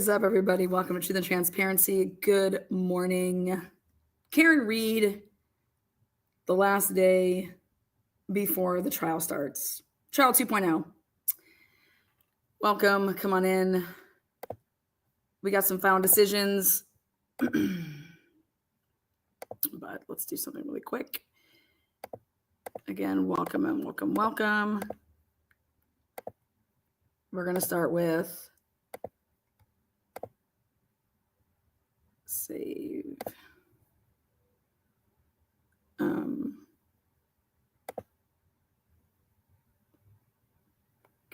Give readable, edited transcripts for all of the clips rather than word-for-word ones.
is up, everybody? Welcome to Truth and Transparency. Good morning. Karen Reed, the last day before the trial starts. Trial 2.0. Welcome. Come on in. We got some final decisions. But let's do something really quick. Again, welcome and welcome, welcome. We're going to start with save.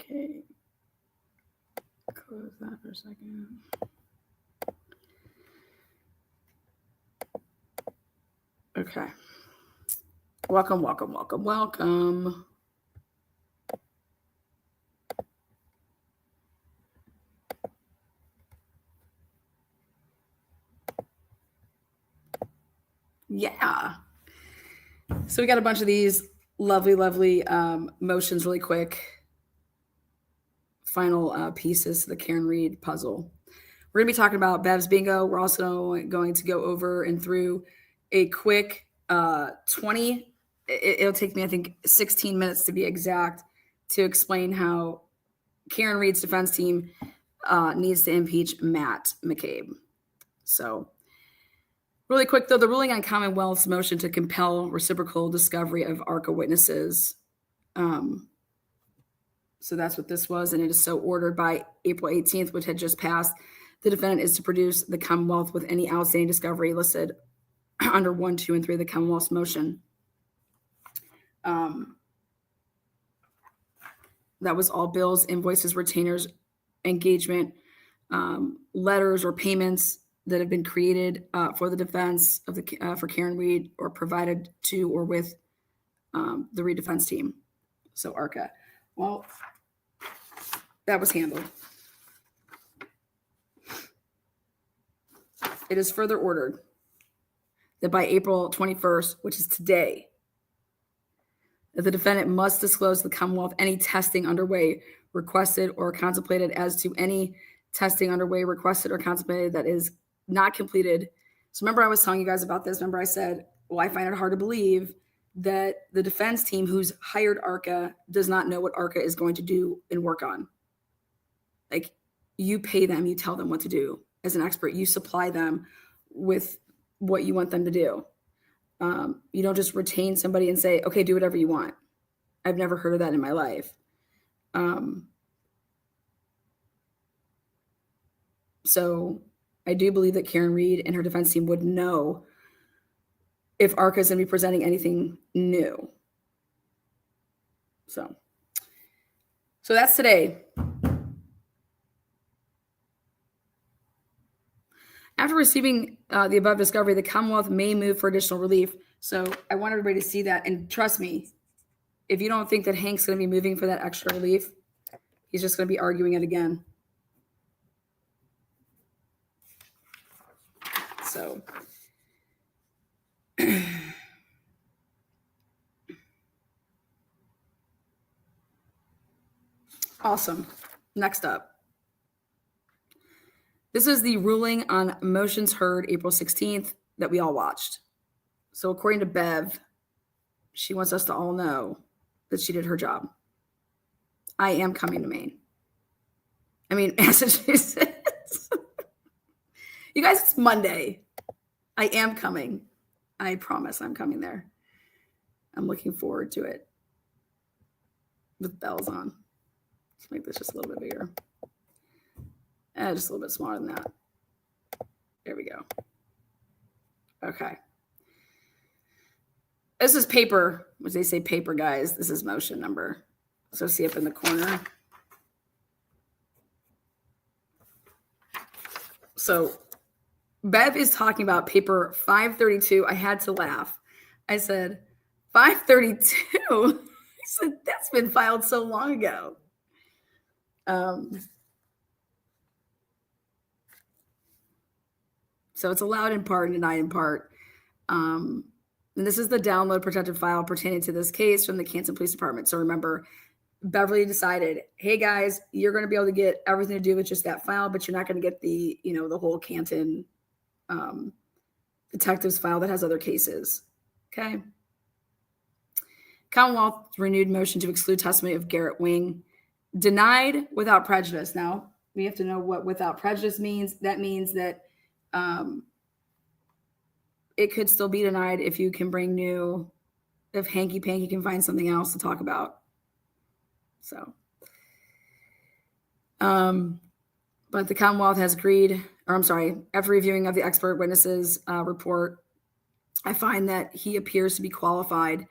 Okay. Close that for a second. Okay. Welcome, welcome, welcome, welcome. Yeah. So we got a bunch of these lovely, lovely motions really quick. Final pieces to the Karen Reed puzzle. We're going to be talking about Bev's Bingo. We're also going to go over and through a quick 20. It'll take me, I think, 16 minutes to be exact to explain how Karen Reed's defense team needs to impeach Matt McCabe. So really quick, though, the ruling on Commonwealth's motion to compel reciprocal discovery of ARCA witnesses. So that's what this was, and it is so ordered by April 18th, which had just passed. The defendant is to produce the Commonwealth with any outstanding discovery listed under 1, 2, and 3 of the Commonwealth's motion. That was all bills, invoices, retainers, engagement, letters, or payments that have been created for the defense of for Karen Reed or provided to or with the Reed defense team. So ARCA. Well, that was handled. It is further ordered that by April 21st, which is today, that the defendant must disclose to the Commonwealth any testing underway, requested, or contemplated as to any testing underway, requested, or contemplated that is not completed. So remember I was telling you guys about this. Remember I said, well, I find it hard to believe that the defense team who's hired ARCA does not know what ARCA is going to do and work on. Like, you pay them, you tell them what to do. As an expert, you supply them with what you want them to do. You don't just retain somebody and say, okay, do whatever you want. I've never heard of that in my life. So I do believe that Karen Reed and her defense team would know if ARCA is going to be presenting anything new. So that's today. After receiving the above discovery, the Commonwealth may move for additional relief. So I want everybody to see that. And trust me, if you don't think that Hank's going to be moving for that extra relief, he's just going to be arguing it again. So awesome. Next up. This is the ruling on motions heard April 16th that we all watched. So according to Bev, she wants us to all know that she did her job. I am coming to Maine. I mean, Massachusetts. You guys, it's Monday. I am coming. I promise I'm coming there. I'm looking forward to it. With bells on. Let's make this just a little bit bigger. Just a little bit smaller than that. There we go. Okay. This is paper. When they say paper, guys, this is motion number. So see up in the corner. So Bev is talking about paper 532. I had to laugh. I said, 532? I said, that's been filed so long ago. So it's allowed in part and denied in part. And this is the download protected file pertaining to this case from the Canton Police Department. So remember, Beverly decided, hey guys, you're going to be able to get everything to do with just that file, but you're not going to get the, the whole Canton detectives file that has other cases. Okay. Commonwealth renewed motion to exclude testimony of Garrett Wing, denied without prejudice. Now we have to know what without prejudice means. That means that it could still be denied if you can bring new, if Hanky Panky can find something else to talk about. So, but the Commonwealth has agreed, after reviewing of the expert witnesses report, I find that he appears to be qualified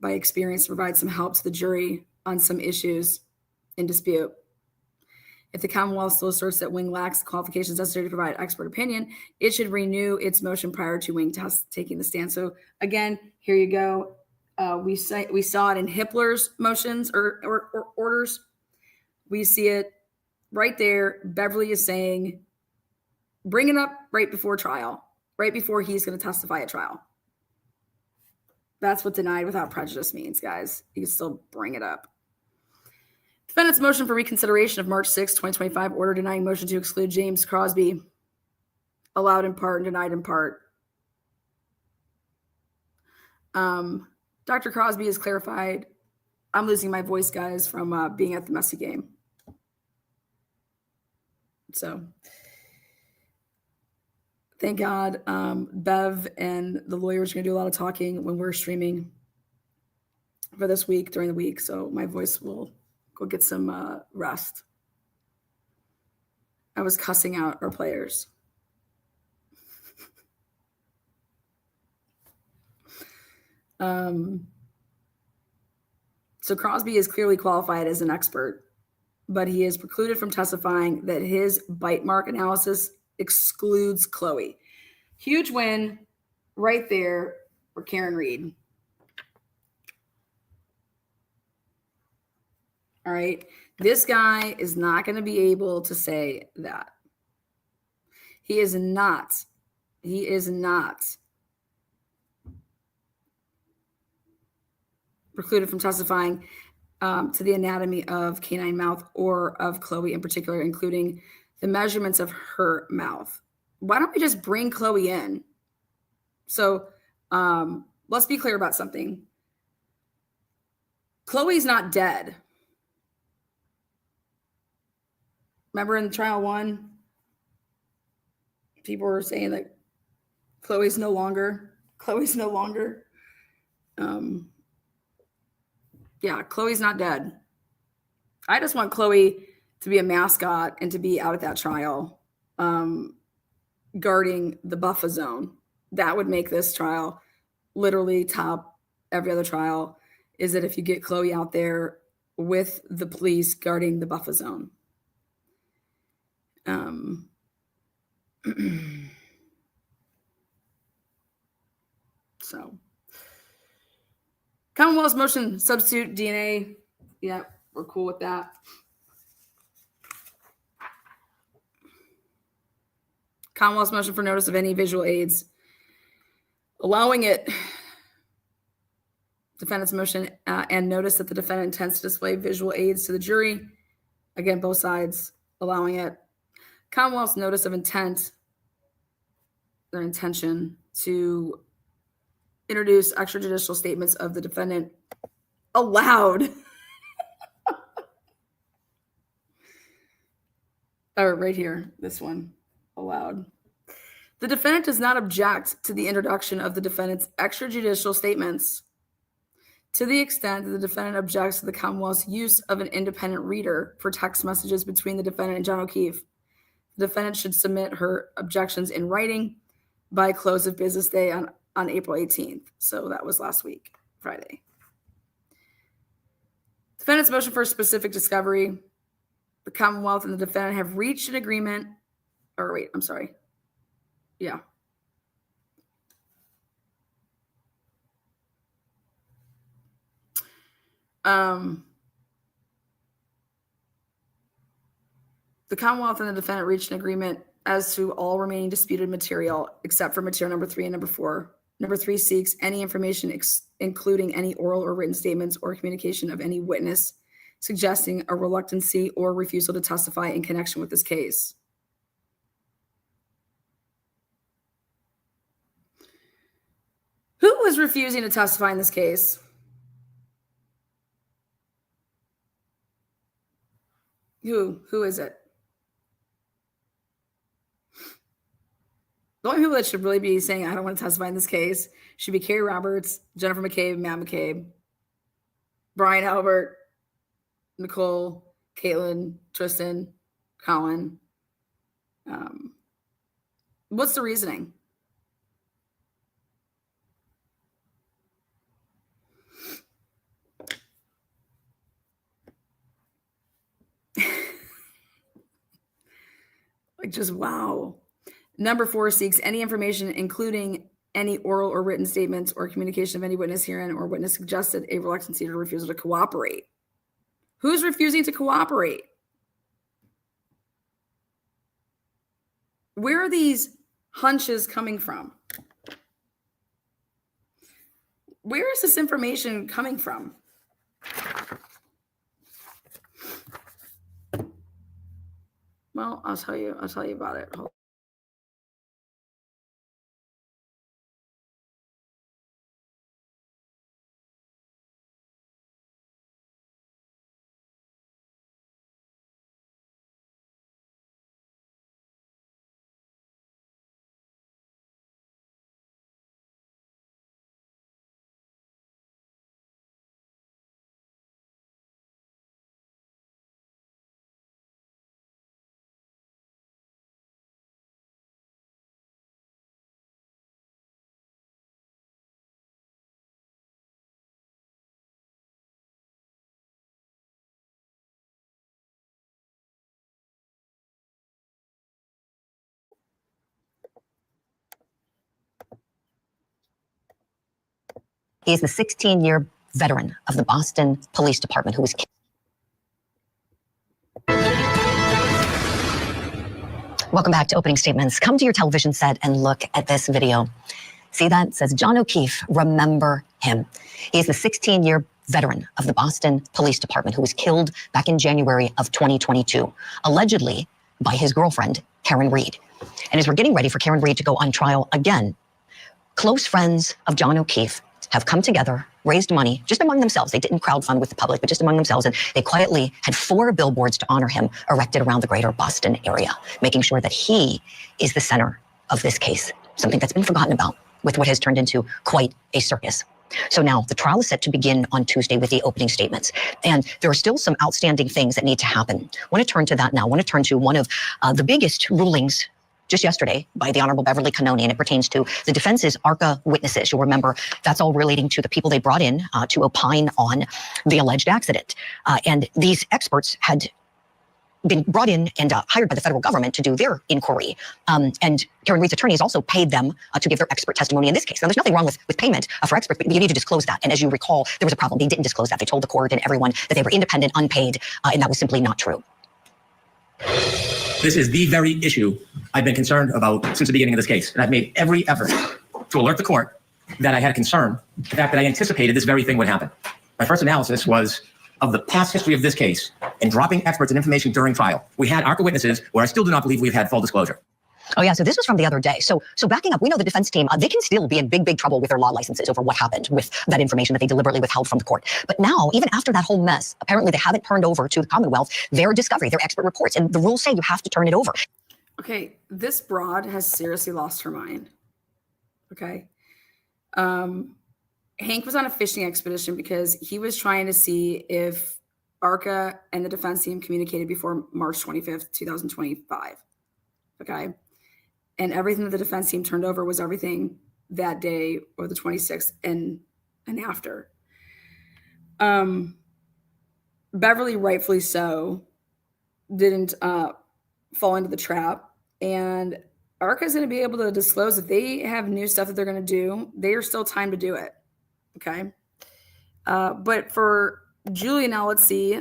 by experience to provide some help to the jury on some issues in dispute. If the Commonwealth still asserts that Wing lacks the qualifications necessary to provide expert opinion, it should renew its motion prior to Wing taking the stand. So again, here you go. We saw it in Hippler's motions or orders. We see it right there. Beverly is saying, bring it up right before trial, right before he's going to testify at trial. That's what denied without prejudice means, guys. You can still bring it up. Defendant's motion for reconsideration of March 6, 2025, order denying motion to exclude James Crosby, allowed in part and denied in part. Dr. Crosby has clarified. I'm losing my voice, guys, from being at the messy game. So thank God Bev and the lawyers are going to do a lot of talking when we're streaming for this week during the week. So my voice will go get some rest. I was cussing out our players. So Crosby is clearly qualified as an expert, but he is precluded from testifying that his bite mark analysis excludes Chloe. Huge win right there for Karen Reed. All right. This guy is not going to be able to say that. He is not precluded from testifying to the anatomy of canine mouth or of Chloe in particular, including the measurements of her mouth. Why don't we just bring Chloe in? So let's be clear about something. Chloe's not dead. Remember in trial 1, people were saying that Chloe's no longer. Yeah, Chloe's not dead. I just want Chloe to be a mascot and to be out at that trial, guarding the buffer zone. That would make this trial literally top every other trial, is that if you get Chloe out there with the police guarding the buffer zone. So Commonwealth's motion substitute DNA. Yeah, we're cool with that. Commonwealth's motion for notice of any visual aids. Allowing it. Defendant's motion and notice that the defendant intends to display visual aids to the jury. Again, both sides allowing it. Commonwealth's notice of intent, their intention to introduce extrajudicial statements of the defendant allowed. Right here, this one, allowed. The defendant does not object to the introduction of the defendant's extrajudicial statements to the extent that the defendant objects to the Commonwealth's use of an independent reader for text messages between the defendant and John O'Keefe. The defendant should submit her objections in writing by close of business day on April 18th. So that was last week, Friday. Defendant's motion for specific discovery. The Commonwealth and the defendant have reached an agreement. Or wait, I'm sorry. Yeah. The Commonwealth and the defendant reached an agreement as to all remaining disputed material, except for material number 3 and number 4. Number 3 seeks any information, including any oral or written statements or communication of any witness suggesting a reluctancy or refusal to testify in connection with this case. Who was refusing to testify in this case? Who is it? The only people that should really be saying, I don't want to testify in this case, should be Carrie Roberts, Jennifer McCabe, Matt McCabe, Brian Albert, Nicole, Caitlin, Tristan, Colin. What's the reasoning? Like, just wow. Number 4 seeks any information, including any oral or written statements or communication of any witness herein or witness suggested a reluctancy or refusal to cooperate. Who's refusing to cooperate? Where are these hunches coming from? Where is this information coming from? Well, I'll tell you about it. Hold. He is the 16-year veteran of the Boston Police Department who was killed. Welcome back to Opening Statements. Come to your television set and look at this video. See that? It says, John O'Keefe, remember him. He is the 16-year veteran of the Boston Police Department who was killed back in January of 2022, allegedly by his girlfriend, Karen Reed. And as we're getting ready for Karen Reed to go on trial again, close friends of John O'Keefe have come together, raised money just among themselves. They didn't crowdfund with the public, but just among themselves. And they quietly had 4 billboards to honor him erected around the greater Boston area, making sure that he is the center of this case, something that's been forgotten about with what has turned into quite a circus. So now the trial is set to begin on Tuesday with the opening statements. And there are still some outstanding things that need to happen. I want to turn to that now. I want to turn to one of the biggest rulings just yesterday by the Honorable Beverly Cannoni, and it pertains to the defense's ARCA witnesses. You'll remember that's all relating to the people they brought in to opine on the alleged accident. And these experts had been brought in and hired by the federal government to do their inquiry. And Karen Reed's attorneys also paid them to give their expert testimony in this case. Now, there's nothing wrong with payment for experts, but you need to disclose that. And as you recall, there was a problem. They didn't disclose that. They told the court and everyone that they were independent, unpaid, and that was simply not true. This is the very issue I've been concerned about since the beginning of this case. And I've made every effort to alert the court that I had a concern, the fact that I anticipated this very thing would happen. My first analysis was of the past history of this case and dropping experts and information during trial. We had ARCA witnesses where I still do not believe we've had full disclosure. Oh, yeah. So this was from the other day. So backing up, we know the defense team, they can still be in big trouble with their law licenses over what happened with that information that they deliberately withheld from the court. But now, even after that whole mess, apparently they haven't turned over to the Commonwealth their discovery, their expert reports. And the rules say you have to turn it over. Okay. This broad has seriously lost her mind. Okay. Hank was on a fishing expedition because he was trying to see if ARCA and the defense team communicated before March 25th, 2025. Okay. And everything that the defense team turned over was everything that day or the 26th and after. Beverly, rightfully so, didn't fall into the trap. And ARCA is going to be able to disclose if they have new stuff that they're going to do. They are still time to do it. Okay. But for Julia, now let's see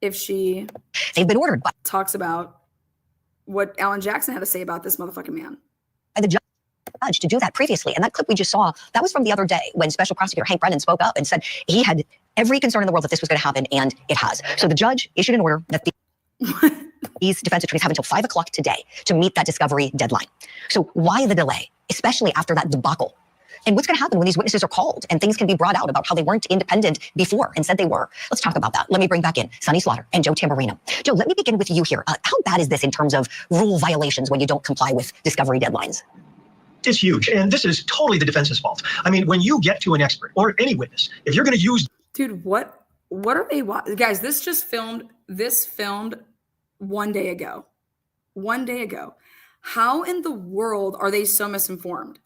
if she They've been ordered talks about what Alan Jackson had to say about this motherfucking man. by the judge. judge to do that previously. And that clip we just saw, that was from the other day when Special Prosecutor Hank Brennan spoke up and said he had every concern in the world that this was going to happen, and it has. So the judge issued an order that these defense attorneys have until 5 o'clock today to meet that discovery deadline. So why the delay, especially after that debacle? And what's going to happen when these witnesses are called and things can be brought out about how they weren't independent before and said they were? Let's talk about that. Let me bring back in Sonny Slaughter and Joe Tamburino. Joe, let me begin with you here. How bad is this in terms of rule violations when you don't comply with discovery deadlines? It's huge. And this is totally the defense's fault. I mean, when you get to an expert or any witness, if you're going to use... Dude, what are they... Guys, this filmed 1 day ago. 1 day ago. How in the world are they so misinformed?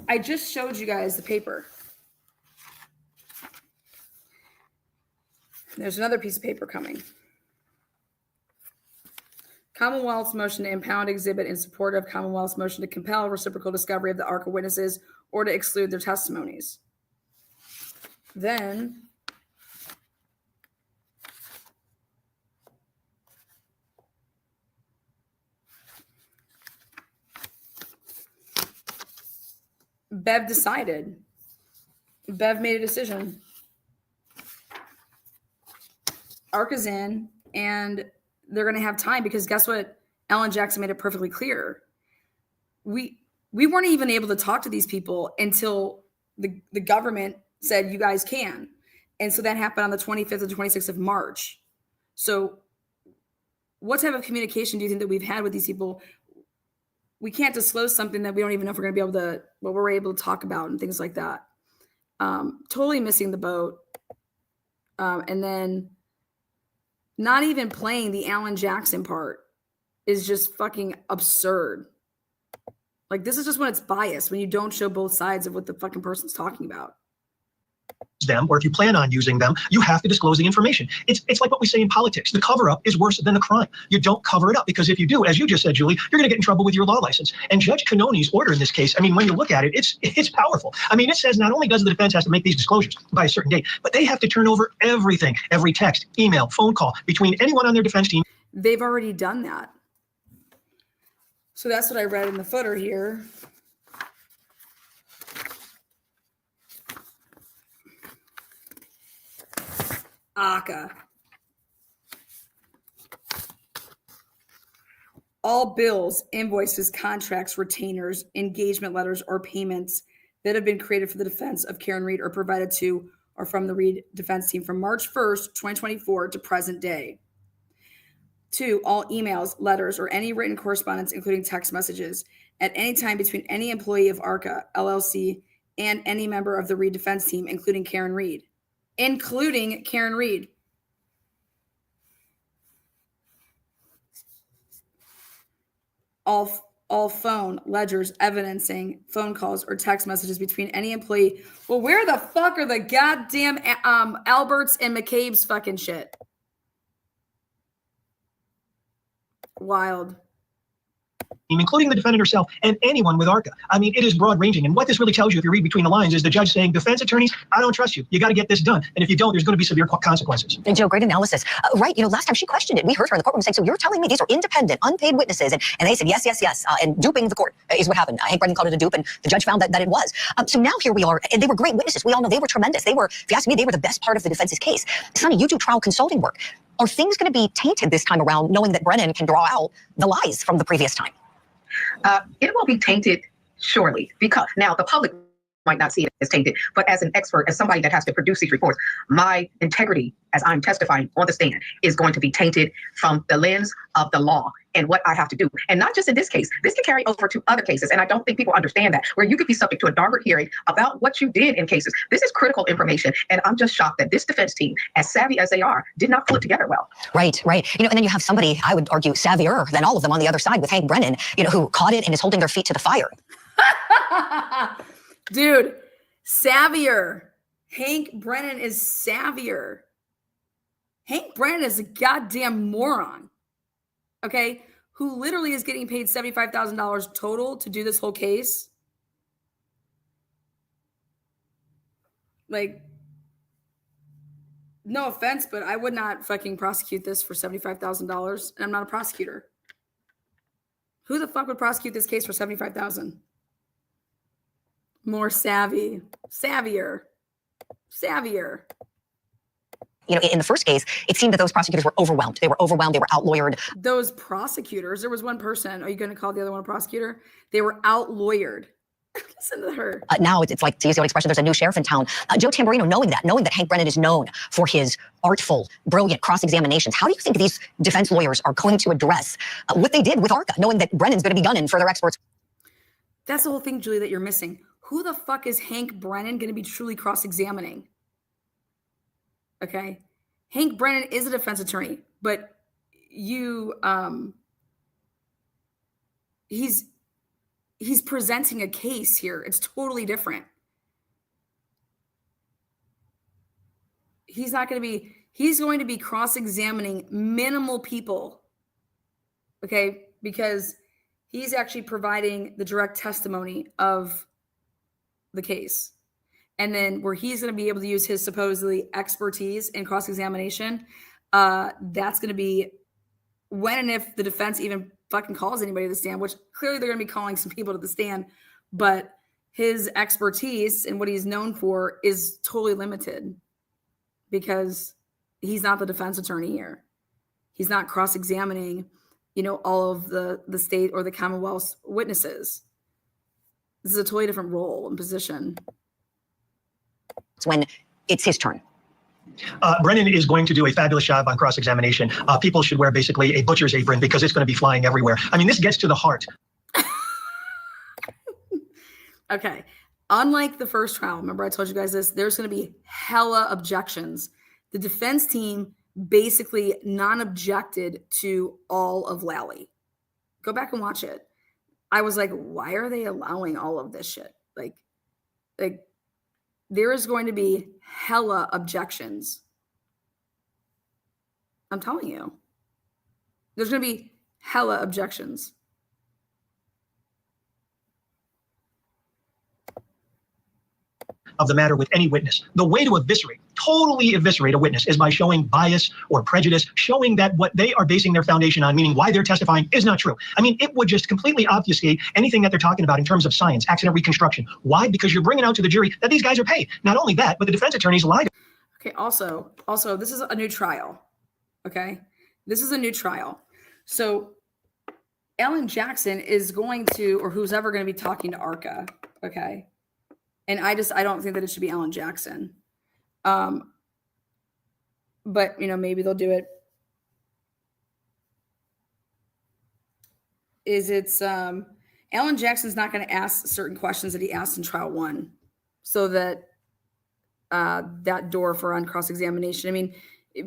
I just showed you guys the paper. There's another piece of paper coming. Commonwealth's motion to impound exhibit in support of Commonwealth's motion to compel reciprocal discovery of the ARCA witnesses or to exclude their testimonies. Then Bev decided. Bev made a decision. ARCA's in, and they're going to have time because guess what? Ellen Jackson made it perfectly clear. We weren't even able to talk to these people until the government said you guys can. And so that happened on the 25th and 26th of March. So what type of communication do you think that we've had with these people? We can't disclose something that we don't even know if we're going to be able to, what we're able to talk about and things like that. Totally missing the boat. And then not even playing the Alan Jackson part is just fucking absurd. Like, this is just when it's biased, when you don't show both sides of what the fucking person's talking about. Them, or if you plan on using them, you have to disclose the information. It's like what we say in politics. The cover-up is worse than the crime. You don't cover it up because if you do, as you just said, Julie, you're going to get in trouble with your law license. And Judge Cannoni's order in this case, I mean, when you look at it, it's powerful. I mean, it says not only does the defense have to make these disclosures by a certain date, but they have to turn over everything, every text, email, phone call between anyone on their defense team. They've already done that. So that's what I read in the footer here. ARCA. All bills, invoices, contracts, retainers, engagement letters, or payments that have been created for the defense of Karen Read or provided to or from the Read defense team from March 1st, 2024 to present day. 2, all emails, letters, or any written correspondence, including text messages, at any time between any employee of ARCA, LLC, and any member of the Read defense team, including Karen Read. Including Karen Read. All phone, ledgers, evidencing phone calls or text messages between any employee. Well, where the fuck are the goddamn Alberts and McCabe's fucking shit? Wild. Including the defendant herself and anyone with ARCA. I mean, it is broad ranging. And what this really tells you, if you read between the lines, is the judge saying, defense attorneys, I don't trust you. You got to get this done. And if you don't, there's going to be severe consequences. And Joe, great analysis. Right. You know, last time she questioned it, we heard her in the courtroom saying, so you're telling me these are independent, unpaid witnesses. And they said, yes, yes, yes. And duping the court is what happened. Hank Brennan called it a dupe, and the judge found that it was. So now here we are. And they were great witnesses. We all know they were tremendous. They were, if you ask me, they were the best part of the defense's case. Sonny, you do trial consulting work. Are things going to be tainted this time around, knowing that Brennan can draw out the lies from the previous time? It will be tainted, surely, because now the public might not see it as tainted, but as an expert, as somebody that has to produce these reports, my integrity as I'm testifying on the stand is going to be tainted from the lens of the law and what I have to do. And not just in this case, this can carry over to other cases. And I don't think people understand that, where you could be subject to a Daubert hearing about what you did in cases. This is critical information. And I'm just shocked that this defense team, as savvy as they are, did not pull it together well. Right, right. You know, and then you have somebody, I would argue, savvier than all of them on the other side with Hank Brennan, you know, who caught it and is holding their feet to the fire. Dude, savvier. Hank Brennan is savvier. Hank Brennan is a goddamn moron. Okay? Who literally is getting paid $75,000 total to do this whole case. Like, no offense, but I would not fucking prosecute this for $75,000, and I'm not a prosecutor. Who the fuck would prosecute this case for $75,000? More savvier. You know, in the first case, it seemed that those prosecutors were overwhelmed. They were overwhelmed. They were out-lawyered. Those prosecutors, there was one person. Are you going to call the other one a prosecutor? They were out-lawyered. Listen to her. Now it's like, to use the old expression, there's a new sheriff in town. Joe Tamburino, knowing that Hank Brennan is known for his artful, brilliant cross-examinations, how do you think these defense lawyers are going to address what they did with ARCA, knowing that Brennan's going to be gunning for their experts? That's the whole thing, Julie, that you're missing. Who the fuck is Hank Brennan going to be truly cross-examining? Okay. Hank Brennan is a defense attorney, but he's presenting a case here. It's totally different. He's going to be cross-examining minimal people. Okay. Because he's actually providing the direct testimony of the case. And then where he's going to be able to use his supposedly expertise in cross-examination, that's going to be when and if the defense even fucking calls anybody to the stand, which clearly they're going to be calling some people to the stand, but his expertise and what he's known for is totally limited because he's not the defense attorney here. He's not cross-examining, all of the state or the Commonwealth's witnesses. This is a totally different role and position. It's when it's his turn. Brennan is going to do a fabulous job on cross-examination. People should wear basically a butcher's apron because it's going to be flying everywhere. I mean, this gets to the heart. Okay. Unlike the first trial, remember I told you guys this, there's going to be hella objections. The defense team basically non-objected to all of Lally. Go back and watch it. I was like, why are they allowing all of this shit? Like there is going to be hella objections. I'm telling you. There's going to be hella objections. Of the matter with any witness. The way to totally eviscerate a witness is by showing bias or prejudice, showing that what they are basing their foundation on, meaning why they're testifying, is not true. I mean, it would just completely obfuscate anything that they're talking about in terms of science, accident reconstruction. Why? Because you're bringing out to the jury that these guys are paid. Not only that, but the defense attorneys lied. Okay, also, this is a new trial. Okay? This is a new trial. So Alan Jackson is going to, or who's ever going to be talking to ARCA, okay? And I don't think that it should be Alan Jackson. But, maybe they'll do it. Alan Jackson's not going to ask certain questions that he asked in trial 1 so that that door for on cross-examination. I mean,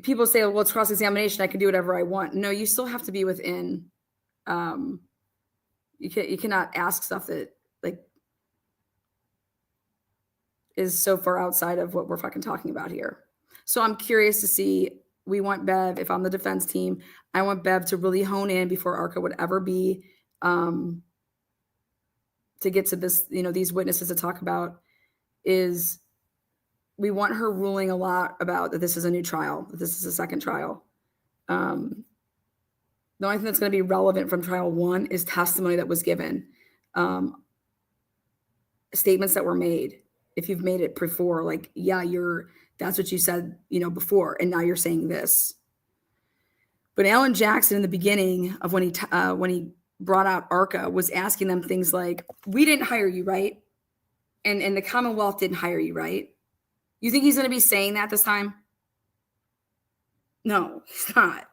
people say, well, it's cross-examination. I can do whatever I want. No, you still have to be within, you cannot ask stuff that is so far outside of what we're fucking talking about here. So I'm curious to see, we want Bev, if I'm the defense team, I want Bev to really hone in before ARCA would ever be, to get to this, these witnesses to talk about is we want her ruling a lot about that this is a new trial, that this is a second trial. The only thing that's going to be relevant from trial 1 is testimony that was given, statements that were made. If you've made it before, that's what you said, before, and now you're saying this. But Alan Jackson in the beginning of when he brought out ARCA was asking them things like, we didn't hire you, right? And the Commonwealth didn't hire you, right? You think he's going to be saying that this time? No, he's not.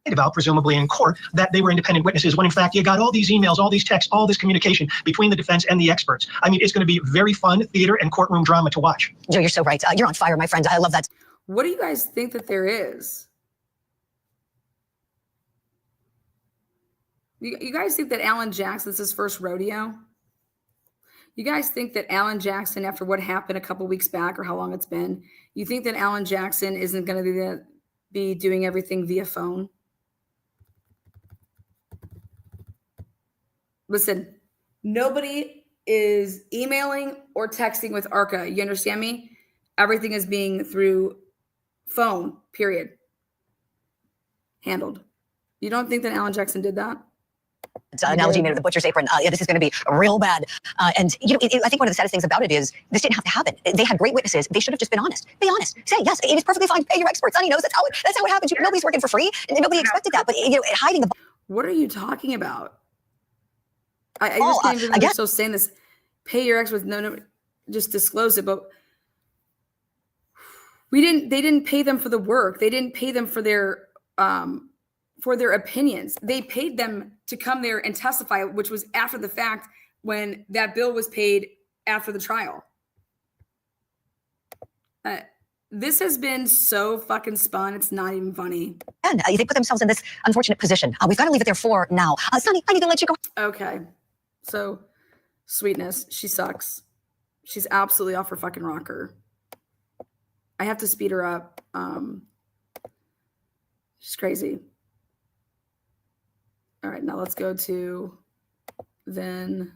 About, presumably in court, that they were independent witnesses, when in fact you got all these emails, all these texts, all this communication between the defense and the experts. I mean, it's going to be very fun theater and courtroom drama to watch. Joe, you're so right. You're on fire, my friend. I love that. What do you guys think that there is? You guys think that Alan Jackson's his first rodeo? You guys think that Alan Jackson, after what happened a couple weeks back or how long it's been, you think that Alan Jackson isn't going to be doing everything via phone? Listen, nobody is emailing or texting with ARCA. You understand me? Everything is being through phone, period. Handled. You don't think that Alan Jackson did that? Analogy made of the butcher's apron. Yeah, this is going to be real bad. And I think one of the saddest things about it is this didn't have to happen. They had great witnesses. They should have just been honest. Be honest. Say yes, it is perfectly fine. Pay your experts. Sonny knows that's how it happens. Nobody's working for free, and nobody expected that. But hiding the. What are you talking about? I just can't believe you're still saying this. Pay your experts. No, just disclose it. But they didn't pay them for the work. They didn't pay them for their opinions. They paid them to come there and testify, which was after the fact when that bill was paid after the trial. This has been so fucking spun. It's not even funny. And they put themselves in this unfortunate position. We've got to leave it there for now. Sonny, I need to let you go. Okay. So, Sweetness, she sucks. She's absolutely off her fucking rocker. I have to speed her up. She's crazy. All right, now let's go to then.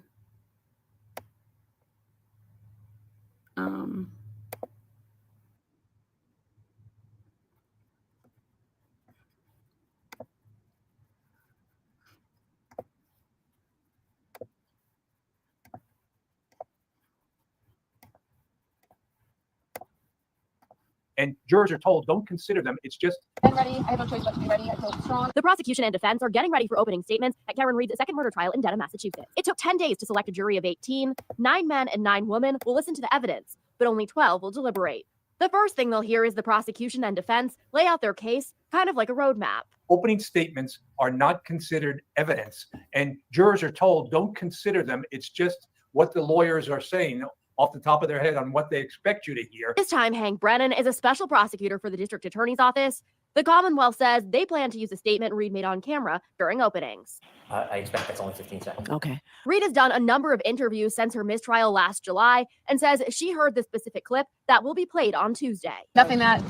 And jurors are told, don't consider them. It's just. I'm ready. I have no choice but to be ready. I feel strong. The prosecution and defense are getting ready for opening statements at Karen Reed's second murder trial in Dedham, Massachusetts. It took 10 days to select a jury of 18. 9 men and 9 women will listen to the evidence, but only 12 will deliberate. The first thing they'll hear is the prosecution and defense lay out their case, kind of like a roadmap. Opening statements are not considered evidence, and jurors are told, don't consider them. It's just what the lawyers are saying off the top of their head on what they expect you to hear. This time, Hank Brennan is a special prosecutor for the district attorney's office. The Commonwealth says they plan to use a statement Reed made on camera during openings. I expect that's only 15 seconds. Okay. Reed has done a number of interviews since her mistrial last July and says she heard this specific clip that will be played on Tuesday. Nothing that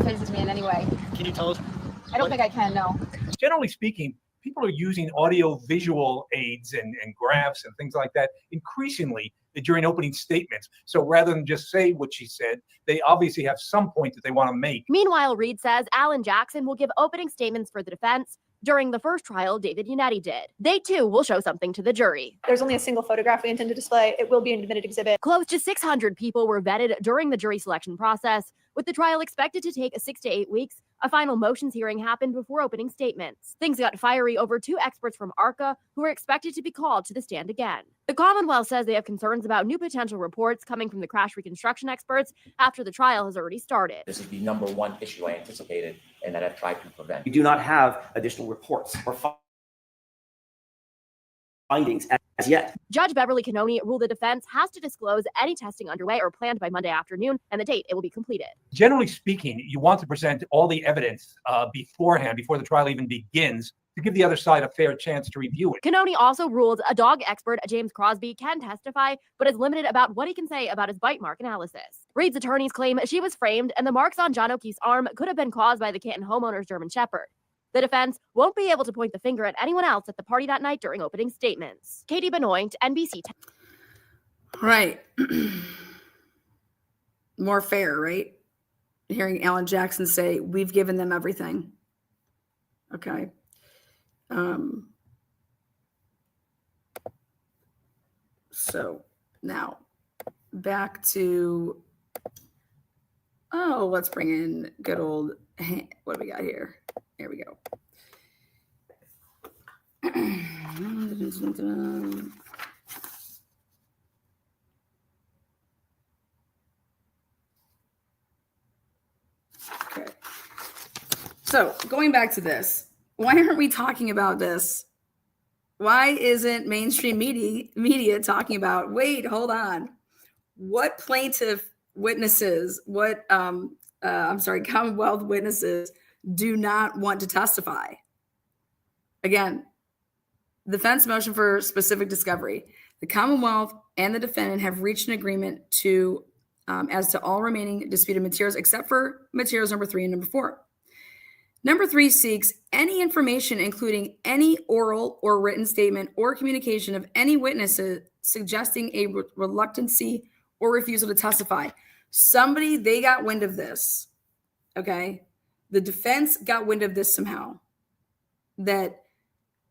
phases me in any way. Can you tell us? I don't think I can, no. Generally speaking, people are using audio-visual aids and graphs and things like that increasingly during opening statements. So rather than just say what she said, they obviously have some point that they want to make. Meanwhile, Reed says Alan Jackson will give opening statements for the defense. During the first trial, David Unetti did. They too will show something to the jury. There's only a single photograph we intend to display. It will be an admitted exhibit. Close to 600 people were vetted during the jury selection process, with the trial expected to take 6 to 8 weeks. A final motions hearing happened before opening statements. Things got fiery over 2 experts from ARCA who are expected to be called to the stand again. The Commonwealth says they have concerns about new potential reports coming from the crash reconstruction experts after the trial has already started. This is the number one issue I anticipated and that I've tried to prevent. We do not have additional reports or findings as yet. Judge Beverly Canoni ruled the defense has to disclose any testing underway or planned by Monday afternoon and the date it will be completed. Generally speaking, you want to present all the evidence beforehand, before the trial even begins, to give the other side a fair chance to review it. Canoni also ruled a dog expert, James Crosby, can testify, but is limited about what he can say about his bite mark analysis. Reed's attorneys claim she was framed and the marks on John O'Keefe's arm could have been caused by the Canton homeowner's German Shepherd. The defense won't be able to point the finger at anyone else at the party that night during opening statements. Katie Benoit, NBC. Right. More fair, right? Hearing Alan Jackson say, we've given them everything. Okay. So now back to, let's bring in good old, what do we got here? Here we go. Okay. So going back to this, why aren't we talking about this? Why isn't mainstream media talking about, wait, hold on. What plaintiff witnesses, Commonwealth witnesses do not want to testify? Again, defense motion for specific discovery. The Commonwealth and the defendant have reached an agreement to as to all remaining disputed materials except for materials number 3 and number 4. Number 3 seeks any information, including any oral or written statement or communication of any witnesses suggesting a reluctancy or refusal to testify. They got wind of this. Okay. The defense got wind of this somehow. that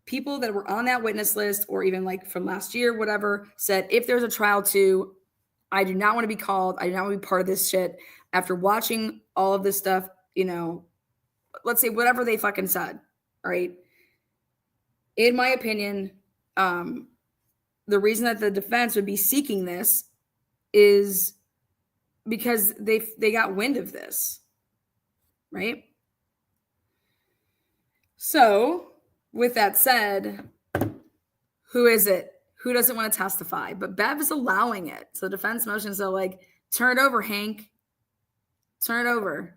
people that were on that witness list, or even like from last year, whatever, said, if there's a trial too, I do not want to be called. I do not want to be part of this shit. After watching all of this stuff, let's say whatever they fucking said, right? In my opinion, the reason that the defense would be seeking this is because they got wind of this, right? So, with that said, who is it? Who doesn't want to testify? But Bev is allowing it. So defense motions are like, turn it over, Hank. Turn it over.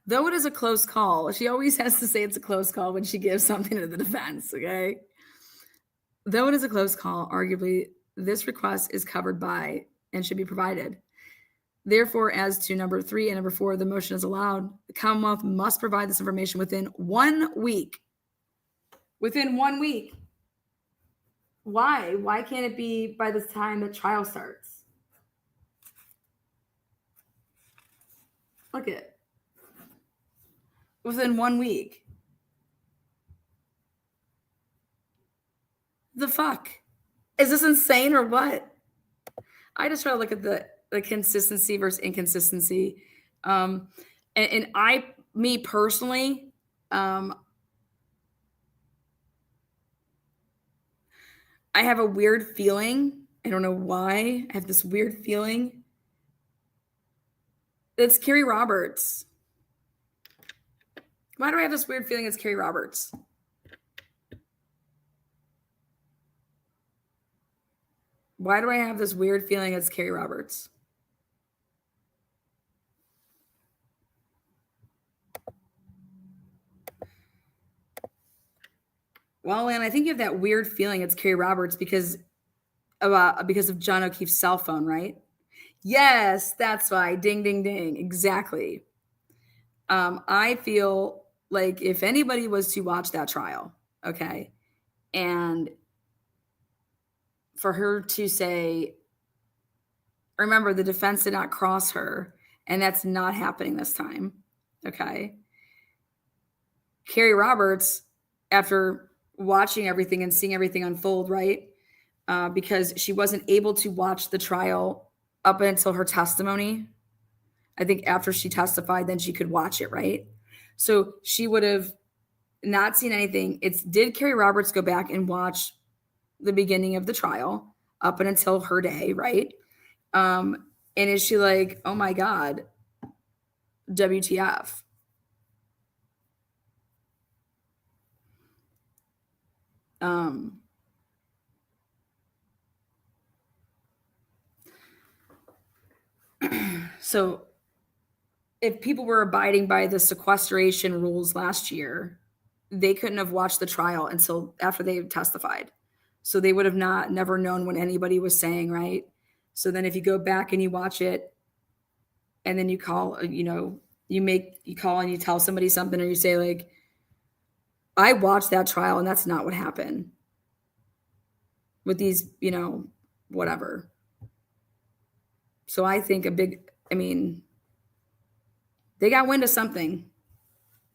Though it is a close call, she always has to say it's a close call when she gives something to the defense, okay? Though it is a close call, arguably, this request is covered by and should be provided. Therefore, as to number 3 and number 4, the motion is allowed. The Commonwealth must provide this information within 1 week. Within 1 week. Why? Why can't it be by the time the trial starts? Look at it. Within 1 week. The fuck? Is this insane or what? I just try to look at the consistency versus inconsistency. Me personally, I have a weird feeling. I don't know why. I have this weird feeling. It's Carrie Roberts. Why do I have this weird feeling it's Carrie Roberts? Why do I have this weird feeling it's Carrie Roberts? Well, and I think you have that weird feeling it's Carrie Roberts because of John O'Keefe's cell phone, right? Yes, that's why. Ding, ding, ding. Exactly. I feel like if anybody was to watch that trial, okay, and for her to say, remember, the defense did not cross her, and that's not happening this time, okay? Carrie Roberts, after watching everything and seeing everything unfold, right, because she wasn't able to watch the trial up until her testimony. I think after she testified, then she could watch it, right? So she would have not seen anything. Did Carrie Roberts go back and watch the beginning of the trial up and until her day, right? And is she like, oh my God, WTF? So if people were abiding by the sequestration rules last year, they couldn't have watched the trial until after they testified. So they would have never known what anybody was saying, right? So then if you go back and you watch it and then you call, you call and you tell somebody something, or you say like, I watched that trial and that's not what happened with these, whatever. So I think they got wind of something,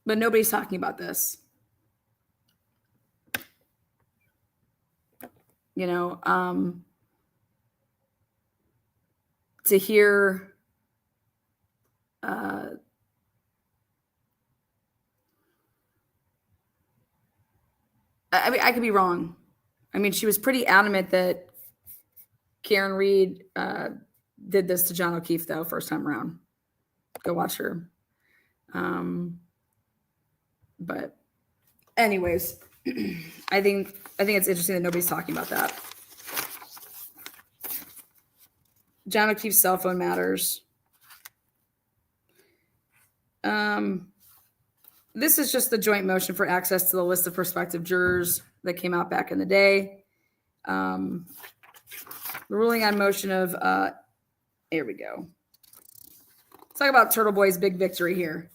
but nobody's talking about this. To hear I could be wrong. She was pretty adamant that Karen Reed did this to John O'Keefe, though, first time around. Go watch her. But anyways, I think it's interesting that nobody's talking about that. John O'Keefe's cell phone matters. This is just the joint motion for access to the list of prospective jurors that came out back in the day. The ruling on motion of, here we go. Let's talk about Turtleboy's big victory here.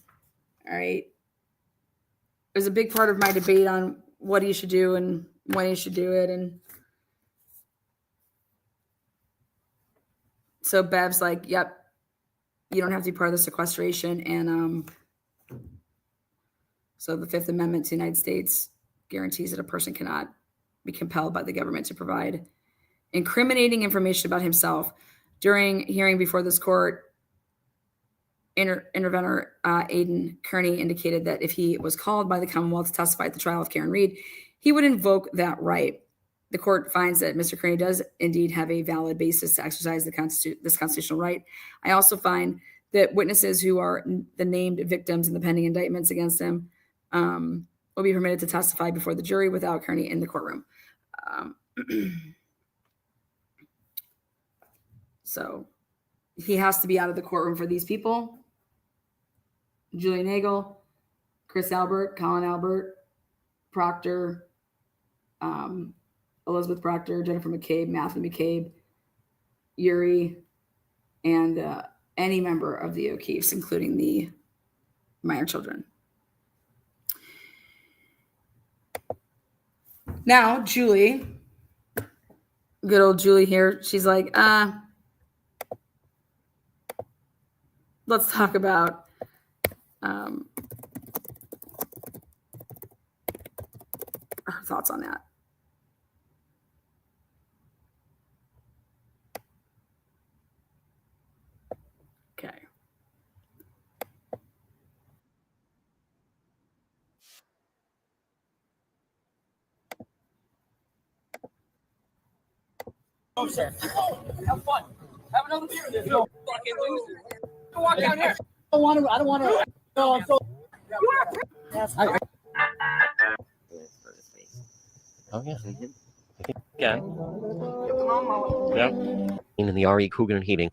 All right. It was a big part of my debate on what he should do and when he should do it. And so Bev's like, yep, you don't have to be part of the sequestration. And So the Fifth Amendment to the United States guarantees that a person cannot be compelled by the government to provide incriminating information about himself. During hearing before this court, intervenor Aidan Kearney indicated that if he was called by the Commonwealth to testify at the trial of Karen Reed, he would invoke that right. The court finds that Mr. Kearney does indeed have a valid basis to exercise this constitutional right. I also find that witnesses who are the named victims in the pending indictments against him will be permitted to testify before the jury without Kearney in the courtroom. So he has to be out of the courtroom for these people. Julie Nagel, Chris Albert, Colin Albert, Proctor, Elizabeth Proctor, Jennifer McCabe, Matthew McCabe, Yuri, and any member of the O'Keefes, including the minor children. Now, Julie, good old Julie here, she's like, let's talk about her thoughts on that. Okay. Oh, sir. Have fun. Have another beer. There's no fucking losers. Walk down here. I don't want to. No, I'm so. Oh, yeah. I think, yeah. Yep. In the RE Coogan Heating.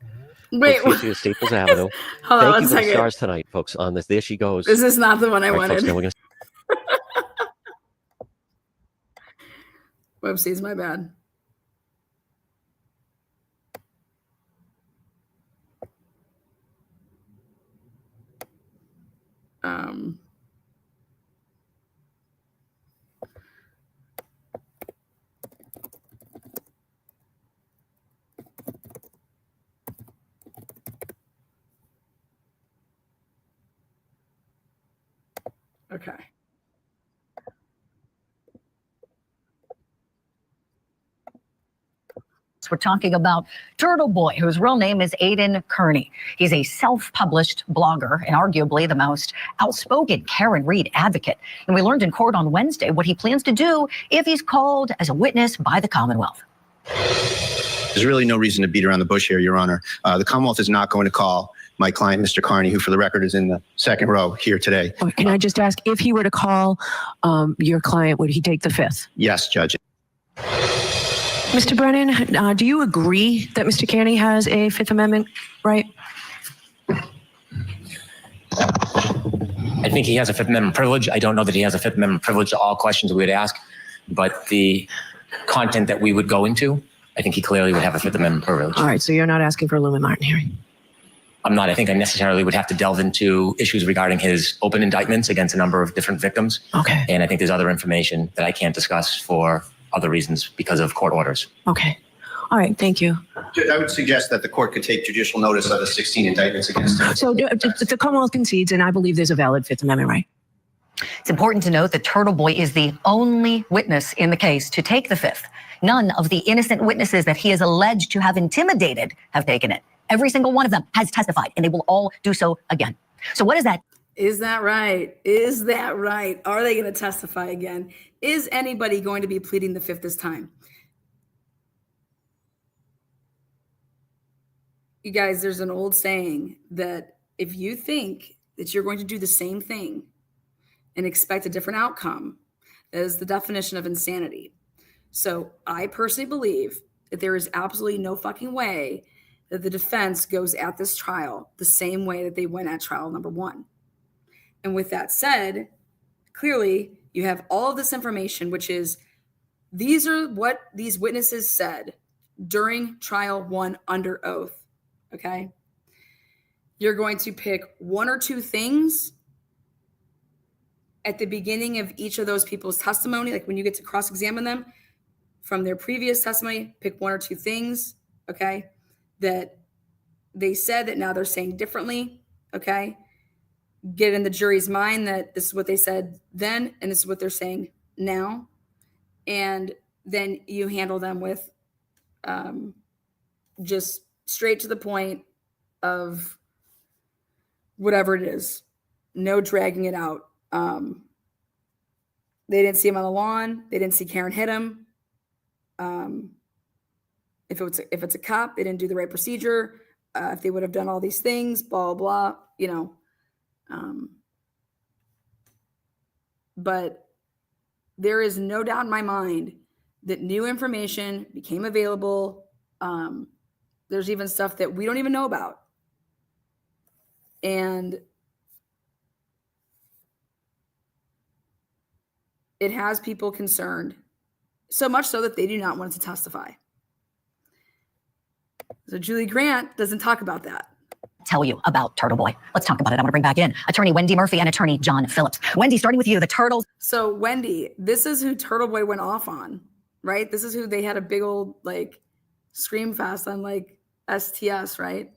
Wait, to Staples Avenue. Hold on Thank you one for the second. stars tonight, folks, on this. There she goes. This is not the one I All right, wanted. folks, now we're gonna... Whoopsies, my bad. Okay. We're talking about Turtleboy, whose real name is Aidan Kearney. He's a self-published blogger and arguably the most outspoken Karen Reed advocate. And we learned in court on Wednesday what he plans to do if he's called as a witness by the Commonwealth. There's really no reason to beat around the bush here, Your Honor. The Commonwealth is not going to call my client, Mr. Kearney, who for the record is in the second row here today. Can I just ask, if he were to call your client, would he take the fifth? Yes, Judge. Mr. Brennan, do you agree that Mr. Kearney has a Fifth Amendment right? I think he has a Fifth Amendment privilege. I don't know that he has a Fifth Amendment privilege to all questions we would ask, but the content that we would go into, I think he clearly would have a Fifth Amendment privilege. All right, so you're not asking for a Lumen Martin hearing? I'm not. I think I necessarily would have to delve into issues regarding his open indictments against a number of different victims. Okay. And I think there's other information that I can't discuss for other reasons because of court orders. Okay. All right, thank you. Judge, I would suggest that the court could take judicial notice of the 16 indictments against him. So the Commonwealth concedes, and I believe there's a valid Fifth Amendment right. It's important to note that Turtleboy is the only witness in the case to take the fifth. None of the innocent witnesses that he is alleged to have intimidated have taken it. Every single one of them has testified, and they will all do so again. So what is that? Is that right? Is that right? Are they going to testify again? Is anybody going to be pleading the fifth this time? You guys, there's an old saying that if you think that you're going to do the same thing and expect a different outcome, that is the definition of insanity. So I personally believe that there is absolutely no fucking way that the defense goes at this trial the same way that they went at trial number one. And with that said, clearly you have all of this information, which is these are what these witnesses said during trial one under oath. Okay. You're going to pick one or two things at the beginning of each of those people's testimony. Like when you get to cross-examine them from their previous testimony, pick one or two things. Okay. That they said that now they're saying differently. Okay. get in the jury's mind that this is what they said then and this is what they're saying now. And then you handle them with just straight to the point of whatever it is. No dragging it out. They didn't see him on the lawn. They didn't see Karen hit him. If it's a cop, they didn't do the right procedure. If they would have done all these things, blah, blah, blah, you know. But there is no doubt in my mind that new information became available. There's even stuff that we don't even know about. And it has people concerned, so much so that they do not want to testify. So Julie Grant doesn't talk about that. Tell you about Turtleboy. Let's talk about it. I'm going to bring back in attorney Wendy Murphy and attorney John Phillips. Wendy, starting with you, the Turtles. So Wendy, this is who Turtleboy went off on, right? This is who they had a big old like scream fest on, like STS, right?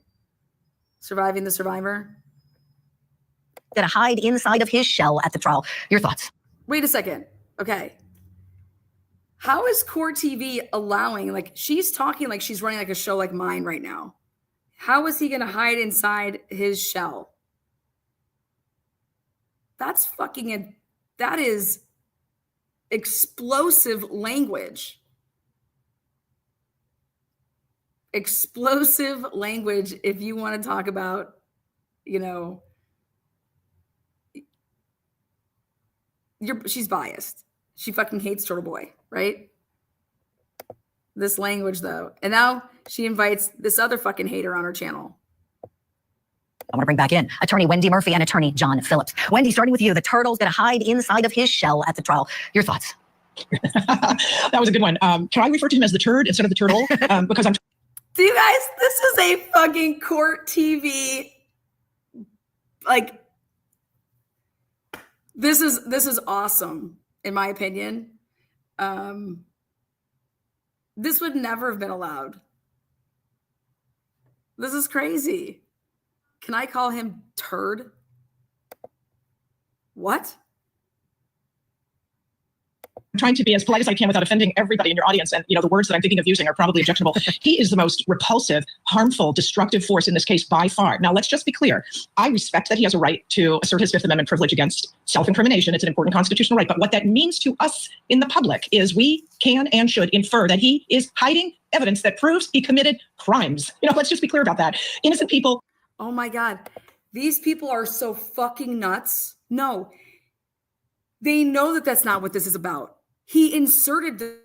Surviving the Survivor. Gonna hide inside of his shell at the trial. Your thoughts? Wait a second. Okay. How is Court TV allowing, like, she's talking like she's running like a show like mine right now. How is he going to hide inside his shell? That's fucking, that is explosive language. Explosive language if you want to talk about, you know, she's biased. She fucking hates Turtleboy, right? This language, though. And now she invites this other fucking hater on her channel. I want to bring back in attorney Wendy Murphy and attorney John Phillips. Wendy, starting with you, the Turtle's going to hide inside of his shell at the trial. Your thoughts? That was a good one. Can I refer to him as the turd instead of the turtle? Because I'm. Do you guys, this is a fucking Court TV, like, this is awesome, in my opinion. This would never have been allowed. This is crazy. Can I call him turd? What? I'm trying to be as polite as I can without offending everybody in your audience. And, you know, the words that I'm thinking of using are probably objectionable. He is the most repulsive, harmful, destructive force in this case by far. Now, let's just be clear. I respect that he has a right to assert his Fifth Amendment privilege against self-incrimination. It's an important constitutional right. But what that means to us in the public is we can and should infer that he is hiding evidence that proves he committed crimes. You know, let's just be clear about that. Innocent people. Oh my God. These people are so fucking nuts. No, they know that that's not what this is about. He inserted the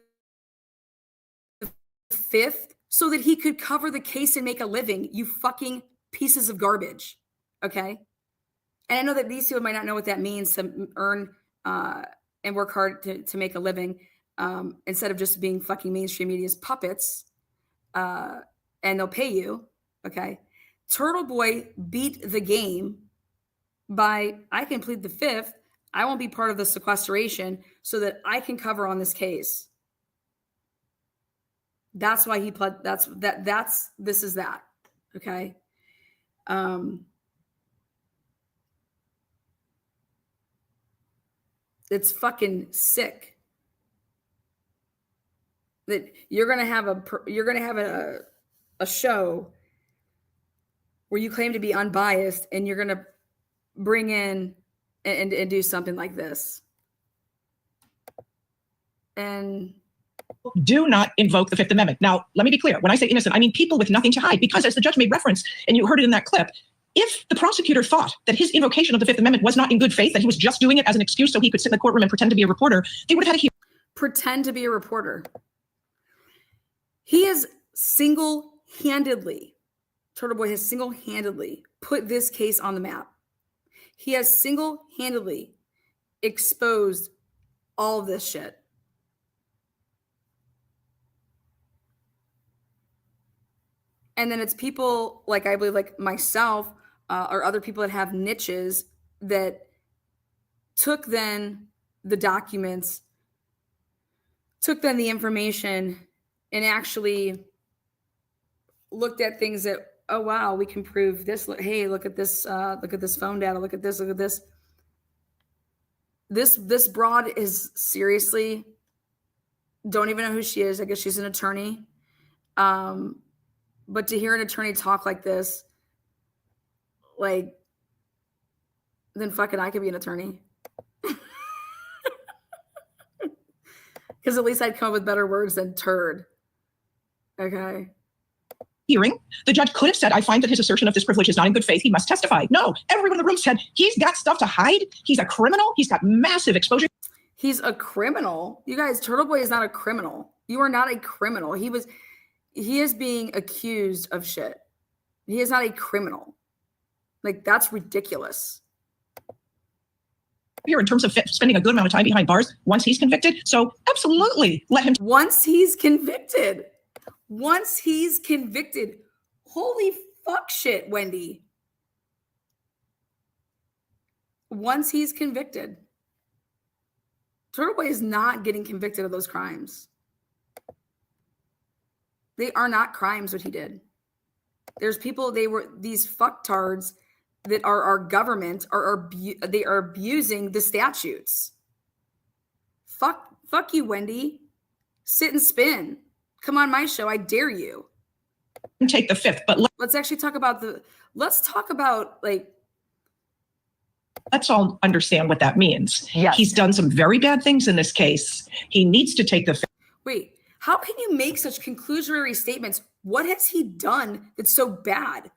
Fifth so that he could cover the case and make a living, you fucking pieces of garbage. Okay? And I know that these people might not know what that means to earn and work hard to make a living instead of just being fucking mainstream media's puppets and they'll pay you. Okay? Turtleboy beat the game by, I can plead the Fifth. I won't be part of the sequestration so that I can cover on this case. That's why he pled. This is that. Okay. It's fucking sick that you're going to have a show where you claim to be unbiased and you're going to bring in and do something like this. And do not invoke the Fifth Amendment. Now, let me be clear. When I say innocent, I mean people with nothing to hide, because as the judge made reference, and you heard it in that clip, if the prosecutor thought that his invocation of the Fifth Amendment was not in good faith, that he was just doing it as an excuse so he could sit in the courtroom and pretend to be a reporter, they would have had a hearing. Pretend to be a reporter. He is single-handedly, Turtleboy has single-handedly put this case on the map. He has single-handedly exposed all of this shit. And then it's people like, I believe, like myself or other people that have niches that took then the documents, took then the information and actually looked at things that oh wow, we can prove this. Hey, look at this phone data. Look at this. Look at this. This broad is seriously, don't even know who she is. I guess she's an attorney. But to hear an attorney talk like this, like, then fucking I could be an attorney. Because at least I'd come up with better words than turd. Okay. Hearing, the judge could have said, I find that his assertion of this privilege is not in good faith. He must testify. No, everyone in the room said he's got stuff to hide. He's a criminal. He's got massive exposure. He's a criminal. You guys, Turtleboy is not a criminal. You are not a criminal. He is being accused of shit. He is not a criminal. Like, that's ridiculous. Here in terms of spending a good amount of time behind bars once he's convicted. So absolutely let him. Once he's convicted. Once he's convicted. Holy fuck shit, Wendy. Once he's convicted. Turtleboy is not getting convicted of those crimes. They are not crimes what he did. There's people, these fucktards that are our government they are abusing the statutes. Fuck you, Wendy. Sit and spin. Come on my show. I dare you. Take the fifth, but let's actually talk about let's all understand what that means. Yes. He's done some very bad things in this case. He needs to take the fifth. Wait, how can you make such conclusory statements? What has he done that's so bad?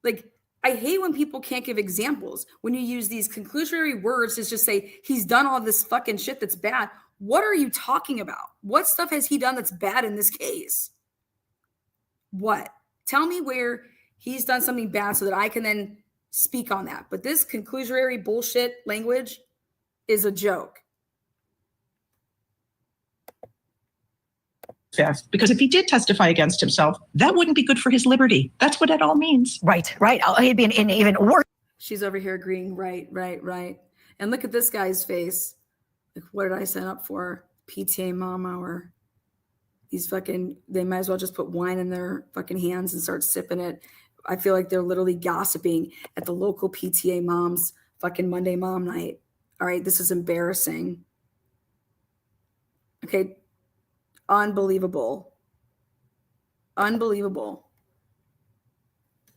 Like, I hate when people can't give examples. When you use these conclusory words to just say, he's done all this fucking shit that's bad. What are you talking about? What stuff has he done that's bad in this case? What? Tell me where he's done something bad so that I can then speak on that. But this conclusory bullshit language is a joke. Fifth, because if he did testify against himself, that wouldn't be good for his liberty. That's what it all means. Right. He'd be in even worse. She's over here agreeing. Right. And look at this guy's face. Like, what did I sign up for? PTA mom hour. These they might as well just put wine in their fucking hands and start sipping it. I feel like they're literally gossiping at the local PTA mom's fucking Monday mom night. All right. This is embarrassing. Okay. Unbelievable.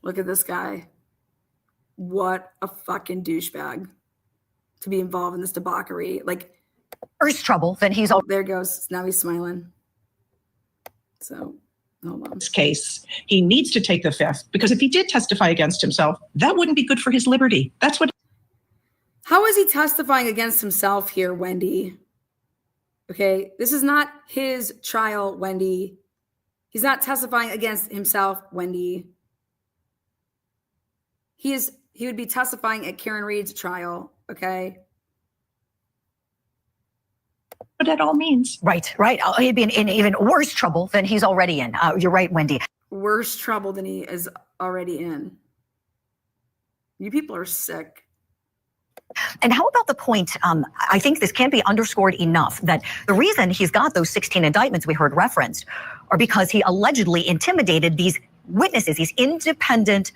Look at this guy. What a fucking douchebag to be involved in this debauchery. Like, worse trouble than he's. There goes. Now he's smiling. So, hold on. This case, he needs to take the fifth because if he did testify against himself, that wouldn't be good for his liberty. That's what. How is he testifying against himself here, Wendy? Okay, this is not his trial, Wendy. He's not testifying against himself, Wendy. He would be testifying at Karen Reed's trial, okay? What that all means. Right. He'd be in even worse trouble than he's already in. You're right, Wendy. Worse trouble than he is already in. You people are sick. And how about the point, I think this can't be underscored enough, that the reason he's got those 16 indictments we heard referenced are because he allegedly intimidated these witnesses, these independent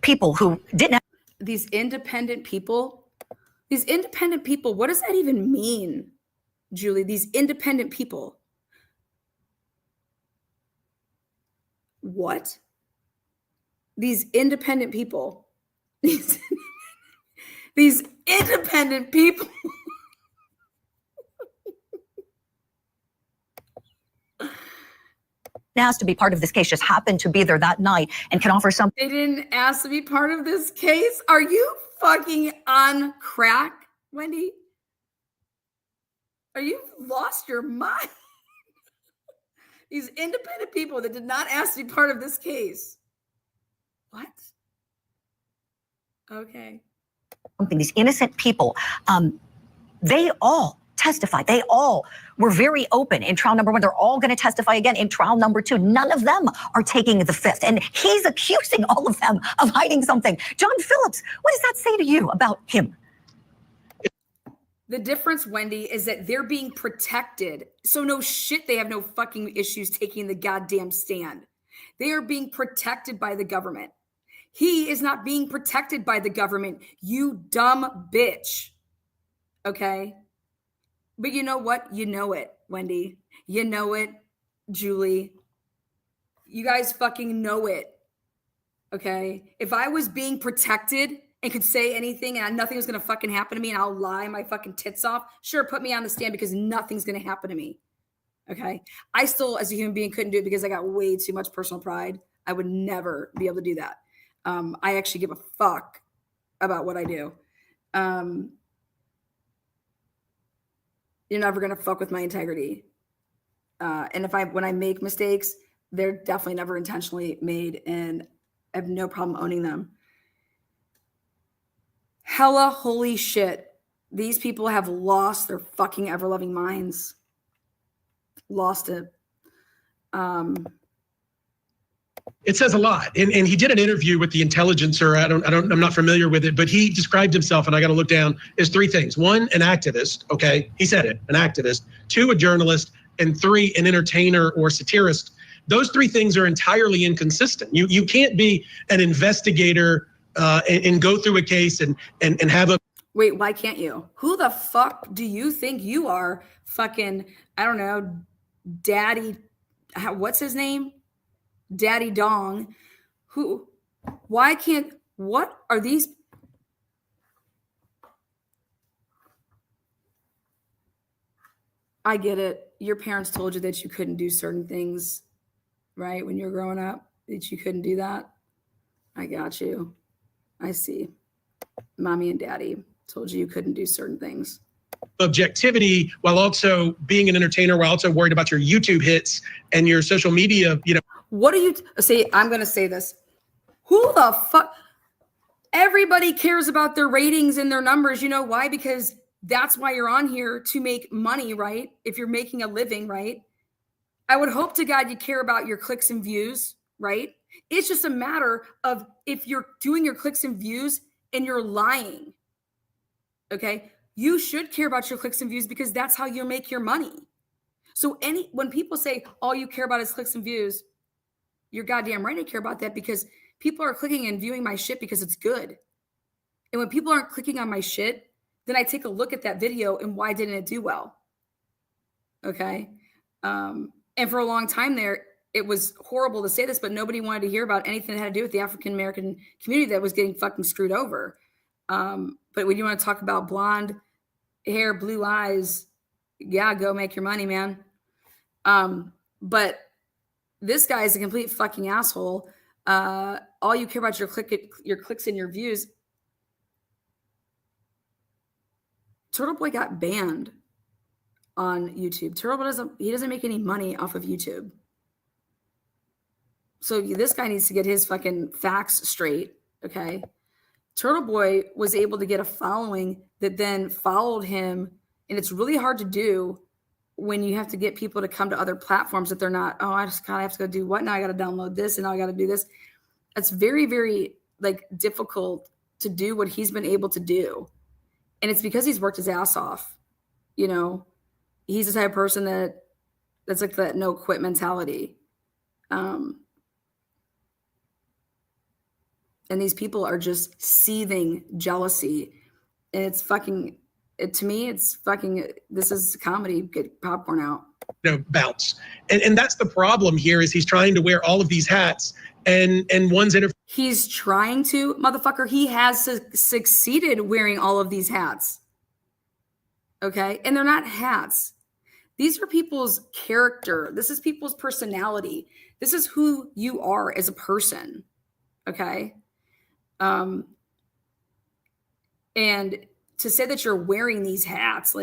people who didn't have. These independent people, what does that even mean, Julie? These independent people. What? These independent people. These independent people. Asked to be part of this case, just happened to be there that night and can offer something. They didn't ask to be part of this case? Are you fucking on crack, Wendy? Are you lost your mind? These independent people that did not ask to be part of this case. What? Okay. These innocent people, they all testified. They all were very open in trial number one. They're all going to testify again in trial number two. None of them are taking the fifth. And he's accusing all of them of hiding something. John Phillips, what does that say to you about him? The difference, Wendy, is that they're being protected. So no shit, they have no fucking issues taking the goddamn stand. They are being protected by the government. He is not being protected by the government, you dumb bitch. Okay? But you know what? You know it, Wendy. You know it, Julie. You guys fucking know it. Okay? If I was being protected and could say anything and nothing was going to fucking happen to me and I'll lie my fucking tits off, sure, put me on the stand because nothing's going to happen to me. Okay? I still, as a human being, couldn't do it because I got way too much personal pride. I would never be able to do that. I actually give a fuck about what I do. You're never going to fuck with my integrity. And when I make mistakes, they're definitely never intentionally made, and I have no problem owning them. Hella holy shit. These people have lost their fucking ever-loving minds. Lost it. It says a lot. And he did an interview with the Intelligencer. I'm not familiar with it, but he described himself, and I got to look down, as three things. One, an activist. Okay. He said it, an activist. Two, a journalist. And three, an entertainer or satirist. Those three things are entirely inconsistent. You can't be an investigator and go through a case and have a. Wait, why can't you? Who the fuck do you think you are? Fucking, I don't know, Daddy, what's his name? Daddy Dong. Why can't, what are these? I get it. Your parents told you that you couldn't do certain things, right? When you were growing up, that you couldn't do that. I got you. I see. Mommy and daddy told you couldn't do certain things. Objectivity while also being an entertainer, while also worried about your YouTube hits and your social media, What do you say? I'm going to say this. Who the fuck? Everybody cares about their ratings and their numbers. You know why? Because that's why you're on here, to make money, right? If you're making a living, right? I would hope to God you care about your clicks and views, right? It's just a matter of if you're doing your clicks and views and you're lying, okay? You should care about your clicks and views because that's how you make your money. So when people say all you care about is clicks and views, you're goddamn right I care about that, because people are clicking and viewing my shit because it's good. And when people aren't clicking on my shit, then I take a look at that video and why didn't it do well? Okay. And for a long time there, it was horrible to say this, but nobody wanted to hear about anything that had to do with the African-American community that was getting fucking screwed over. But when you want to talk about blonde hair, blue eyes, yeah, go make your money, man. But this guy is a complete fucking asshole. All you care about your clicks and your views. Turtleboy got banned on YouTube. Turtleboy doesn't make any money off of YouTube. So this guy needs to get his fucking facts straight, okay? Turtleboy was able to get a following that then followed him, and it's really hard to do when you have to get people to come to other platforms that they're not, oh, I just gotta have to go do what now? I gotta download this and now I gotta do this. It's very, very difficult to do what he's been able to do. And it's because he's worked his ass off. You know, he's the type of person that's like that no quit mentality. And these people are just seething jealousy. And it's fucking, to me, it's fucking, this is comedy. Get popcorn out. Bounce. And that's the problem here, is he's trying to wear all of these hats, and one's he's trying to, motherfucker, he has succeeded wearing all of these hats. Okay? And they're not hats. These are people's character. This is people's personality. This is who you are as a person. Okay? And to say that you're wearing these hats,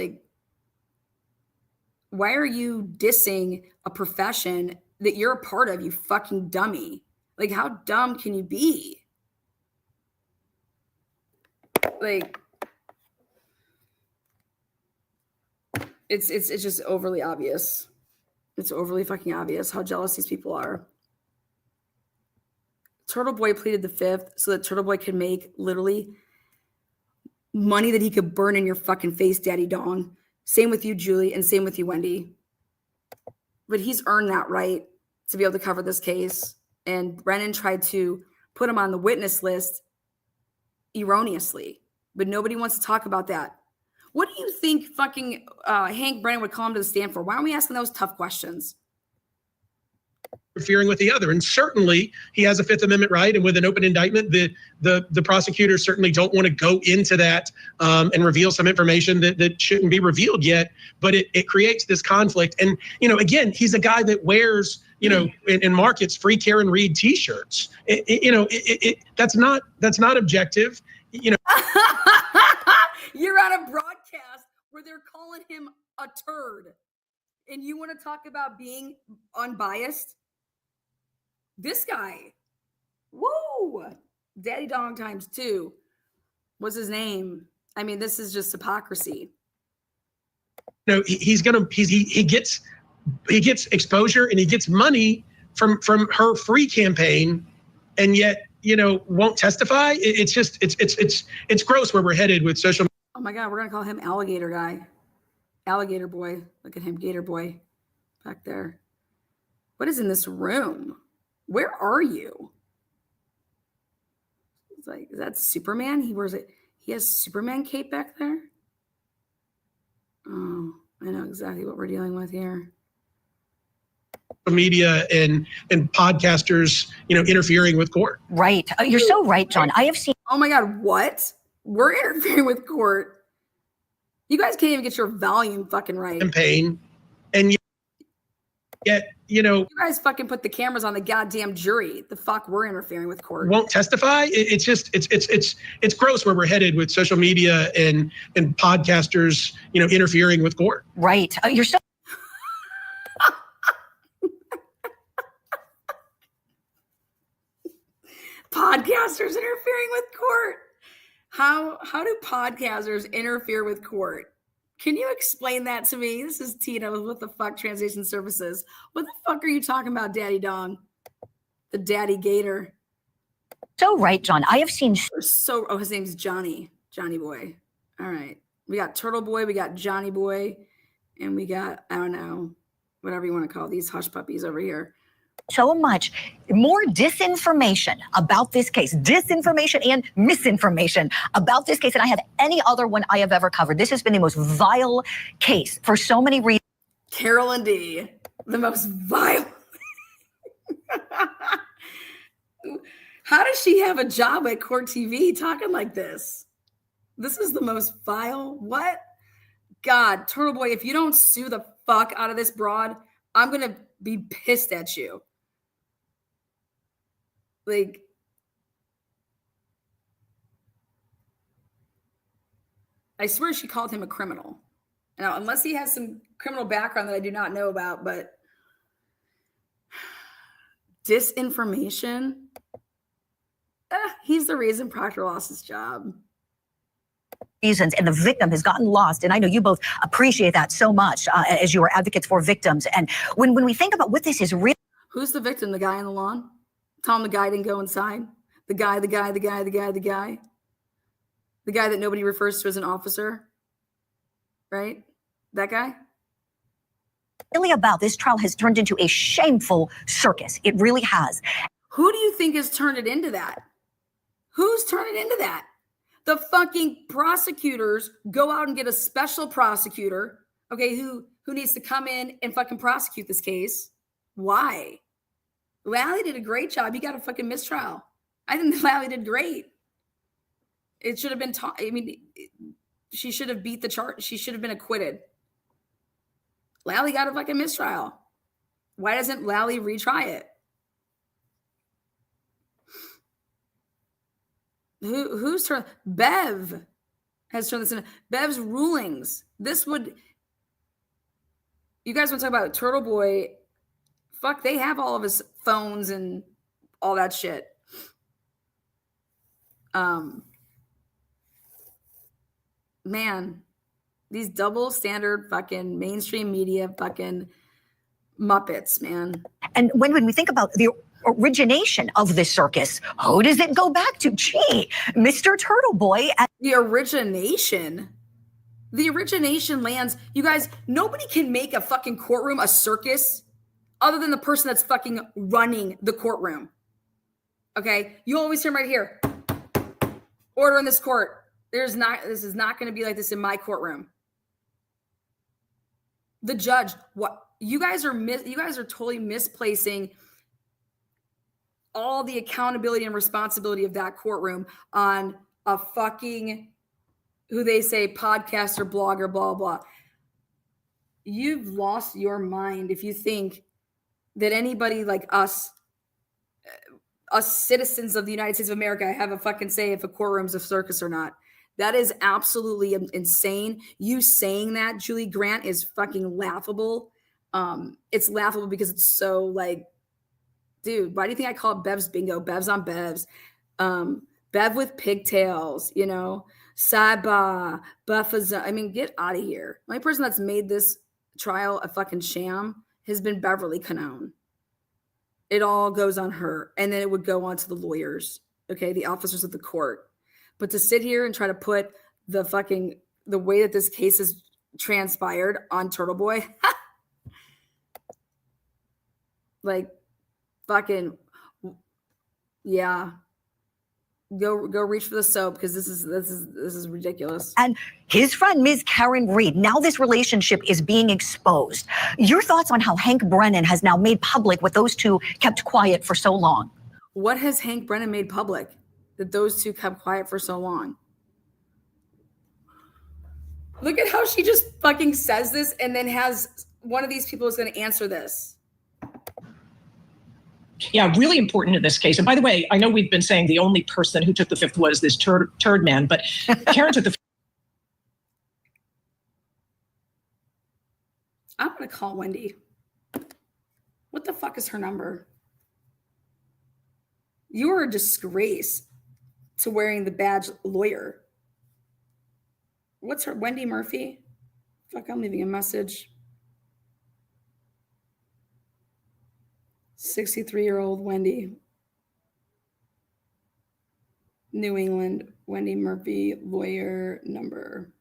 why are you dissing a profession that you're a part of, you fucking dummy? How dumb can you be? It's just overly obvious. It's overly fucking obvious how jealous these people are. Turtleboy pleaded the fifth so that Turtleboy could make literally money that he could burn in your fucking face, Daddy Dong. Same with you, Julie, and same with you, Wendy. But he's earned that right to be able to cover this case. And Brennan tried to put him on the witness list erroneously, but nobody wants to talk about that. What do you think fucking Hank Brennan would call him to the stand for? Why aren't we asking those tough questions? Interfering with the other, and certainly he has a Fifth Amendment right. And with an open indictment, the prosecutors certainly don't want to go into that and reveal some information that shouldn't be revealed yet. But it creates this conflict. And again, he's a guy that wears and markets free Karen Reed T-shirts. That's not objective. You're on a broadcast where they're calling him a turd, and you want to talk about being unbiased? This guy, whoa, Daddy Dong times 2. What's his name? I mean, this is just hypocrisy. He gets exposure and he gets money from her free campaign, and yet won't testify. It's gross where we're headed with social. Oh my God, we're gonna call him Alligator Guy, Alligator Boy. Look at him, Gator Boy, back there. What is in this room? Where are you? It's like, is that Superman? He wears it. He has Superman cape back there. Oh, I know exactly what we're dealing with here. Media and podcasters, interfering with court. Right. You're so right, John. I have seen. Oh my God, what? We're interfering with court. You guys can't even get your volume fucking right. Campaign, and yet, you guys fucking put the cameras on the goddamn jury. The fuck, we're interfering with court. Won't testify. It's gross where we're headed with social media and podcasters, interfering with court. Right. You're so. Podcasters interfering with court. How do podcasters interfere with court? Can you explain that to me? This is Tina with What the Fuck Translation Services. What the fuck are you talking about, Daddy Dong? The Daddy Gator. So right, John. I have seen. Oh, his name's Johnny. Johnny Boy. All right. We got Turtle Boy. We got Johnny Boy. And we got, I don't know, whatever you want to call these hush puppies over here. So much more disinformation about this case, disinformation and misinformation about this case than I have any other one I have ever covered. This has been the most vile case for so many reasons. Carolyn D, the most vile. How does she have a job at Court TV talking like this? This is the most vile. What? God, Turtle Boy, if you don't sue the fuck out of this broad, I'm going to be pissed at you. Like, I swear she called him a criminal. Now, unless he has some criminal background that I do not know about, but disinformation, he's the reason Proctor lost his job. Reasons, and the victim has gotten lost. And I know you both appreciate that so much as you are advocates for victims. And when we think about what this is really. Who's the victim? The guy on the lawn? Tell him the guy didn't go inside. The guy that nobody refers to as an officer. Right? That guy? Really about this trial has turned into a shameful circus. It really has. Who do you think has turned it into that? Who's turned it into that? The fucking prosecutors go out and get a special prosecutor, okay, who needs to come in and fucking prosecute this case. Why? Lally did a great job. You got a fucking mistrial. I think Lally did great. It should have been she should have beat the chart. She should have been acquitted. Lally got a fucking mistrial. Why doesn't Lally retry it? Who's turned? Bev has turned this into Bev's rulings. You guys want to talk about Turtleboy? Fuck, they have all of his phones and all that shit. Man, these double standard fucking mainstream media fucking Muppets, man. And when we think about the origination of this circus, who does it go back to? Gee, Mr. Turtleboy. The origination lands. You guys, nobody can make a fucking courtroom a circus other than the person that's fucking running the courtroom. Okay, you always hear them right here. Order in this court. This is not going to be like this in my courtroom. The judge, what you guys are totally misplacing all the accountability and responsibility of that courtroom on a fucking, who they say, podcaster, blogger, blah, blah. You've lost your mind if you think that anybody like us citizens of the United States of America have a fucking say if a courtroom's a circus or not. That is absolutely insane. You saying that, Julie Grant, is fucking laughable. It's laughable because it's so like, dude, why do you think I call it Bev's Bingo? Bev's on Bev's. Bev with pigtails, you know, Saba, Buffaza. I mean, get out of here. The only person that's made this trial a fucking sham has been Beverly Canone. It all goes on her. And then it would go on to the lawyers, okay, the officers of the court. But to sit here and try to put the way that this case has transpired on Turtleboy, like fucking, yeah. Go reach for the soap because this is ridiculous. And his friend, Ms. Karen Reed, now this relationship is being exposed. Your thoughts on how Hank Brennan has now made public what those two kept quiet for so long? What has Hank Brennan made public that those two kept quiet for so long? Look at how she just fucking says this and then has one of these people is going to answer this. Yeah, really important in this case. And by the way, I know we've been saying the only person who took the fifth was this turd man, but Karen took the fifth. I'm going to call Wendy. What the fuck is her number? You are a disgrace to wearing the badge lawyer. What's her, Wendy Murphy? Fuck, I'm leaving a message. 63-year-old Wendy. New England, Wendy Murphy, lawyer number.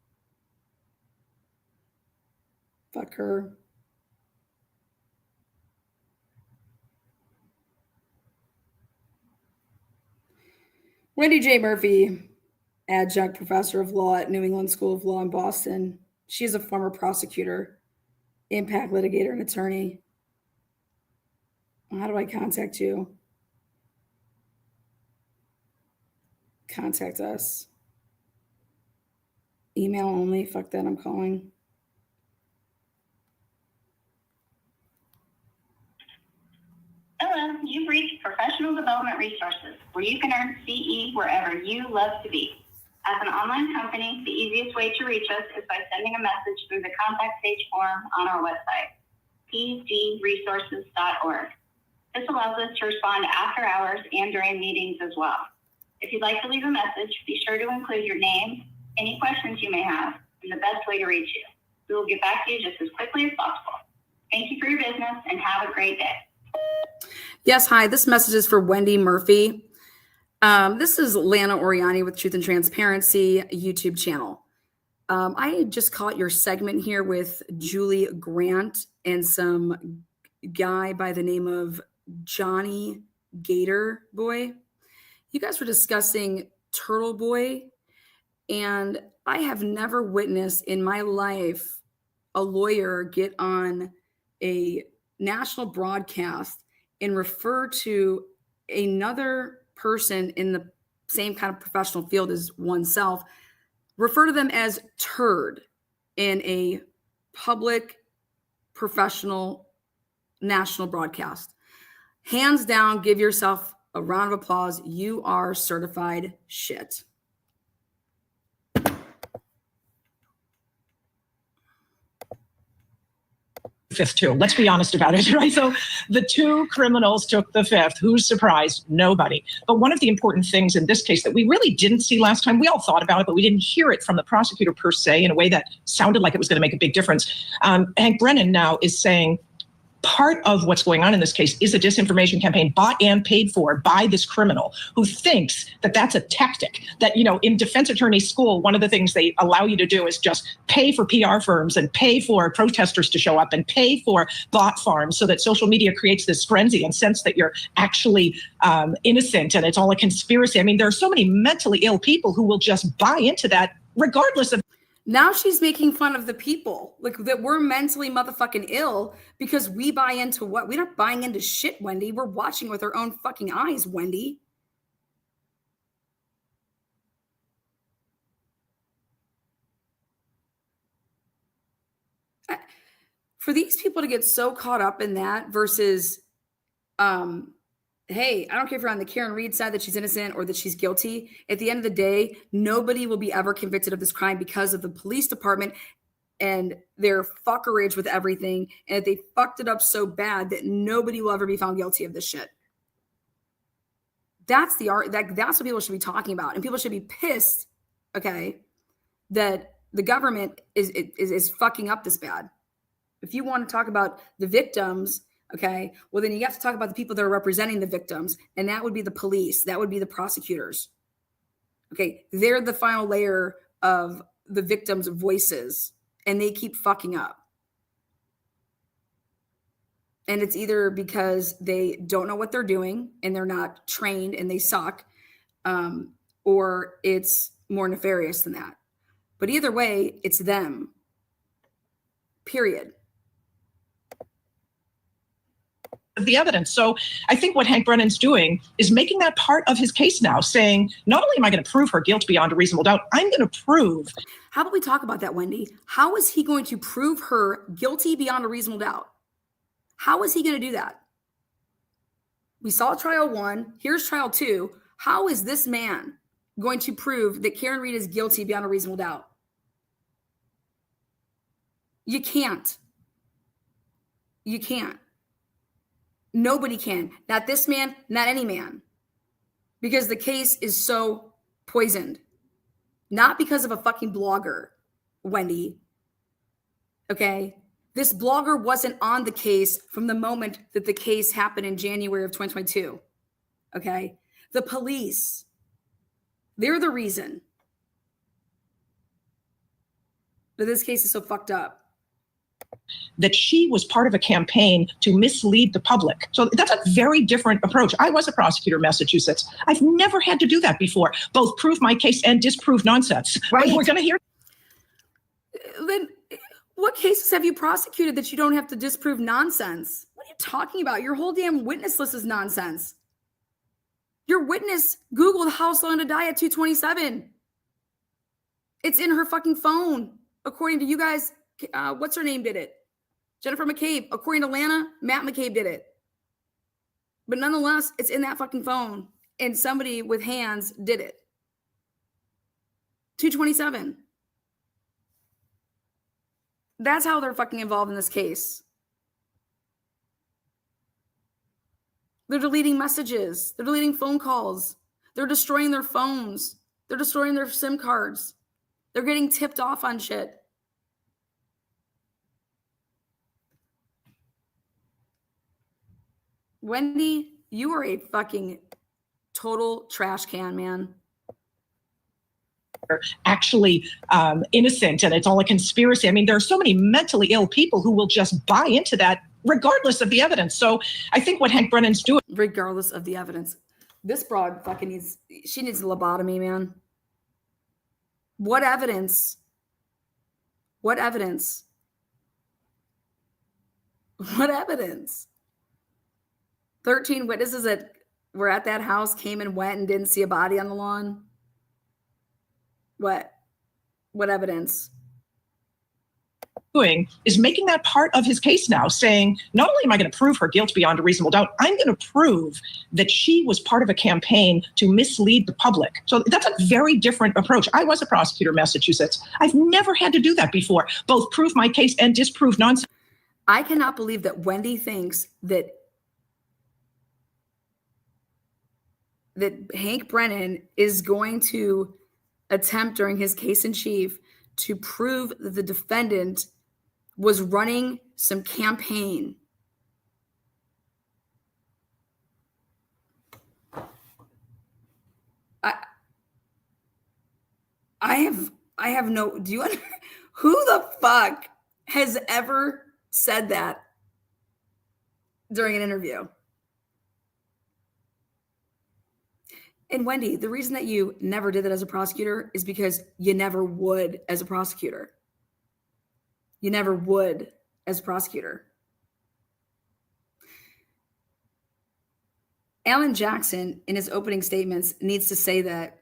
Fuck her. Wendy J. Murphy, adjunct professor of law at New England School of Law in Boston. She is a former prosecutor, impact litigator, and attorney. How do I contact you? Contact us. Email only. Fuck that, I'm calling. Hello, you've reached Professional Development Resources, where you can earn CE wherever you love to be. As an online company, the easiest way to reach us is by sending a message through the contact page form on our website, pdresources.org. This allows us to respond after hours and during meetings as well. If you'd like to leave a message, be sure to include your name, any questions you may have, and the best way to reach you. We will get back to you just as quickly as possible. Thank you for your business and have a great day. Yes, hi. This message is for Wendy Murphy. This is Lana Oriani with Truth and Transparency YouTube channel. I just caught your segment here with Julie Grant and some guy by the name of Johnny Gator Boy. You guys were discussing Turtleboy, and I have never witnessed in my life a lawyer get on a national broadcast and refer to another person in the same kind of professional field as oneself, refer to them as turd in a public, professional, national broadcast. Hands down, give yourself a round of applause. You are certified shit. Fifth too. Let's be honest about it, right? So the two criminals took the fifth. Who's surprised? Nobody. But one of the important things in this case that we really didn't see last time, we all thought about it, but we didn't hear it from the prosecutor per se in a way that sounded like it was going to make a big difference. Hank Brennan now is saying part of what's going on in this case is a disinformation campaign bought and paid for by this criminal who thinks that that's a tactic. That, you know, in defense attorney school, one of the things they allow you to do is just pay for PR firms and pay for protesters to show up and pay for bot farms so that social media creates this frenzy and sense that you're actually innocent and it's all a conspiracy. I mean, there are so many mentally ill people who will just buy into that regardless of. Now she's making fun of the people, like that we're mentally motherfucking ill because we buy into what? We're not buying into shit, Wendy. We're watching with our own fucking eyes, Wendy. For these people to get so caught up in that versus, hey, I don't care if you're on the Karen Reed side that she's innocent or that she's guilty. At the end of the day, nobody will be ever convicted of this crime because of the police department and their fuckerage with everything. And they fucked it up so bad that nobody will ever be found guilty of this shit. That's the art. That's what people should be talking about. And people should be pissed, okay, that the government is fucking up this bad. If you want to talk about the victims, okay, well, then you have to talk about the people that are representing the victims, and that would be the police. That would be the prosecutors. Okay, they're the final layer of the victims' voices, and they keep fucking up. And it's either because they don't know what they're doing, and they're not trained, and they suck, or it's more nefarious than that. But either way, it's them. Period. The evidence. So I think what Hank Brennan's doing is making that part of his case now, saying, not only am I going to prove her guilt beyond a reasonable doubt, I'm going to prove. How about we talk about that, Wendy? How is he going to prove her guilty beyond a reasonable doubt? How is he going to do that? We saw trial 1. Here's trial 2. How is this man going to prove that Karen Reed is guilty beyond a reasonable doubt? You can't. You can't. Nobody can. Not this man, not any man. Because the case is so poisoned. Not because of a fucking blogger, Wendy. Okay? This blogger wasn't on the case from the moment that the case happened in January of 2022. Okay? The police, they're the reason that this case is so fucked up. That she was part of a campaign to mislead the public. So that's a very different approach. I was a prosecutor in Massachusetts. I've never had to do that before, both prove my case and disprove nonsense. Right. We're going to hear. Then what cases have you prosecuted that you don't have to disprove nonsense? What are you talking about? Your whole damn witness list is nonsense. Your witness Googled how slow to die at 227. It's in her fucking phone. According to you guys, what's her name did it? Jennifer McCabe. According to Lana, Matt McCabe did it. But nonetheless, it's in that fucking phone. And somebody with hands did it. 227. That's how they're fucking involved in this case. They're deleting messages. They're deleting phone calls. They're destroying their phones. They're destroying their SIM cards. They're getting tipped off on shit. Wendy, you are a fucking total trash can, man. Actually innocent and it's all a conspiracy. I mean, there are so many mentally ill people who will just buy into that regardless of the evidence. So I think what Hank Brennan's doing. Regardless of the evidence. This broad fucking needs a lobotomy, man. What evidence? What evidence? What evidence? 13 witnesses that were at that house came and went and didn't see a body on the lawn. What evidence? Doing is making that part of his case now, saying, not only am I going to prove her guilt beyond a reasonable doubt, I'm going to prove that she was part of a campaign to mislead the public. So that's a very different approach. I was a prosecutor in Massachusetts. I've never had to do that before, both prove my case and disprove nonsense. I cannot believe that Wendy thinks that Hank Brennan is going to attempt during his case in chief to prove that the defendant was running some campaign I have no, do you who the fuck has ever said that during an interview? And Wendy, the reason that you never did that as a prosecutor is because you never would as a prosecutor. You never would as a prosecutor. Alan Jackson, in his opening statements, needs to say that,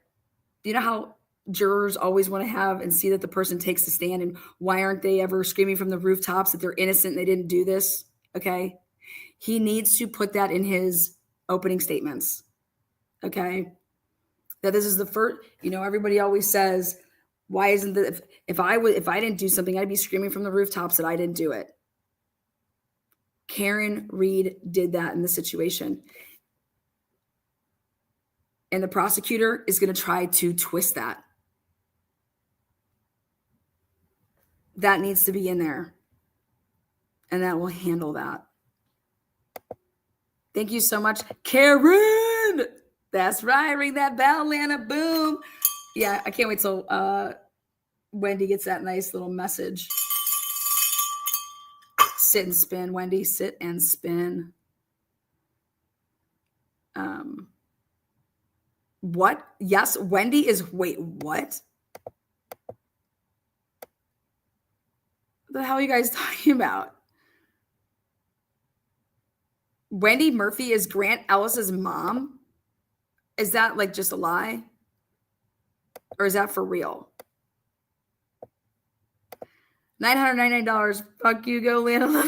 you know how jurors always want to have and see that the person takes the stand, and why aren't they ever screaming from the rooftops that they're innocent and they didn't do this? Okay. He needs to put that in his opening statements. Okay. That this is the first, you know, everybody always says, why isn't the, if I didn't do something, I'd be screaming from the rooftops that I didn't do it. Karen Reed did that in the situation. And the prosecutor is going to try to twist that. That needs to be in there. And that will handle that. Thank you so much, Karen. That's right. Ring that bell, Lana. Boom. Yeah, I can't wait till Wendy gets that nice little message. Sit and spin, Wendy. Sit and spin. What? Yes, Wendy is. Wait, what? What the hell are you guys talking about? Wendy Murphy is Grant Ellis's mom? Is that like just a lie? Or is that for real? $999. Fuck you, go Lana.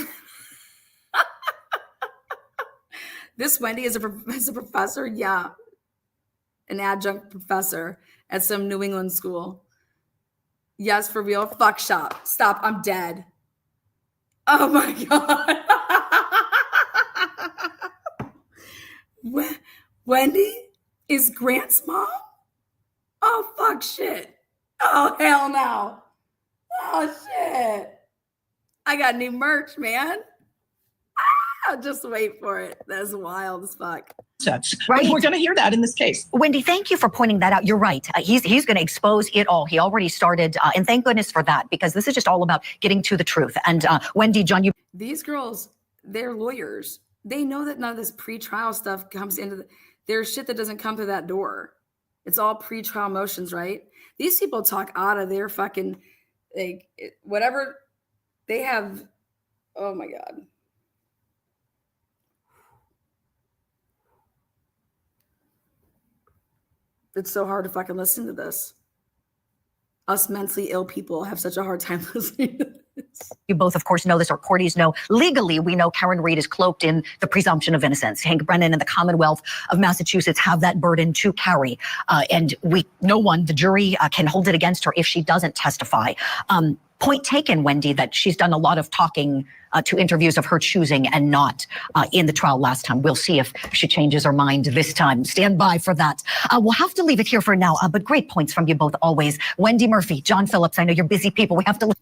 This Wendy is a professor? Yeah. An adjunct professor at some New England school. Yes, for real. Fuck shop. Stop. I'm dead. Oh my God. Wendy is Grant's mom? Oh, fuck shit. Oh, hell no. Oh, shit. I got new merch, man. Just wait for it. That's wild as fuck. Right. We're going to hear that in this case. Wendy, thank you for pointing that out. You're right. He's going to expose it all. He already started. And thank goodness for that, because this is just all about getting to the truth. And Wendy, John, you. These girls, they're lawyers. They know that none of this pre-trial stuff comes into there's shit that doesn't come through that door. It's all pre-trial motions, right? These people talk out of their fucking, like, whatever they have. Oh my God. It's so hard to fucking listen to this. Us mentally ill people have such a hard time listening to this. You both, of course, know this, or courties know. Legally, we know Karen Reed is cloaked in the presumption of innocence. Hank Brennan and the Commonwealth of Massachusetts have that burden to carry. And no one, the jury, can hold it against her if she doesn't testify. Point taken, Wendy, that she's done a lot of talking to interviews of her choosing and not in the trial last time. We'll see if she changes her mind this time. Stand by for that. We'll have to leave it here for now, but great points from you both always. Wendy Murphy, John Phillips, I know you're busy people. We have to.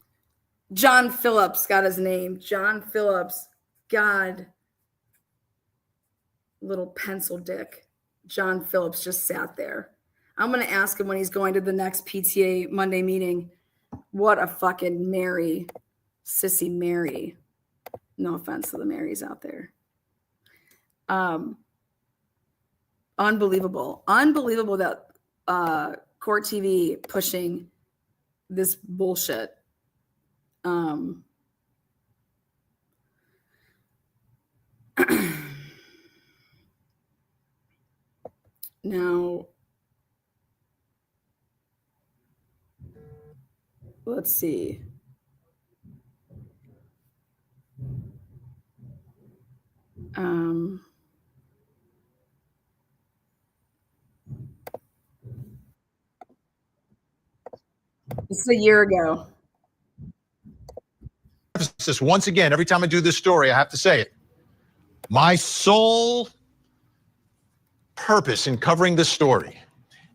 John Phillips got his name. John Phillips. God. Little pencil dick. John Phillips just sat there. I'm going to ask him when he's going to the next PTA Monday meeting. What a fucking Mary. Sissy Mary. No offense to the Marys out there. Unbelievable. Unbelievable that Court TV pushing this bullshit. Now, let's see. This is a year ago. Once again, every time I do this story, I have to say it. My sole purpose in covering this story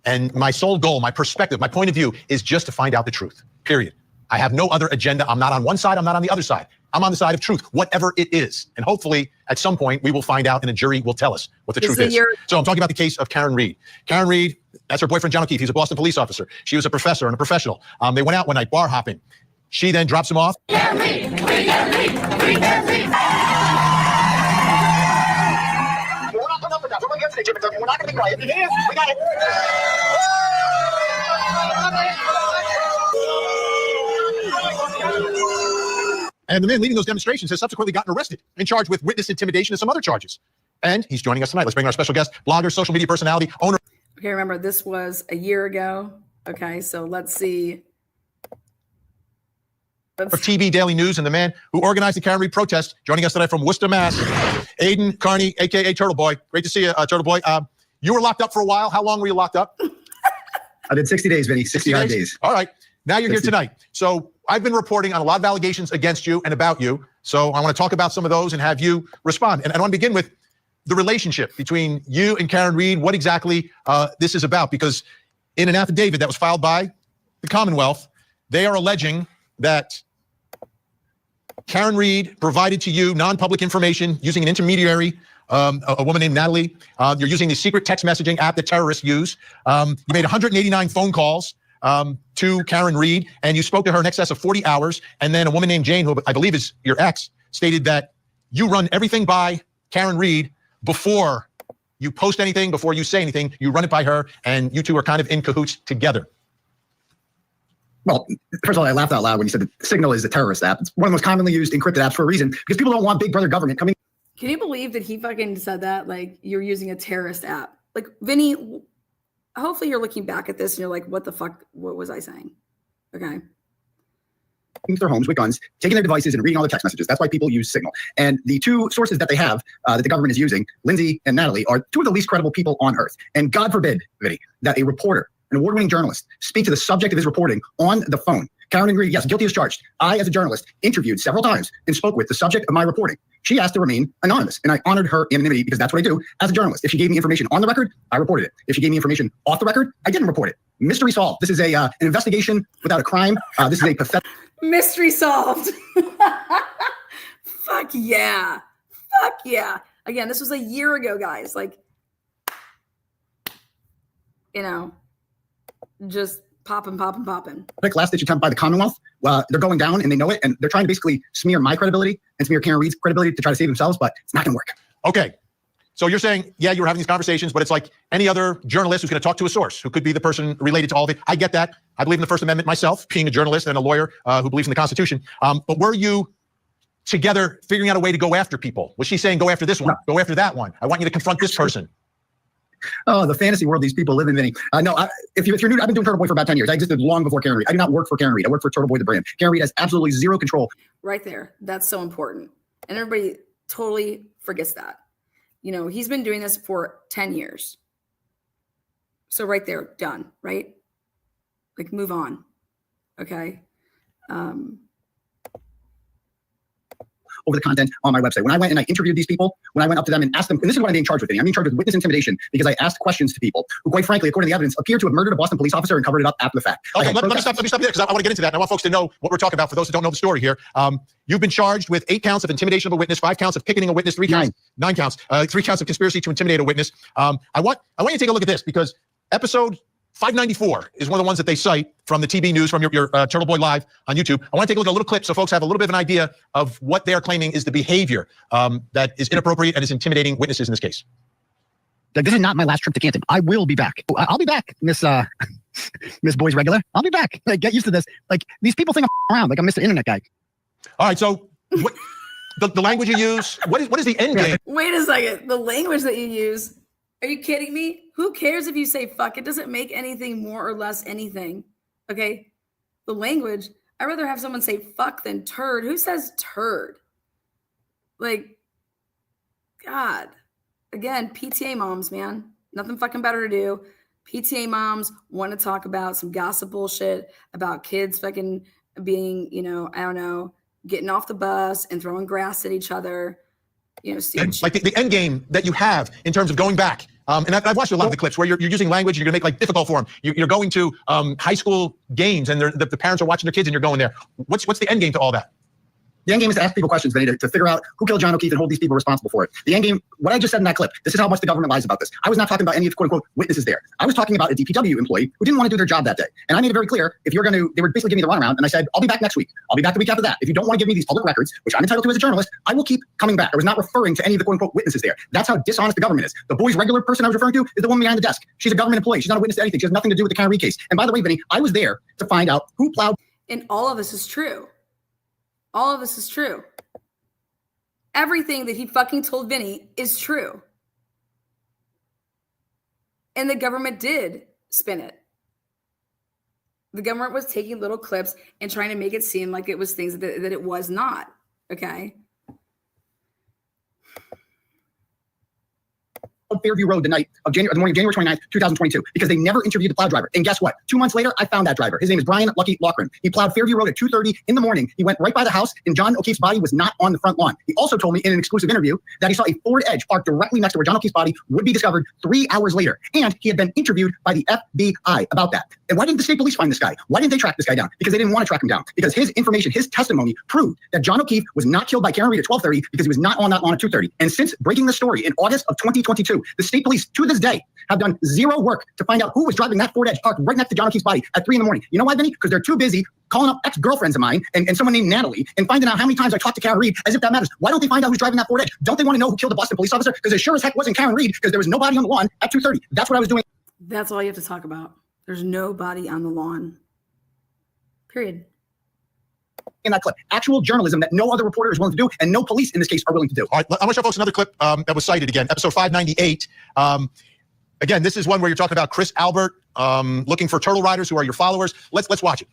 and my sole goal, my perspective, my point of view is just to find out the truth, period. I have no other agenda. I'm not on one side. I'm not on the other side. I'm on the side of truth, whatever it is. And hopefully, at some point, we will find out and a jury will tell us what the truth is. So I'm talking about the case of Karen Reed. Karen Reed, that's her boyfriend, John O'Keefe. He's a Boston police officer. She was a professor and a professional. They went out one night bar hopping. She then drops him off. Karen Reed, Karen Reed, Karen Reed. We're not putting up with that. We're going to get to the We're not going to be quiet. We got it. And the man leading those demonstrations has subsequently gotten arrested and charged with witness intimidation and some other charges. And he's joining us tonight. Let's bring our special guest, blogger, social media personality, owner. Okay, remember, this was a year ago. Okay, so let's see. Of TV Daily News and the man who organized the Karen Reed protest, joining us tonight from Worcester, Mass. Aiden Carney, a.k.a. Turtleboy. Great to see you, Turtleboy. You were locked up for a while. How long were you locked up? I did 60 days, Vinny, 60 odd days. All right. Now you're here tonight. So I've been reporting on a lot of allegations against you and about you. So I want to talk about some of those and have you respond. And I want to begin with the relationship between you and Karen Reed, what exactly this is about. Because in an affidavit that was filed by the Commonwealth, they are alleging that Karen Reed provided to you non-public information using an intermediary, a woman named Natalie. You're using the secret text messaging app that terrorists use. You made 189 phone calls to Karen Reed, and you spoke to her in excess of 40 hours. And then a woman named Jane, who I believe is your ex, stated that you run everything by Karen Reed before you post anything, before you say anything. You run it by her, and you two are kind of in cahoots together. Well, first of all, I laughed out loud when you said that Signal is a terrorist app. It's one of the most commonly used encrypted apps for a reason, because people don't want Big Brother government coming. Can you believe that he fucking said that? Like, you're using a terrorist app. Like, Vinny, hopefully you're looking back at this and you're like, what the fuck? What was I saying? Okay. Into their homes with guns, taking their devices and reading all the text messages. That's why people use Signal. And the two sources that they have that the government is using, Lindsay and Natalie, are two of the least credible people on earth. And God forbid, Vinny, that a reporter, an award-winning journalist, speak to the subject of his reporting on the phone. Karen Reed, yes, guilty as charged. I, as a journalist, interviewed several times and spoke with the subject of my reporting. She asked to remain anonymous, and I honored her anonymity because that's what I do as a journalist. If she gave me information on the record, I reported it. If she gave me information off the record, I didn't report it. Mystery solved. This is an investigation without a crime. This is a pathetic... Mystery solved. Fuck yeah. Fuck yeah. Again, this was a year ago, guys. Like, you know, just popping. last-ditch attempt by the Commonwealth. They're going down and they know it, and they're trying to basically smear my credibility and smear Karen Reed's credibility to try to save themselves, but it's not going to work. Okay. So you're saying, yeah, you were having these conversations, but it's like any other journalist who's going to talk to a source, who could be the person related to all of it. I get that. I believe in the First Amendment myself, being a journalist and a lawyer who believes in the Constitution. But were you together figuring out a way to go after people? Was she saying, go after this one, go after that one? I want you to confront this person. Oh, the fantasy world these people live in, Vinny. No, if you're new, I've been doing Turtleboy for about 10 years. I existed long before Karen Reed. I do not work for Karen Reed. I work for Turtleboy, the brand. Karen Reed has absolutely zero control. Right there. That's so important. And everybody totally forgets that. You know, he's been doing this for 10 years. So right there, done, right? Like, move on. Okay. Over the content on my website. When I went and I interviewed these people, when I went up to them and asked them, and this is what I'm being charged with. I'm being charged with witness intimidation because I asked questions to people who, quite frankly, according to the evidence, appear to have murdered a Boston police officer and covered it up after the fact. Okay, let me stop there because I want to get into that. And I want folks to know what we're talking about for those who don't know the story here. You've been charged with 8 counts of intimidation of a witness, 5 counts of picketing a witness, 3 counts, 9 counts, 3 counts of conspiracy to intimidate a witness. I want you to take a look at this because episode 594 is one of the ones that they cite from the TB News, from your Turtleboy Live on YouTube. I want to take a look at a little clip so folks have a little bit of an idea of what they're claiming is the behavior that is inappropriate and is intimidating witnesses in this case. Like, this is not my last trip to Canton. I will be back. I'll be back, Miss Boys Regular. I'll be back. Like, get used to this. Like, these people think I'm around. Like, I'm Mr. Internet guy. All right, so what, the language you use, what is the end game? Wait a second. The language that you use. Are you kidding me? Who cares if you say fuck? It doesn't make anything more or less anything. Okay? The language, I'd rather have someone say fuck than turd. Who says turd? Like, God. Again, PTA moms, man. Nothing fucking better to do. PTA moms want to talk about some gossip bullshit about kids fucking being, you know, I don't know, getting off the bus and throwing grass at each other. You know, like the end game that you have in terms of going back. And I've watched a lot of the clips where you're using language, you're going to make like difficult for them. You're going to high school games and the parents are watching their kids and you're going there. What's the end game to all that? The end game is to ask people questions, Vinny, to figure out who killed John O'Keefe and hold these people responsible for it. The end game, what I just said in that clip, this is how much the government lies about this. I was not talking about any of the quote unquote witnesses there. I was talking about a DPW employee who didn't want to do their job that day. And I made it very clear, if you're going to, they were basically giving me the runaround. And I said, I'll be back next week. I'll be back the week after that. If you don't want to give me these public records, which I'm entitled to as a journalist, I will keep coming back. I was not referring to any of the quote unquote witnesses there. That's how dishonest the government is. The boy's regular person I was referring to is the woman behind the desk. She's a government employee. She's not a witness to anything. She has nothing to do with the Karen Reed case. And by the way, Vinny, I was there to find out who plowed. And all of this is true. All of this is true. Everything that he fucking told Vinny is true. And the government did spin it. The government was taking little clips and trying to make it seem like it was things that it was not. Okay. Fairview Road the morning of January 29th, 2022, because they never interviewed the plow driver. And guess what? 2 months later, I found that driver. His name is Brian Lucky Loughran. He plowed Fairview Road at 2:30 in the morning. He went right by the house, and John O'Keefe's body was not on the front lawn. He also told me in an exclusive interview that he saw a Ford Edge parked directly next to where John O'Keefe's body would be discovered 3 hours later. And he had been interviewed by the FBI about that. And why didn't the state police find this guy? Why didn't they track this guy down? Because they didn't want to track him down. Because his information, his testimony proved that John O'Keefe was not killed by Karen Reed at 12:30 because he was not on that lawn at 2:30. And since breaking the story in August of 2022, the state police, to this day, have done zero work to find out who was driving that Ford Edge parked right next to John O'Keefe's body at 3 in the morning. You know why, Vinny? Because they're too busy calling up ex-girlfriends of mine and someone named Natalie and finding out how many times I talked to Karen Reed as if that matters. Why don't they find out who's driving that Ford Edge? Don't they want to know who killed the Boston police officer? Because it sure as heck wasn't Karen Reed because there was nobody on the lawn at 2:30. That's what I was doing. That's all you have to talk about. There's nobody on the lawn. Period. In that clip, actual journalism that no other reporter is willing to do and no police in this case are willing to do. All right, I'm going to show folks another clip that was cited again, episode 598. Again, this is one where you're talking about Chris Albert looking for turtle riders who are your followers. Let's watch it.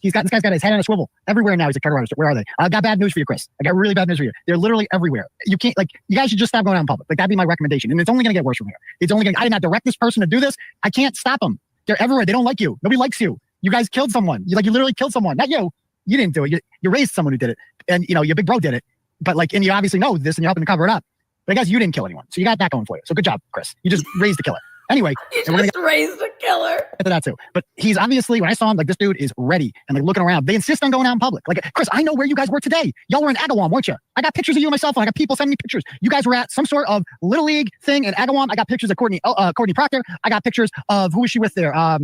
This guy's got his head on a swivel everywhere now. He's a turtle rider. Where are they? I got bad news for you, Chris. I got really bad news for you. They're literally everywhere. You can't you guys should just stop going out in public. That'd be my recommendation. And it's only going to get worse from here. I did not direct this person to do this. I can't stop them. They're everywhere. They don't like you. Nobody likes you. You guys killed someone. You literally killed someone. Not you. You didn't do it. You raised someone who did it. And your big bro did it. But and you obviously know this and you're helping to cover it up. But I guess you didn't kill anyone. So you got that going for you. So good job, Chris. You just raised the killer. Anyway. Raised the killer. Get to that too. But he's obviously, when I saw him, this dude is ready and looking around. They insist on going out in public. Chris, I know where you guys were today. Y'all were in Agawam, weren't you? I got pictures of you on my cell phone. I got people sending me pictures. You guys were at some sort of Little League thing in Agawam. I got pictures of Courtney Proctor. I got pictures of, who was she with there? I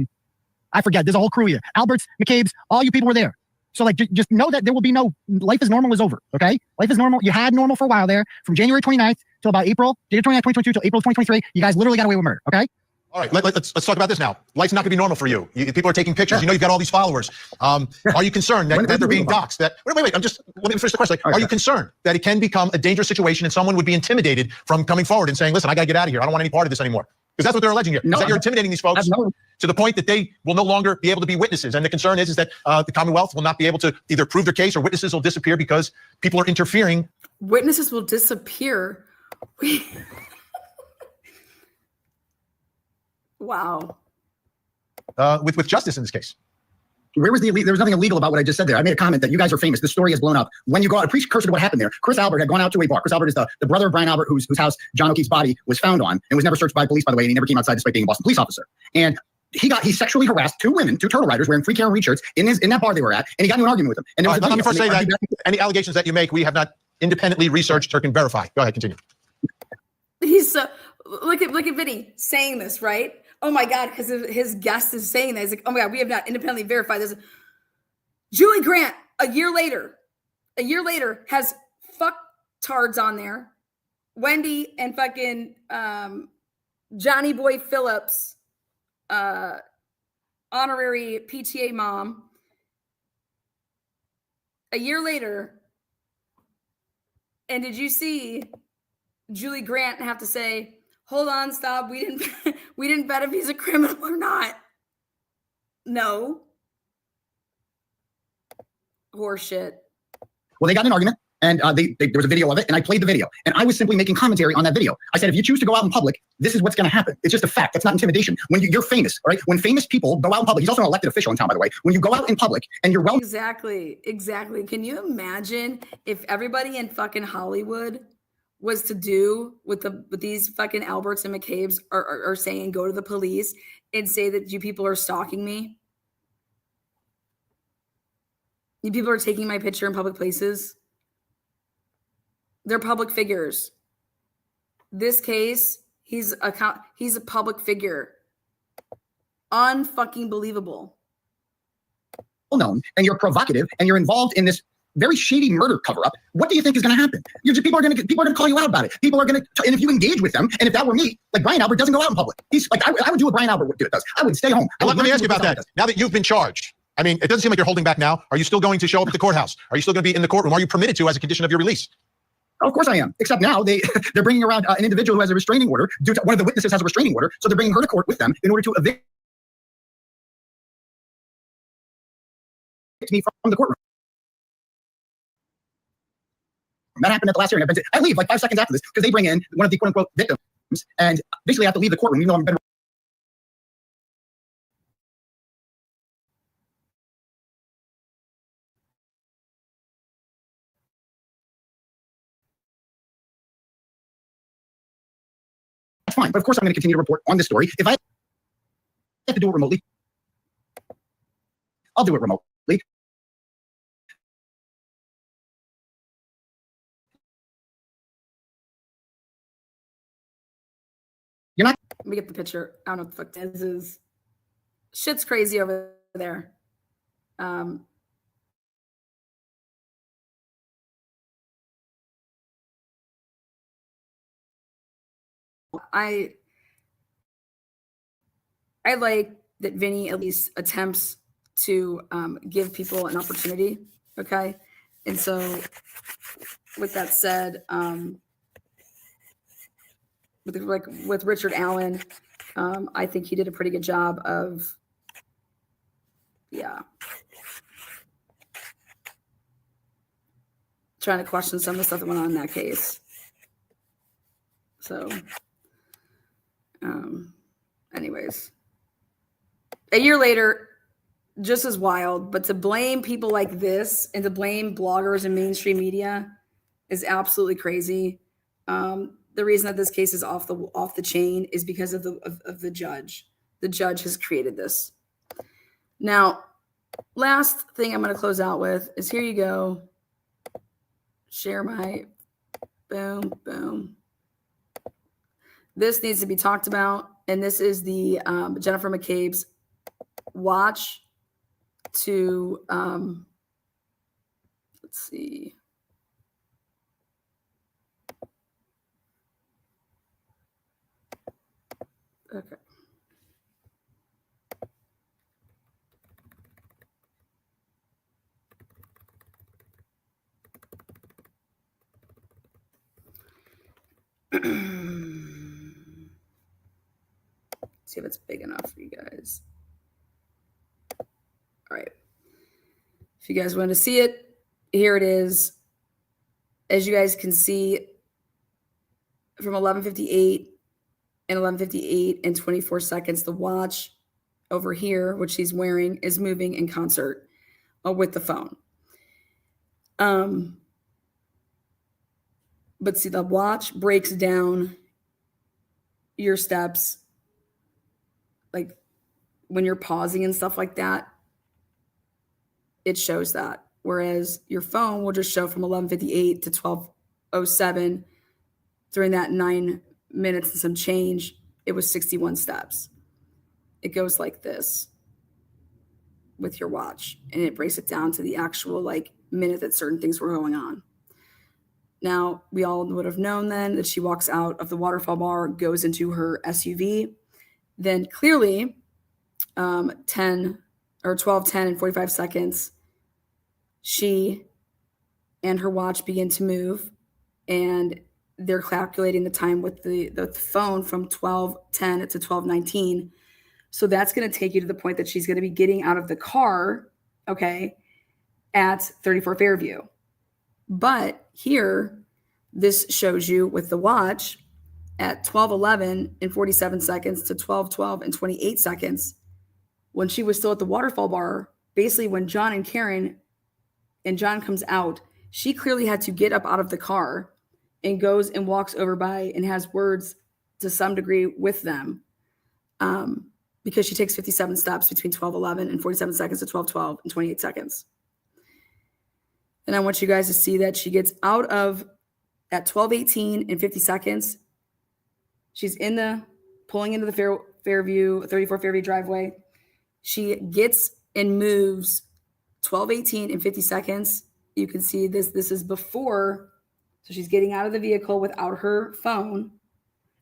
forget. There's a whole crew here. Alberts, McCabe's, all you people were there. So just know that there will be life is normal is over, okay? Life is normal. You had normal for a while there from January 29th till about January 29th, 2022 till April 2023. You guys literally got away with murder, okay? All right, let's talk about this now. Life's not going to be normal for you. People are taking pictures. You've got all these followers. Are you concerned that they're being doxxed? Wait. Let me finish the question. Are you concerned that it can become a dangerous situation and someone would be intimidated from coming forward and saying, listen, I got to get out of here. I don't want any part of this anymore? Because that's what they're alleging here. Is that you're intimidating these folks to the point that they will no longer be able to be witnesses. And the concern is that the Commonwealth will not be able to either prove their case or witnesses will disappear because people are interfering. Witnesses will disappear. Wow. With justice in this case. Where was there was nothing illegal about what I just said there. I made a comment that you guys are famous. This story has blown up. When you go out, a precursor to what happened there, Chris Albert had gone out to a bar. Chris Albert is the brother of Brian Albert, whose house John O'Keefe's body was found on and was never searched by police, by the way, and he never came outside despite being a Boston police officer. And he sexually harassed 2 women, 2 turtle riders wearing free Karen Reed shirts in that bar they were at, and he got into an argument with them. And let me first say that any allegations that you make, we have not independently researched or can verify. Go ahead, continue. He's so look at Vinny saying this, right? Oh my God, because his guest is saying that. He's like, oh my God, we have not independently verified this. Julie Grant, a year later, has fucktards on there. Wendy and fucking Johnny Boy Phillips, honorary PTA mom. A year later, and did you see Julie Grant have to say, hold on, stop, we didn't bet if he's a criminal or not. No. Horseshit. Well, they got in an argument, and there was a video of it, and I played the video. And I was simply making commentary on that video. I said, if you choose to go out in public, this is what's going to happen. It's just a fact. That's not intimidation. When you're famous, right? When famous people go out in public, he's also an elected official in town, by the way. When you go out in public and you're Exactly. Can you imagine if everybody in fucking Hollywood was to do what these fucking Alberts and McCabe's are saying, go to the police and say that you people are stalking me? You people are taking my picture in public places. They're public figures. This case, he's a public figure. Unfucking believable. Known, and you're provocative, and you're involved in this very shady murder cover-up. What do you think is going to happen? People are going to call you out about it. People are going to, and if you engage with them, and if that were me, like Brian Albert doesn't go out in public. He's like, I would do what Brian Albert does. I would stay home. Let me ask you about that. Now that you've been charged, I mean, it doesn't seem like you're holding back now. Are you still going to show up at the courthouse? Are you still going to be in the courtroom? Are you permitted to as a condition of your release? Oh, of course I am. Except now they're bringing around an individual who has a restraining order. One of the witnesses has a restraining order, so they're bringing her to court with them in order to evict me from the courtroom. That happened at the last hearing. I leave like 5 seconds after this because they bring in one of the quote unquote victims, and basically I have to leave the courtroom even though I've been. That's fine, but of course I'm going to continue to report on this story. If I have to do it remotely, I'll do it remotely. You're not. Let me get the picture. I don't know what the fuck this is. Shit's crazy over there. I like that Vinny at least attempts to give people an opportunity. Okay. And so with that said, with Richard Allen, I think he did a pretty good job of, trying to question some of the stuff that went on in that case. So, anyways, a year later, just as wild, but to blame people like this and to blame bloggers and mainstream media is absolutely crazy. The reason that this case is off the chain is because of the judge. The judge has created this. Now, last thing I'm going to close out with is here you go. Share my boom, boom. This needs to be talked about, and this is the Jennifer McCabe's watch to let's see. Okay. See if it's big enough for you guys. All right. If you guys want to see it, here it is. As you guys can see, from 11:58 and 11:58 and 24 seconds, the watch over here, which he's wearing, is moving in concert with the phone. But see, the watch breaks down your steps, like when you're pausing and stuff like that, it shows that. Whereas your phone will just show from 11:58 to 12:07. During that 9 minutes and some change, it was 61 steps. It goes like this with your watch, and it breaks it down to the actual minute that certain things were going on. Now, we all would have known then that she walks out of the waterfall bar, goes into her SUV. Then clearly, 12:10 and 45 seconds, she and her watch begin to move, and they're calculating the time with the phone from 12:10 to 12:19. So that's going to take you to the point that she's going to be getting out of the car, okay, at 34 Fairview. But here, this shows you with the watch at 12:11 and 47 seconds to 12:12 and 28 seconds, when she was still at the waterfall bar, basically when John and Karen and John comes out, she clearly had to get up out of the car and goes and walks over by and has words to some degree with them, because she takes 57 steps between 12:11 and 47 seconds to 12:12 and 28 seconds. Then I want you guys to see that she gets out of at 12:18 and 50 seconds. She's pulling into the Fairview, 34 Fairview driveway. She gets and moves 12:18 and 50 seconds. You can see this. This is before. So she's getting out of the vehicle without her phone.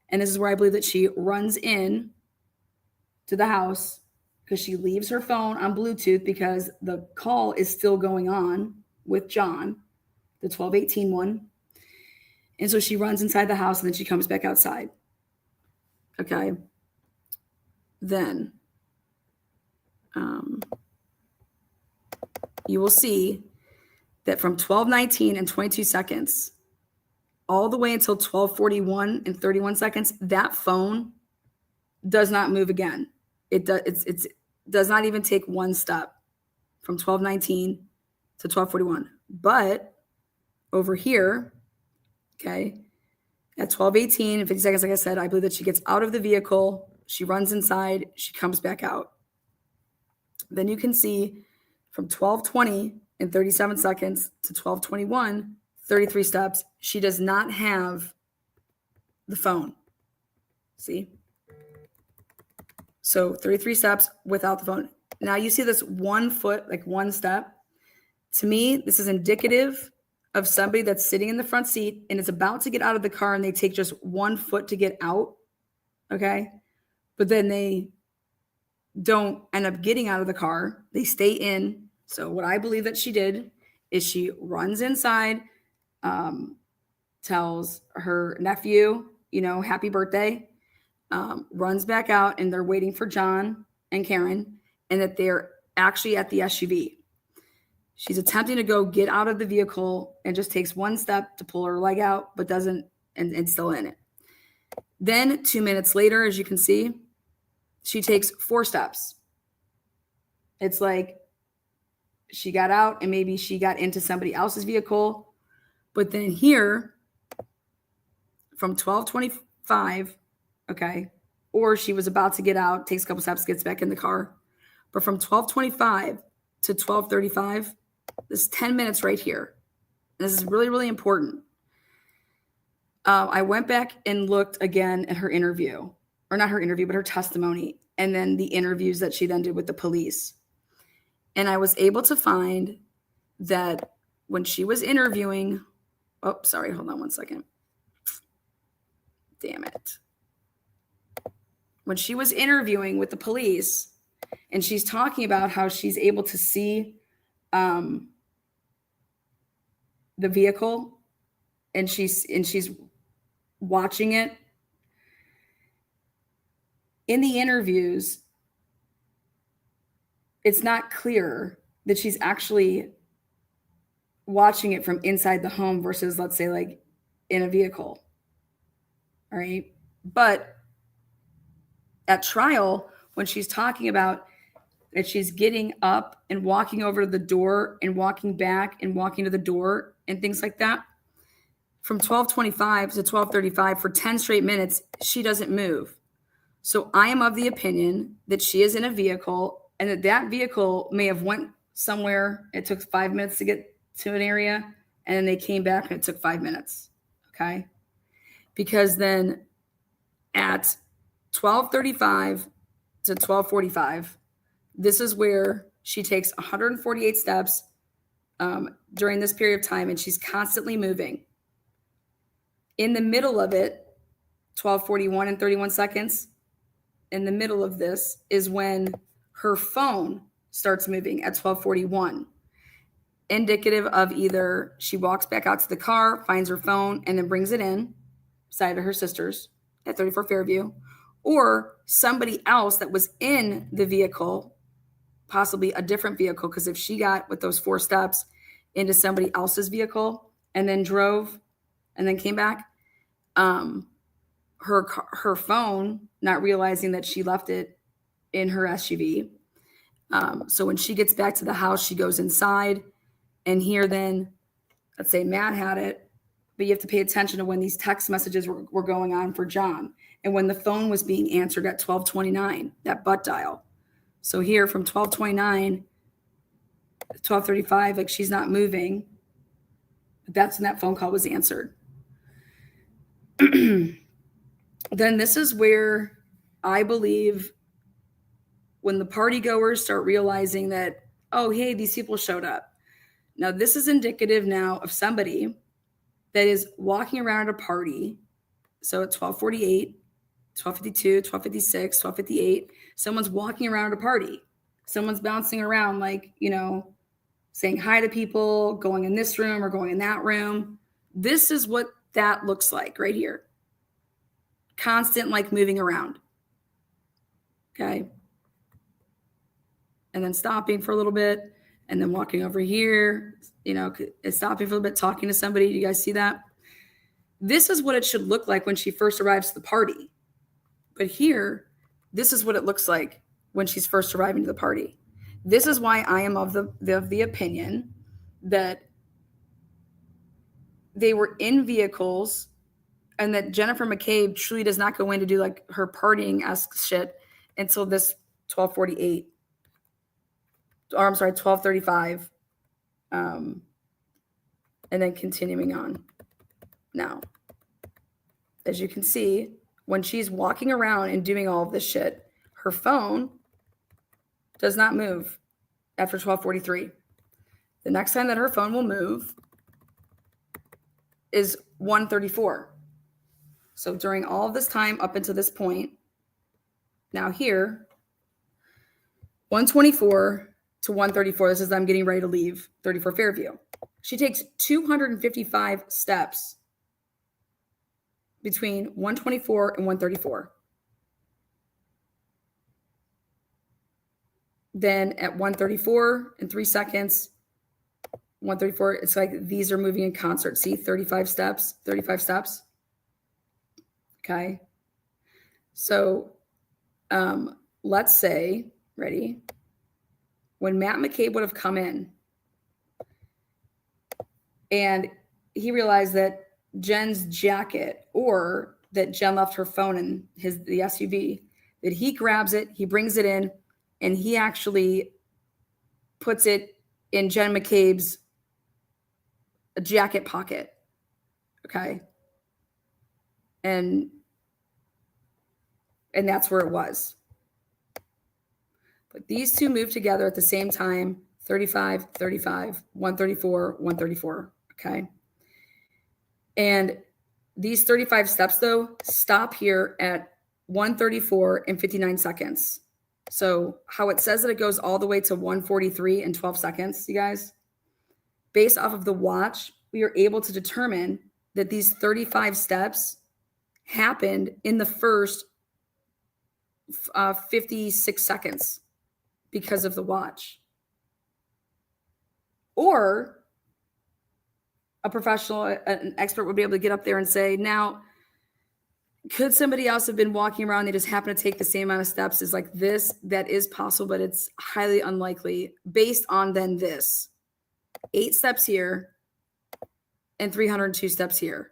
And this is where I believe that she runs in to the house because she leaves her phone on Bluetooth because the call is still going on with John, the 12:18 one. And so she runs inside the house and then she comes back outside. Okay. Then you will see that from 12:19 and 22 seconds all the way until 12:41 and 31 seconds, that phone does not move again. It does not even take one step from 12:19 to 12:41. But over here, okay, at 12:18 and 50 seconds, like I said, I believe that she gets out of the vehicle, she runs inside, she comes back out. Then you can see from 12:20 and 37 seconds to 12:21, 33 steps, she does not have the phone. See? So 33 steps without the phone. Now you see this 1 foot, like one step. To me, this is indicative of somebody that's sitting in the front seat and is about to get out of the car and they take just 1 foot to get out. Okay. But then they don't end up getting out of the car. They stay in. So what I believe that she did is she runs inside, tells her nephew, happy birthday, runs back out and they're waiting for John and Karen and that they're actually at the SUV. She's attempting to go get out of the vehicle and just takes one step to pull her leg out, but doesn't, and still in it. Then 2 minutes later, as you can see, she takes 4 steps. It's like she got out and maybe she got into somebody else's vehicle. But then here, from 12:25, okay, or she was about to get out, takes a couple steps, gets back in the car. But from 12:25 to 12:35, this 10 minutes right here. This is really, really important. I went back and looked again at her interview, or not her interview, but her testimony, and then the interviews that she then did with the police. And I was able to find that when she was interviewing, hold on one second. Damn it. When she was interviewing with the police and she's talking about how she's able to see the vehicle and she's watching it. In the interviews, it's not clear that she's actually watching it from inside the home versus, let's say, like in a vehicle. All right. But at trial, when she's talking about that she's getting up and walking over to the door and walking back and walking to the door and things like that, from 12:25 to 12:35 for 10 straight minutes, she doesn't move. So I am of the opinion that she is in a vehicle and that vehicle may have went somewhere. It took 5 minutes to get to an area and then they came back and it took 5 minutes. Okay. Because then at 12:35 to 12:45, this is where she takes 148 steps during this period of time, and she's constantly moving. In the middle of it, 12:41 and 31 seconds, in the middle of this is when her phone starts moving at 12:41, indicative of either she walks back out to the car, finds her phone, and then brings it in, side of her sister's at 34 Fairview, or somebody else that was in the vehicle, possibly a different vehicle, because if she got with those 4 steps into somebody else's vehicle and then drove and then came back, her phone, not realizing that she left it in her SUV. So when she gets back to the house, she goes inside, and here then, let's say Matt had it, but you have to pay attention to when these text messages were going on for John and when the phone was being answered at 12:29, that butt dial. So here from 12:29 to 12:35, like she's not moving. That's when that phone call was answered. Then this is where I believe when the party goers start realizing that, oh, hey, these people showed up. Now, this is indicative now of somebody that is walking around at a party. So at 12:48, 12:52, 12:56, 12:58, someone's walking around at a party. Someone's bouncing around, like, saying hi to people, going in this room or going in that room. This is what that looks like right here. Constant, like, moving around. Okay. And then stopping for a little bit and then walking over here, stopping for a little bit, talking to somebody. You guys see that? This is what it should look like when she first arrives to the party. But here, this is what it looks like when she's first arriving to the party. This is why I am of the opinion that they were in vehicles and that Jennifer McCabe truly does not go in to do like her partying-esque shit until this 12:48. Or I'm sorry, 12:35. And then continuing on. Now, as you can see, when she's walking around and doing all of this shit, her phone does not move after 12:43. The next time that her phone will move is 1:34. So during all of this time up until this point, now here, 1:24 to 1:34, this is I'm getting ready to leave 34 Fairview. She takes 255 steps between 1:24 and 1:34. Then at 1:34 in 3 seconds, 1:34, it's like these are moving in concert. See, 35 steps. Okay. So let's say, ready? When Matt McCabe would have come in and he realized that Jen's jacket, or that Jen left her phone in the SUV, that he grabs it, he brings it in, and he actually puts it in Jen McCabe's jacket pocket. Okay. And that's where it was. But these two moved together at the same time, 35, 35, 134, 134. Okay. And these 35 steps, though, stop here at 134 and 59 seconds. So how it says that it goes all the way to 143 and 12 seconds, you guys, based off of the watch, we are able to determine that these 35 steps happened in the first 56 seconds because of the watch. Or a professional, an expert would be able to get up there and say, now, could somebody else have been walking around? They just happen to take the same amount of steps as like this. That is possible, but it's highly unlikely based on then this 8 steps here and 302 steps here.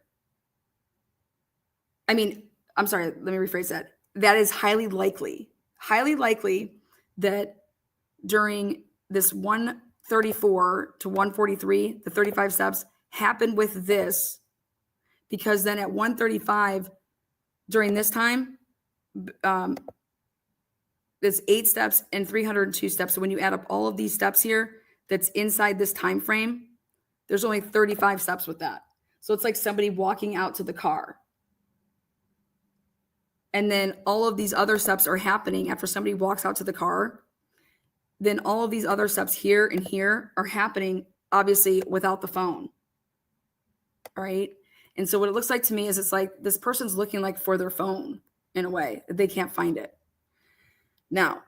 I mean, I'm sorry, let me rephrase that. That is highly likely that during this 134 to 143, the 35 steps happened with this, because then at 135 during this time, it's 8 steps and 302 steps. So when you add up all of these steps here, that's inside this time frame, there's only 35 steps with that. So it's like somebody walking out to the car. And then all of these other steps are happening after somebody walks out to the car. Then all of these other steps here and here are happening, obviously, without the phone. All right. And so what it looks like to me is it's like this person's looking like for their phone in a way that they can't find it. Now,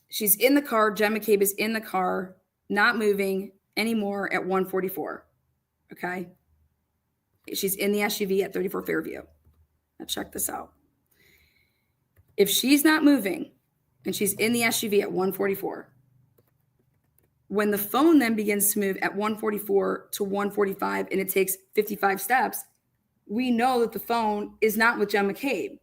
she's in the car. Jen McCabe is in the car, not moving anymore at 144. Okay. She's in the SUV at 34 Fairview. Now check this out. If she's not moving and she's in the SUV at 144, when the phone then begins to move at 144 to 145 and it takes 55 steps, we know that the phone is not with Jen McCabe.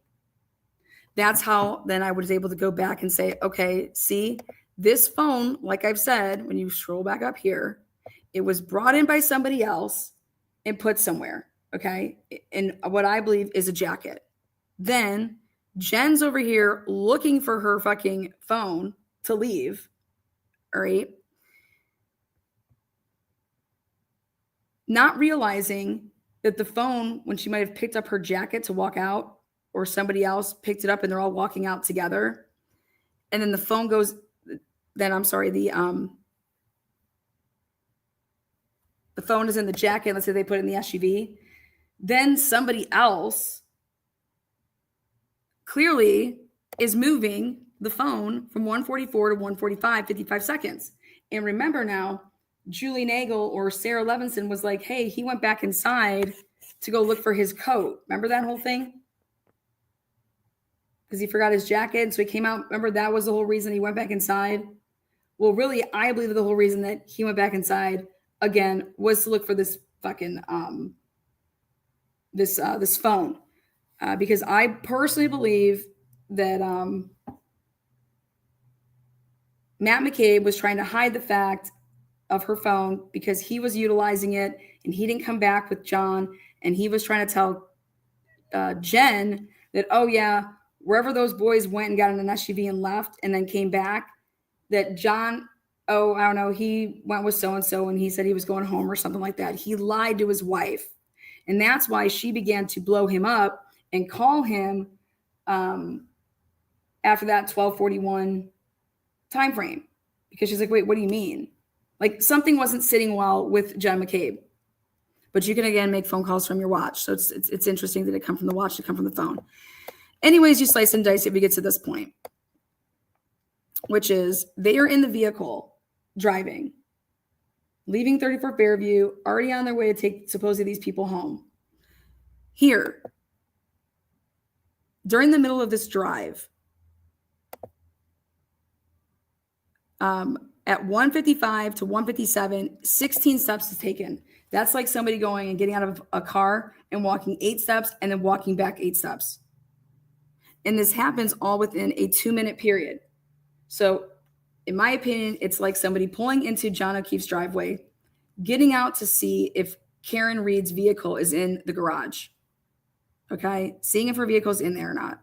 That's how then I was able to go back and say, okay, see, this phone, like I've said, when you scroll back up here, It was brought in by somebody else and put somewhere, okay? And what I believe is a jacket. Then Jen's over here looking for her fucking phone to leave, all right? Not realizing that the phone, when she might have picked up her jacket to walk out, or somebody else picked it up and they're all walking out together, and then the phone goes, then I'm sorry, the phone is in the jacket. Let's say they put it in the SUV. Then somebody else clearly is moving the phone from 144 to 145, 55 seconds. And remember now, Julie Nagel or Sarah Levinson was like, hey, he went back inside to go look for his coat. Remember that whole thing? Because he forgot his jacket. And so he came out. Remember, that was the whole reason he went back inside. Well, really, I believe that the whole reason that he went back inside again was to look for this fucking this phone, because I personally believe that Matt McCabe was trying to hide the fact of her phone because he was utilizing it and he didn't come back with John, and he was trying to tell Jen that, oh yeah, wherever those boys went and got in an SUV and left and then came back, that John, oh, I don't know, he went with so-and-so and he said he was going home or something like that. He lied to his wife. And that's why she began to blow him up and call him after that 12:41 time frame. Because she's like, wait, what do you mean? Like, something wasn't sitting well with Jen McCabe. But you can, again, make phone calls from your watch. So it's interesting that it come from the watch to come from the phone. Anyways, you slice and dice it, we get to this point, which is they are in the vehicle driving, leaving 34th Fairview, already on their way to take supposedly these people home. Here, during the middle of this drive, at 1:55 to 1:57, 16 steps is taken. That's like somebody going and getting out of a car and walking 8 steps and then walking back 8 steps. And this happens all within a 2-minute period. So in my opinion, it's like somebody pulling into John O'Keefe's driveway, getting out to see if Karen Reed's vehicle is in the garage. Okay. Seeing if her vehicle is in there or not.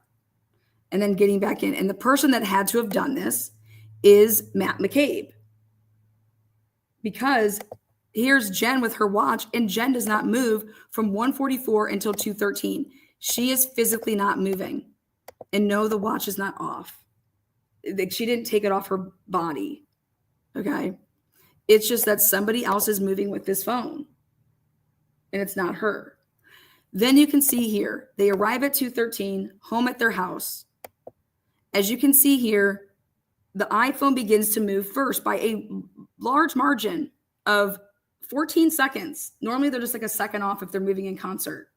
And then getting back in. And the person that had to have done this is Matt McCabe. Because here's Jen with her watch, and Jen does not move from 1:44 until 2:13. She is physically not moving. And no, the watch is not off. She didn't take it off her body. Okay. It's just that somebody else is moving with this phone. And it's not her. Then you can see here, they arrive at 2:13, home at their house. As you can see here, the iPhone begins to move first by a large margin of 14 seconds. Normally they're just like a second off if they're moving in concert,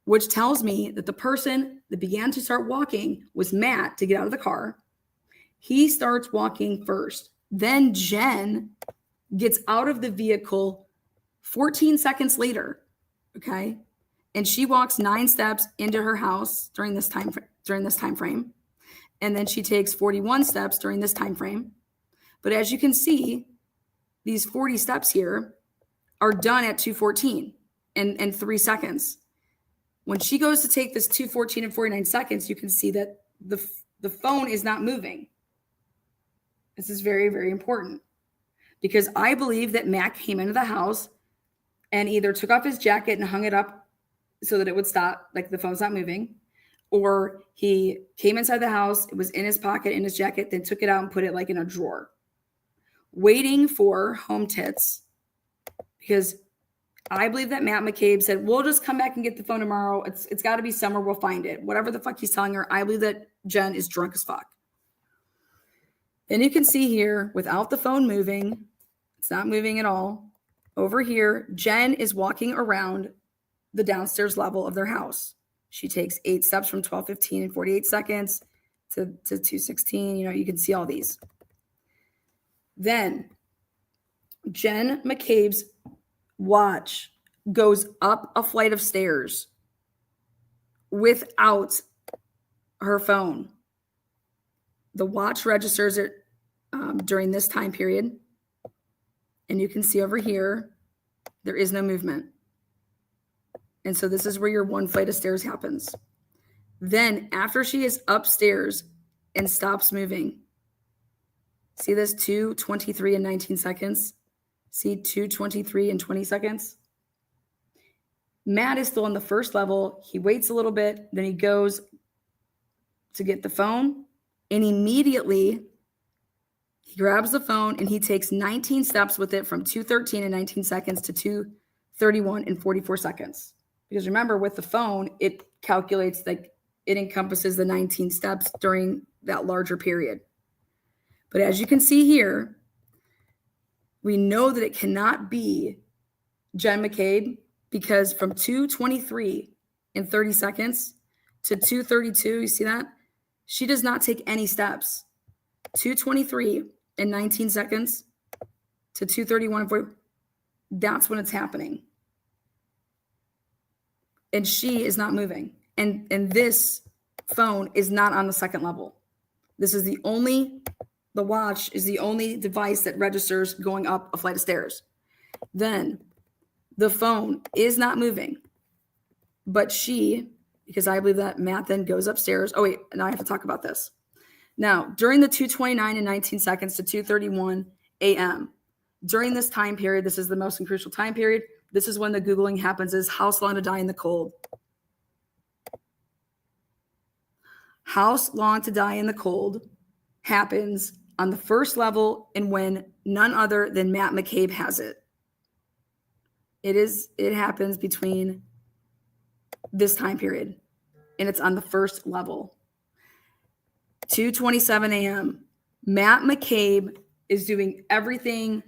which tells me that the person that began to start walking was Matt to get out of the car. He starts walking first. Then Jen gets out of the vehicle 14 seconds later. Okay. And she walks 9 steps into her house during this time frame. And then she takes 41 steps during this time frame. But as you can see, these 40 steps here are done at 2:14 and 3 seconds. When she goes to take this 2:14 and 49 seconds, you can see that the phone is not moving. This is very, very important, because I believe that Matt came into the house and either took off his jacket and hung it up so that it would stop, like the phone's not moving, or he came inside the house, it was in his pocket, in his jacket, then took it out and put it like in a drawer, waiting for home tits, because I believe that Matt McCabe said, we'll just come back and get the phone tomorrow. It's got to be somewhere. We'll find it. Whatever the fuck he's telling her. I believe that Jen is drunk as fuck. And you can see here, without the phone moving, it's not moving at all. Over here, Jen is walking around the downstairs level of their house. She takes 8 steps from 12:15 and 48 seconds to 2:16. You can see all these. Then Jen McCabe's watch goes up a flight of stairs without her phone. The watch registers it during this time period. And you can see over here, there is no movement. And so this is where your one flight of stairs happens. Then after she is upstairs and stops moving, see this 2:23 and 19 seconds? See 2:23 and 20 seconds? Matt is still on the first level. He waits a little bit, then he goes to get the phone, and immediately he grabs the phone and he takes 19 steps with it from 2:13 and 19 seconds to 2:31 and 44 seconds. Because remember, with the phone, it calculates, like, it encompasses the 19 steps during that larger period. But as you can see here, we know that it cannot be Jen McCabe, because from 2:23 and 30 seconds to 2:32, you see that? She does not take any steps. 2:23 and 19 seconds to 2:31 and 40, that's when it's happening. And she is not moving. And this phone is not on the second level. This is the watch is the only device that registers going up a flight of stairs. Then the phone is not moving, but she, because I believe that Matt then goes upstairs. Oh wait, now I have to talk about this. Now, during the 2:29 and 19 seconds to 2:31 a.m., during this time period, this is the most crucial time period. This is when the Googling happens, is how long to die in the cold. How long to die in the cold happens on the first level, and when none other than Matt McCabe has it. It happens between this time period, and it's on the first level. 2:27 a.m. Matt McCabe is doing everything.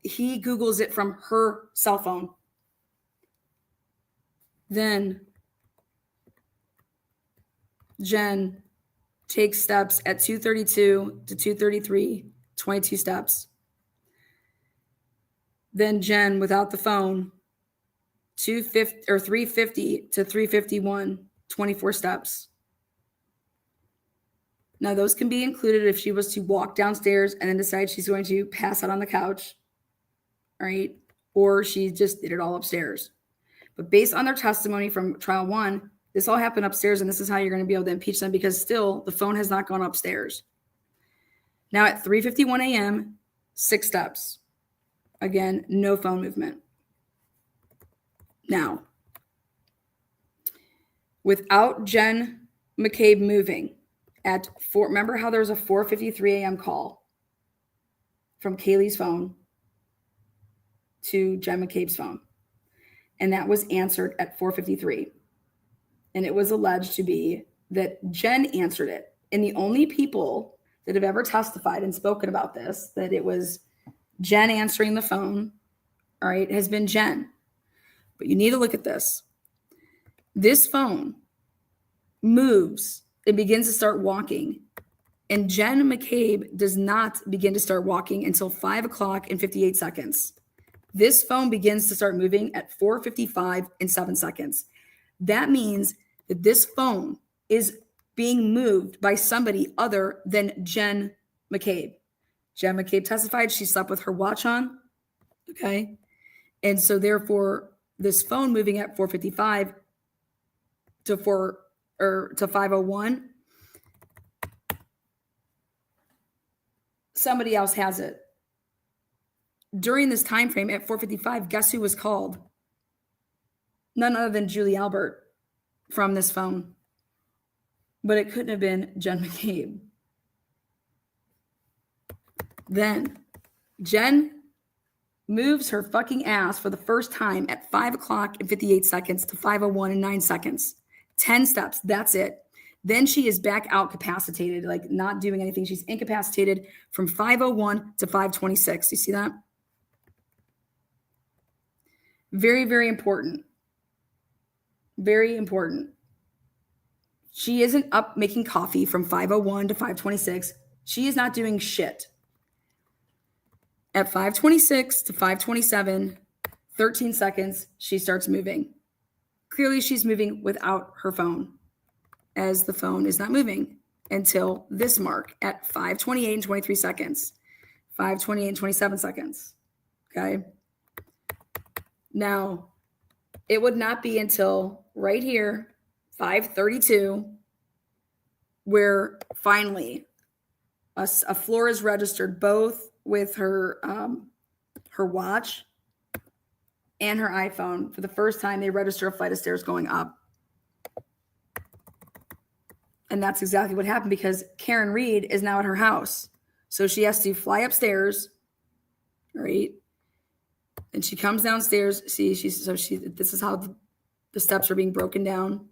He Googles it from her cell phone. Then Jen takes steps at 2:32 to 2:33, 22 steps. Then Jen, without the phone, 3:50 to 3:51, 24 steps. Now, those can be included if she was to walk downstairs and then decide she's going to pass out on the couch, right? Or she just did it all upstairs. But based on their testimony from trial 1, this all happened upstairs, and this is how you're going to be able to impeach them, because still the phone has not gone upstairs. Now at 3:51 a.m., 6 steps. Again, no phone movement. Now, without Jen McCabe moving at 4, remember how there was a 4:53 a.m. call from Kaylee's phone to Jen McCabe's phone, and that was answered at 4:53. And it was alleged to be that Jen answered it. And the only people that have ever testified and spoken about this, that it was Jen answering the phone, all right, has been Jen. But you need to look at this. This phone moves. It begins to start walking. And Jen McCabe does not begin to start walking until 5 o'clock and 58 seconds. This phone begins to start moving at 4:55 and 7 seconds. That means that this phone is being moved by somebody other than Jen McCabe. Jen McCabe testified she slept with her watch on, okay? And so therefore, this phone moving at 4:55 to 5:01, somebody else has it. During this time frame at 4:55, guess who was called? None other than Julie Albert from this phone. But it couldn't have been Jen McCabe. Then Jen moves her fucking ass for the first time at 5 o'clock and 58 seconds to 5:01 and 9 seconds. 10 steps, that's it. Then she is back out capacitated, like not doing anything. She's incapacitated from 5:01 to 5:26. You see that? Very, very important. Very important. She isn't up making coffee from 5:01 to 5:26. She is not doing shit. At 5:26 to 5:27, 13 seconds, she starts moving. Clearly, she's moving without her phone, as the phone is not moving until this mark at 5:28 and 23 seconds. 5:28 and 27 seconds. Okay. Now, it would not be until right here, 5:32, where finally a floor is registered both with her her watch and her iPhone. For the first time, they register a flight of stairs going up. And that's exactly what happened because Karen Reed is now at her house. So she has to fly upstairs, right? And she comes downstairs. See, this is how the steps are being broken down.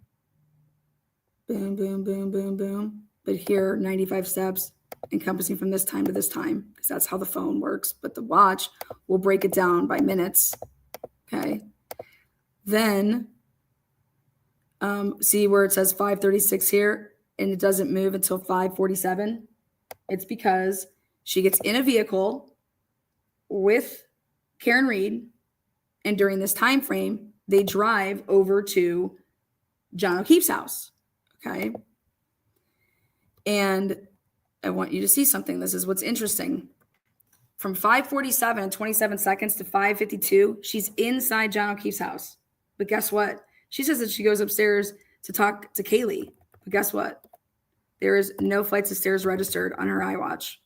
Boom, boom, boom, boom, boom. But here, 95 steps encompassing from this time to this time, because that's how the phone works. But the watch will break it down by minutes. Okay. Then see where it says 5:36 here, and it doesn't move until 5:47. It's because she gets in a vehicle with Karen Reed, and during this time frame, they drive over to John O'Keefe's house. Okay. And I want you to see something. This is what's interesting. From 5:47 and 27 seconds to 5:52, she's inside John O'Keefe's house. But guess what? She says that she goes upstairs to talk to Kaylee. But guess what? There is no flights of stairs registered on her iWatch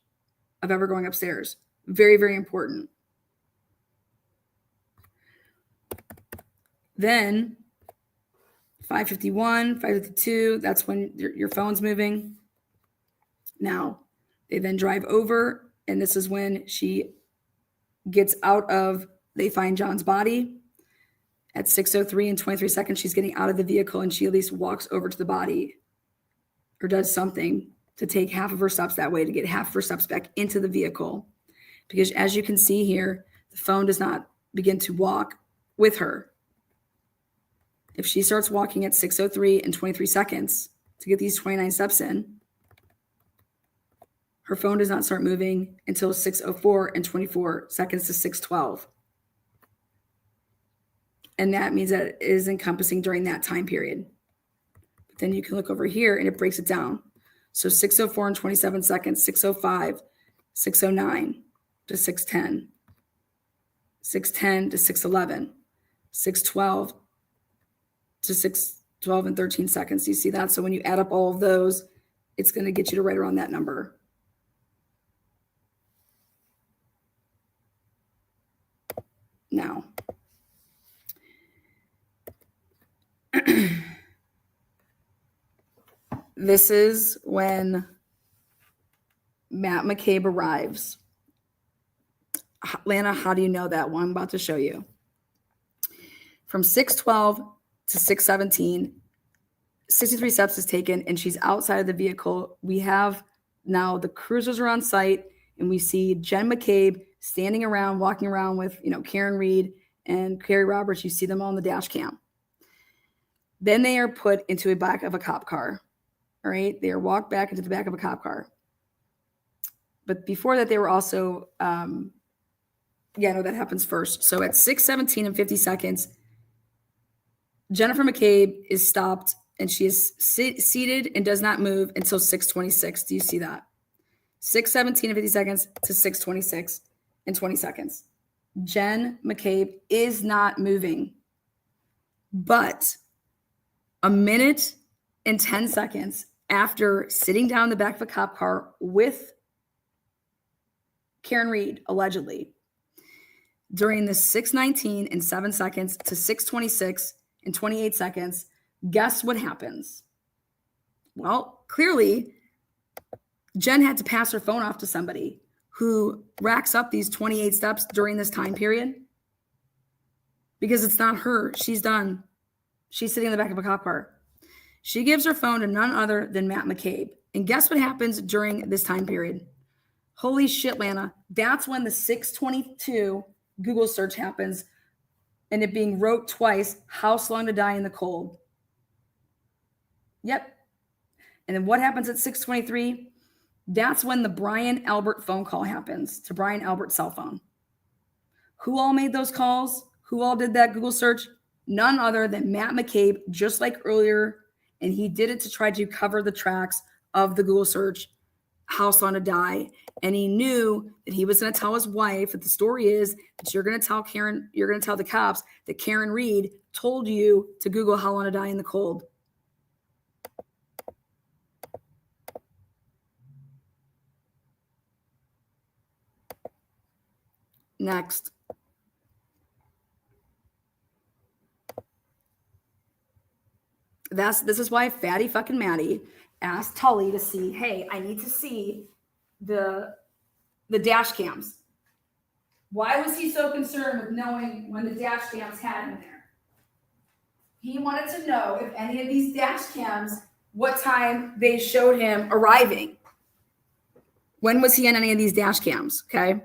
of ever going upstairs. Very, very important. Then 5:51, 5:52, that's when your phone's moving. Now, they then drive over, and this is when she gets out of, they find John's body. At 6:03 and 23 seconds, she's getting out of the vehicle, and she at least walks over to the body or does something to take half of her steps that way, to get half of her steps back into the vehicle. Because as you can see here, the phone does not begin to walk with her. If she starts walking at 6:03 and 23 seconds to get these 29 steps in, her phone does not start moving until 6:04 and 24 seconds to 6:12. And that means that it is encompassing during that time period. But then you can look over here and it breaks it down. So 6:04 and 27 seconds, 6:05, 6:09 to 6:10, 6:10 to 6:11, 6:12 to 6:12 and 13 seconds. You see that? So when you add up all of those, it's going to get you to right around that number. Now, this is when Matt McCabe arrives. Lana, how do you know that? Well, I'm about to show you. From 6:12 to 6:17, 63 steps is taken, and she's outside of the vehicle. We have now the cruisers are on site, and we see Jen McCabe standing around, walking around with, Karen Reed and Carrie Roberts. You see them all on the dash cam. Then they are put into a back of a cop car. All right. They are walked back into the back of a cop car. But before that, they were also, that happens first. So at 6:17 and 50 seconds, Jennifer McCabe is stopped, and she is seated and does not move until 6:26. Do you see that? 6:17 and 50 seconds to 6:26 and 20 seconds. Jen McCabe is not moving. But a minute and 10 seconds after sitting down in the back of a cop car with Karen Reed, allegedly, during the 6:19 and 7 seconds to 6:26 and 28 seconds, guess what happens? Well, clearly, Jen had to pass her phone off to somebody who racks up these 28 steps during this time period, because it's not her. She's done. She's sitting in the back of a cop car. She gives her phone to none other than Matt McCabe. And guess what happens during this time period? Holy shit, Lana. That's when the 6:22 Google search happens, and it being wrote twice, "House long to die in the cold." Yep. And then what happens at 6:23? That's when the Brian Albert phone call happens to Brian Albert's cell phone. Who all made those calls? Who all did that Google search? None other than Matt McCabe, just like earlier. And he did it to try to cover the tracks of the Google search house on a die. And he knew that he was going to tell his wife that the story is that you're going to tell Karen, you're going to tell the cops that Karen Reed told you to Google how on a die in the cold. Next. This is why Fatty fucking Maddie asked Tully to see, hey, I need to see the dash cams. Why was he so concerned with knowing when the dash cams had him there? He wanted to know if any of these dash cams, what time they showed him arriving. When was he on any of these dash cams? Okay.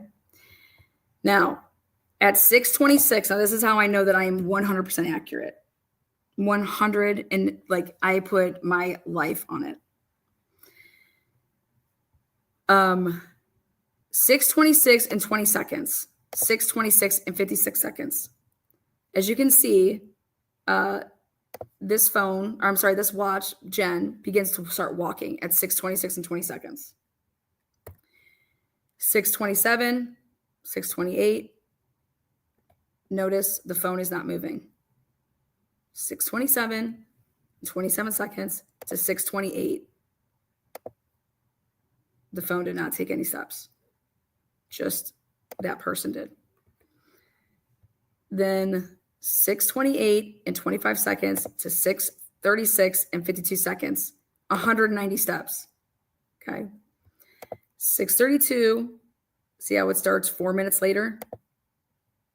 Now, at 6:26, now this is how I know that I am 100% accurate. 100, and like I put my life on it. 6:26 and 20 seconds. 6:26 and 56 seconds. As you can see, this watch, Jen, begins to start walking at 6:26 and 20 seconds. 6:27, 6:28. Notice the phone is not moving. 6:27, 27 seconds to 6:28. The phone did not take any steps. Just that person did. Then 6:28 and 25 seconds to 6:36 and 52 seconds. 190 steps. Okay. 6:32. See how it starts 4 minutes later?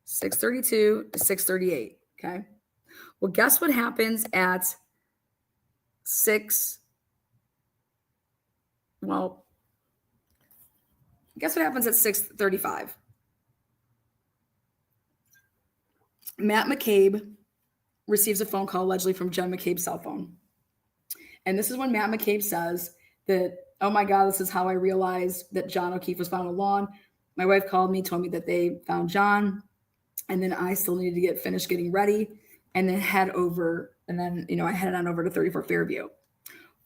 6:32 to 6:38. Okay. Well, guess what happens at 6? Well, guess what happens at 6:35? Matt McCabe receives a phone call allegedly from Jen McCabe's cell phone. And this is when Matt McCabe says that, oh my God, this is how I realized that John O'Keefe was found alone. My wife called me, told me that they found John. And then I still needed to get finished getting ready and then head over. And then, I headed on over to 34 Fairview.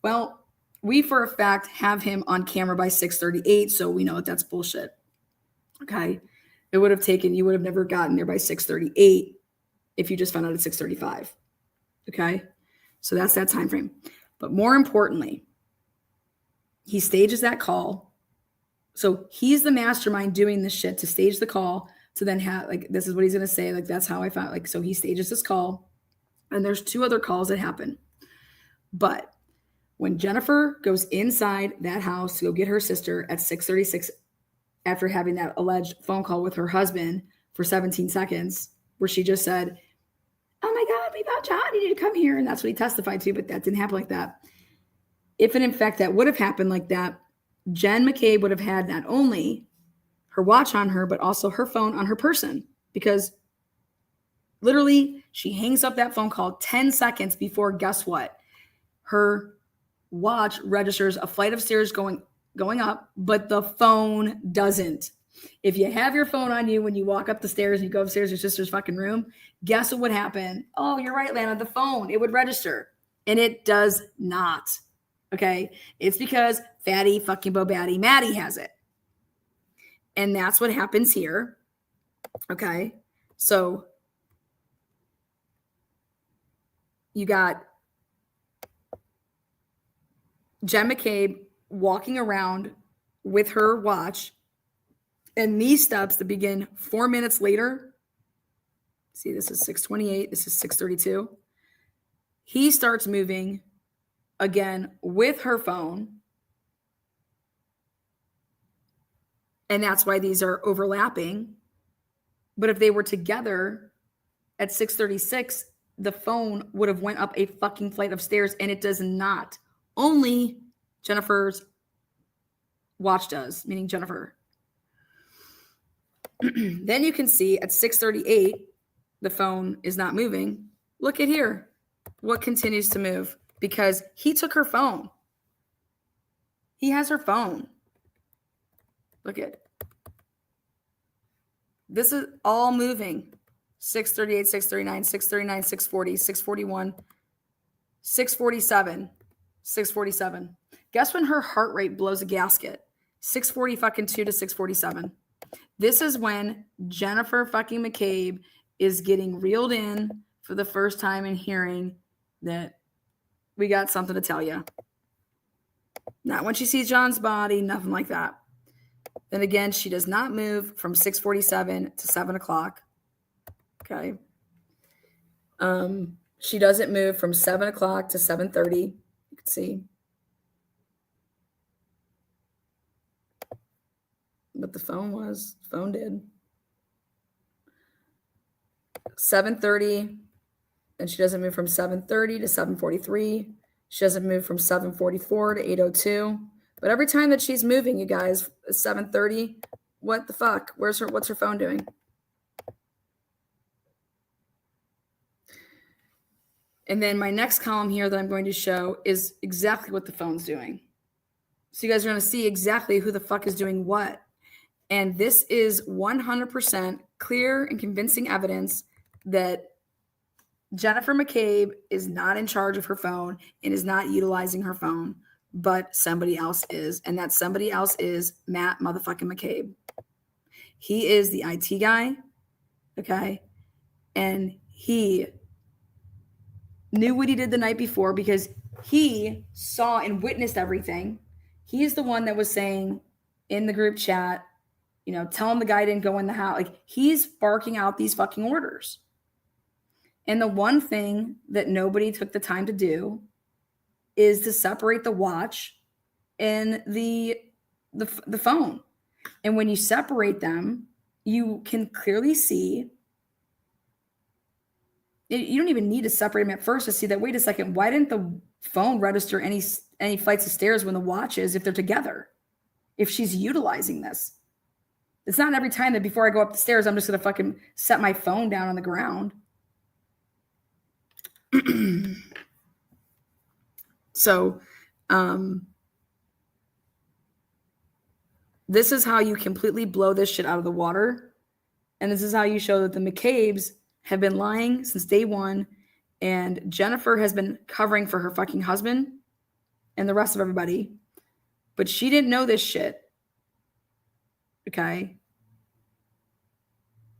Well, we for a fact have him on camera by 6:38. So we know that that's bullshit. Okay. You would have never gotten there by 6:38 if you just found out at 6:35. Okay. So that's that time frame. But more importantly, he stages that call. So he's the mastermind doing this shit to stage the call to then have, this is what he's going to say. That's how I found, so he stages this call. And there's 2 other calls that happen. But when Jennifer goes inside that house to go get her sister at 6:36, after having that alleged phone call with her husband for 17 seconds, where she just said, oh my God, we found John, you need to come here. And that's what he testified to, but that didn't happen like that. If and in fact that would have happened like that, Jen McCabe would have had not only her watch on her, but also her phone on her person, because literally she hangs up that phone call 10 seconds before, guess what? Her watch registers a flight of stairs going up, but the phone doesn't. If you have your phone on you when you walk up the stairs and you go upstairs to your sister's fucking room, guess what would happen? Oh, you're right, Lana, the phone, it would register. And it does not. Okay. It's because Fatty fucking Bobaddy Maddie has it. And that's what happens here. Okay. So you got Jen McCabe walking around with her watch, and these steps that begin 4 minutes later. See, this is 6:28. This is 6:32. He starts moving again with her phone. And that's why these are overlapping. But if they were together at 6:36, the phone would have went up a fucking flight of stairs, and it does not. Only Jennifer's watch does, meaning Jennifer. Then you can see at 6:38, the phone is not moving. Look at here. What continues to move? Because he took her phone. He has her phone. Look at it. This is all moving. 6:38, 6:39, 6:39, 6:40, 6:41, 6:47, 6:47. Guess when her heart rate blows a gasket? 6:42 to 6:47. This is when Jennifer fucking McCabe is getting reeled in for the first time and hearing that we got something to tell you. Not when she sees John's body, nothing like that. Then again, she does not move from 6:47 to 7 o'clock. Okay. She doesn't move from 7 o'clock to 7:30. You can see. But the phone did. 7:30, and she doesn't move from 7:30 to 7:43. She doesn't move from 7:44 to 8:02. But every time that she's moving, you guys, 7:30, what the fuck? What's her phone doing? And then my next column here that I'm going to show is exactly what the phone's doing. So you guys are going to see exactly who the fuck is doing what. And this is 100% clear and convincing evidence that Jennifer McCabe is not in charge of her phone and is not utilizing her phone, but somebody else is. And that somebody else is Matt motherfucking McCabe. He is the IT guy, okay? And he knew what he did the night before because he saw and witnessed everything. He is the one that was saying in the group chat, you know, tell him the guy didn't go in the house. Like, he's barking out these fucking orders. And the one thing that nobody took the time to do is to separate the watch and the phone. And when you separate them, you can clearly see. You don't even need to separate them at first to see that, wait a second, why didn't the phone register any flights of stairs when the watch is, if they're together, if she's utilizing this? It's not every time that before I go up the stairs, I'm just going to fucking set my phone down on the ground. So, this is how you completely blow this shit out of the water. And this is how you show that the McCabes have been lying since day one. And Jennifer has been covering for her fucking husband and the rest of everybody. But she didn't know this shit. Okay.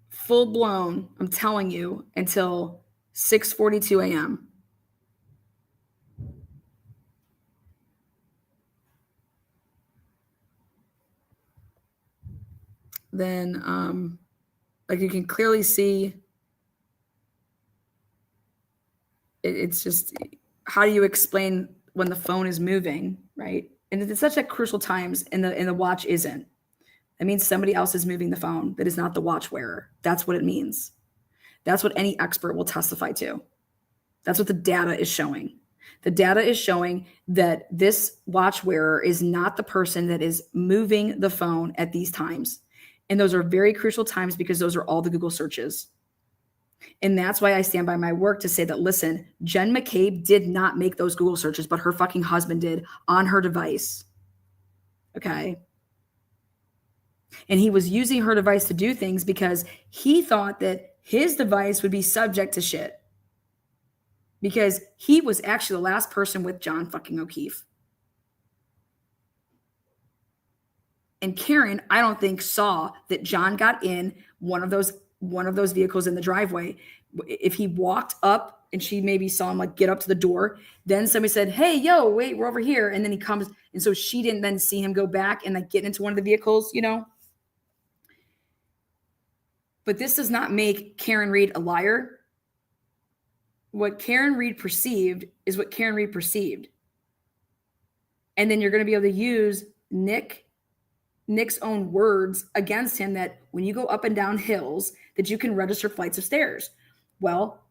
Full blown, I'm telling you, until 6:42 a.m. Then, like, you can clearly see, it's just, how do you explain when the phone is moving, right? And it's such at crucial times, and the watch isn't. That means somebody else is moving the phone that is not the watch wearer. That's what it means. That's what any expert will testify to. That's what the data is showing. The data is showing that this watch wearer is not the person that is moving the phone at these times. And those are very crucial times because those are all the Google searches. And that's why I stand by my work to say that, listen, Jen McCabe did not make those Google searches, but her fucking husband did on her device. Okay. And he was using her device to do things because he thought that his device would be subject to shit. Because he was actually the last person with John fucking O'Keefe. And Karen, I don't think, saw that John got in one of those vehicles in the driveway. If he walked up and she maybe saw him like get up to the door, then somebody said, hey, yo, wait, we're over here. And then he comes. And so she didn't then see him go back and like get into one of the vehicles, you know. But this does not make Karen Reed a liar. What Karen Reed perceived is what Karen Reed perceived. And then you're going to be able to use Nick's own words against him, that when you go up and down hills, that you can register flights of stairs. Well,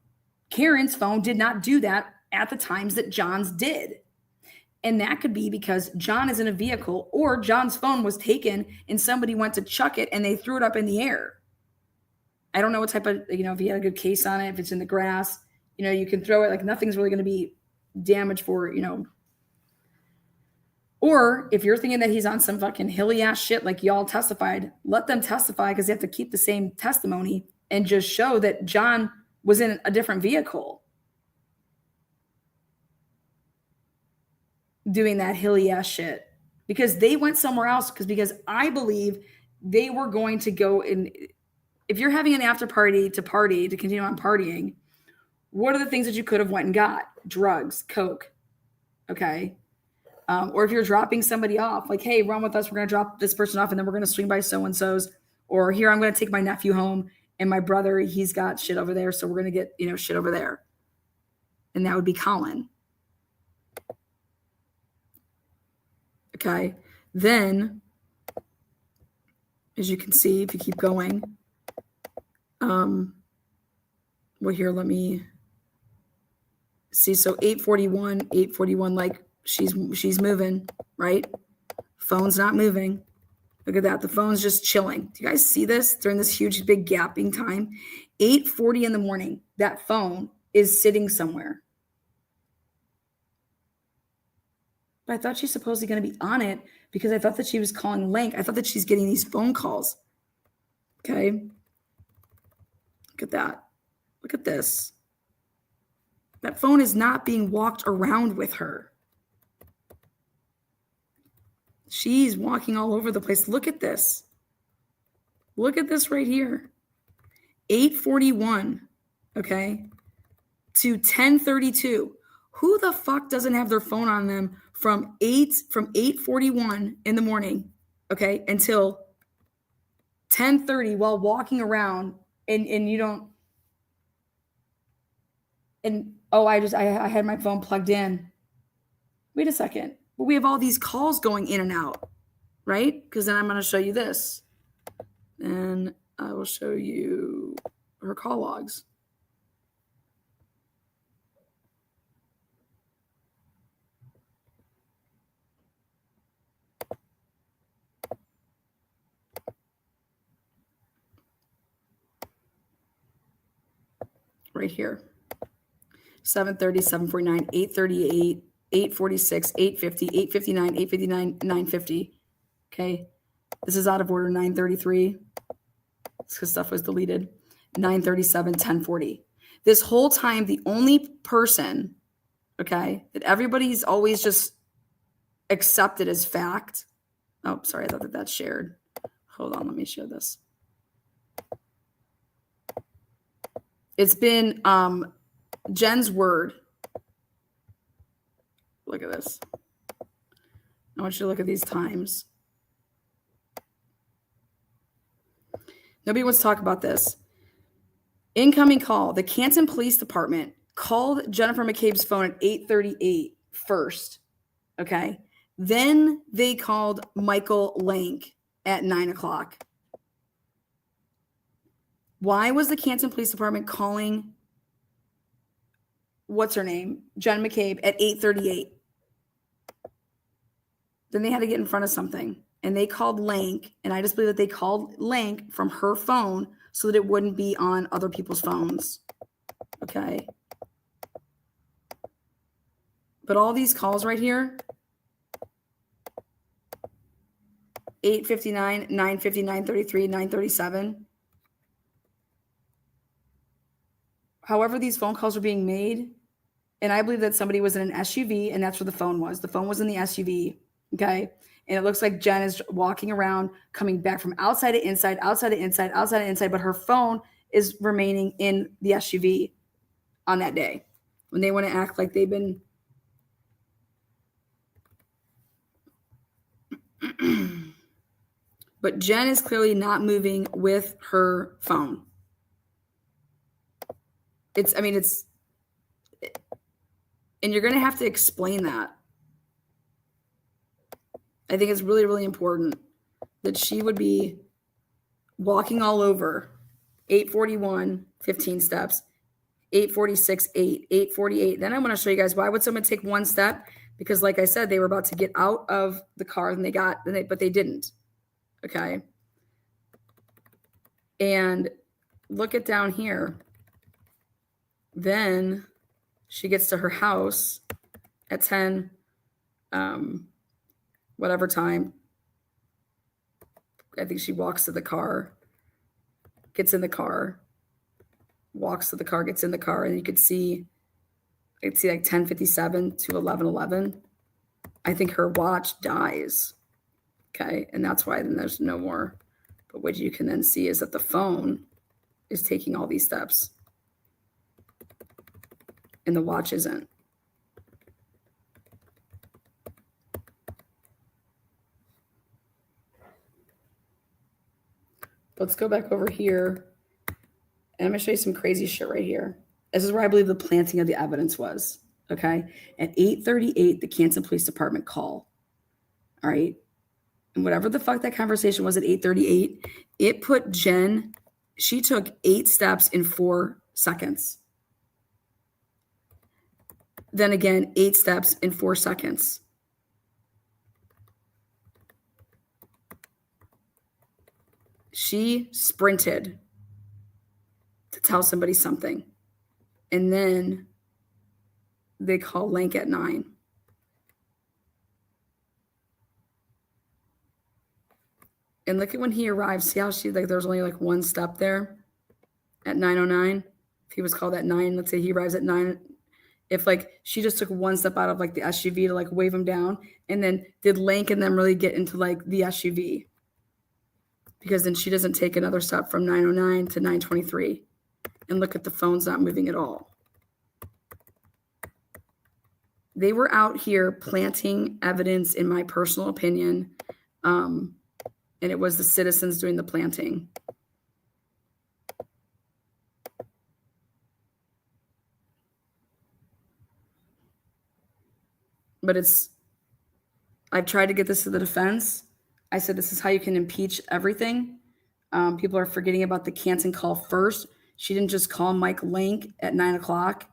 Karen's phone did not do that at the times that John's did. And that could be because John is in a vehicle, or John's phone was taken and somebody went to chuck it and they threw it up in the air. I don't know what type of, you know, if he had a good case on it, if it's in the grass, you know, you can throw it, like nothing's really going to be damaged for, you know. Or if you're thinking that he's on some fucking hilly ass shit like y'all testified, let them testify, because they have to keep the same testimony and just show that John was in a different vehicle doing that hilly ass shit. because they went somewhere else because I believe they were going to go in. If you're having an after party to continue on partying, what are the things that you could have went and got? Drugs, coke, okay? Or if you're dropping somebody off, like, hey, run with us. We're going to drop this person off and then we're going to swing by so-and-so's. Or here, I'm going to take my nephew home and my brother, he's got shit over there. So we're going to get, shit over there. And that would be Colin. Okay. Then, as you can see, if you keep going, well, here, let me see. So 841, like she's moving, right? Phone's not moving. Look at that. The phone's just chilling. Do you guys see this during this huge, big gapping time? 8:40 in the morning, that phone is sitting somewhere. But I thought she's supposedly going to be on it because I thought that she was calling Lank. I thought that she's getting these phone calls. Okay. Look at that. Look at this. That phone is not being walked around with her. She's walking all over the place. Look at this. Look at this right here. 8:41, okay, to 10:32. Who the fuck doesn't have their phone on them from 8:41 in the morning, okay, until 10:30 while walking around and you don't, and oh, I had my phone plugged in. Wait a second. But we have all these calls going in and out, right? Because then I'm going to show you this. And I will show you her call logs. Right here. 7:30, 7:49, 8:38, 8:46, 8:50, 8:59, 8:59, 9:50. Okay. This is out of order. 9:33. Because stuff was deleted. 9:37, 10:40. This whole time, the only person, okay, that everybody's always just accepted as fact. Oh, sorry. I thought that that's shared. Hold on. Let me show this. It's been Jen's word. Look at this. I want you to look at these times. Nobody wants to talk about this. Incoming call. The Canton Police Department called Jennifer McCabe's phone at 8:38 first. Okay. Then they called Michael Lank at 9 o'clock. Why was the Canton Police Department calling, what's her name, Jen McCabe at 8:38? Then they had to get in front of something. And they called Lank, and I just believe that they called Lank from her phone so that it wouldn't be on other people's phones. Okay. But all these calls right here, 8:59, 9:50, 9:33, 9:37. However, these phone calls were being made, and I believe that somebody was in an SUV, and that's where the phone was. The phone was in the SUV, okay? And it looks like Jen is walking around, coming back from outside to inside, outside to inside, outside to inside, but her phone is remaining in the SUV on that day when they want to act like they've been. But Jen is clearly not moving with her phone. And you're going to have to explain that. I think it's really, really important that she would be walking all over 8:41, 15 steps, 8:46, 8, 8:48. Then I'm going to show you guys why would someone take one step? Because like I said, they were about to get out of the car but they didn't. Okay. And look at down here. Then she gets to her house at 10, whatever time. I think she walks to the car, gets in the car, walks to the car, gets in the car, and you could see, like 10:57 to 11:11. I think her watch dies Okay. And that's why then there's no more. But what you can then see is that the phone is taking all these steps and the watch isn't. Let's go back over here. And I'm going to show you some crazy shit right here. This is where I believe the planting of the evidence was. Okay. At 8:38, the Canton Police Department call. All right. And whatever the fuck that conversation was at 8:38, it put Jen, she took 8 steps in 4 seconds. Then again, 8 steps in 4 seconds. She sprinted to tell somebody something. And then they call Lank at 9. And look at when he arrived. See how she, like, there's only like 1 step there at 9:09. If he was called at 9, let's say he arrives at 9. If like she just took 1 step out of like the SUV to like wave him down, and then did Lank and them really get into like the SUV? Because then she doesn't take another step from 9:09 to 9:23. And look at the phone's not moving at all. They were out here planting evidence, in my personal opinion. And it was the citizens doing the planting. But I've tried to get this to the defense. I said, this is how you can impeach everything. People are forgetting about the Canton call first. She didn't just call Mike Lank at 9 o'clock.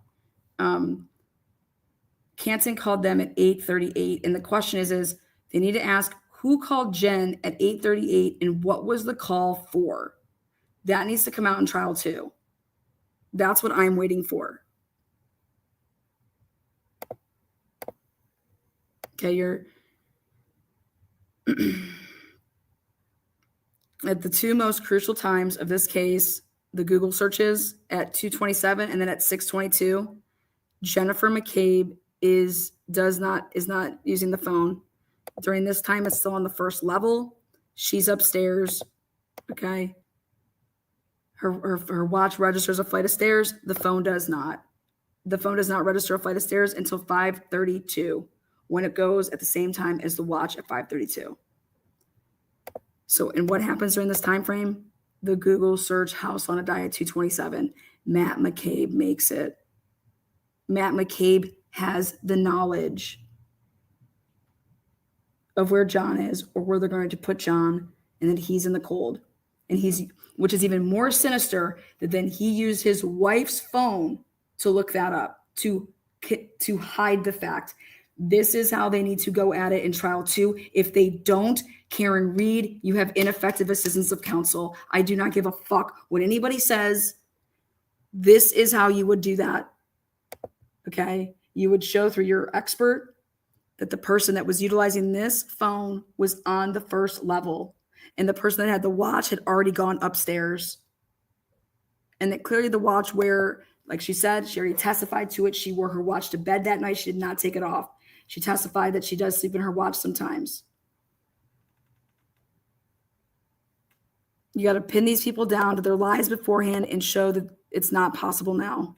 Canton called them at 8:38. And the question is they need to ask who called Jen at 8:38 and what was the call for? That needs to come out in trial too. That's what I'm waiting for. Okay, you're at the 2 most crucial times of this case, the Google searches at 2:27 and then at 6:22. Jennifer McCabe is not using the phone. During this time, it's still on the first level. She's upstairs. Okay. Her watch registers a flight of stairs. The phone does not. The phone does not register a flight of stairs until 5:32, when it goes at the same time as the watch at 5:32. So, and what happens during this time frame? The Google search house on a diet 2:27. Matt McCabe makes it. Matt McCabe has the knowledge of where John is or where they're going to put John, and that he's in the cold. And which is even more sinister, that then he used his wife's phone to look that up, to hide the fact. This is how they need to go at it in trial 2. If they don't, Karen Reed, you have ineffective assistance of counsel. I do not give a fuck what anybody says. This is how you would do that. Okay? You would show through your expert that the person that was utilizing this phone was on the first level, and the person that had the watch had already gone upstairs. And that clearly the watch where, like she said, she already testified to it. She wore her watch to bed that night. She did not take it off. She testified that she does sleep in her watch sometimes. You got to pin these people down to their lies beforehand and show that it's not possible now.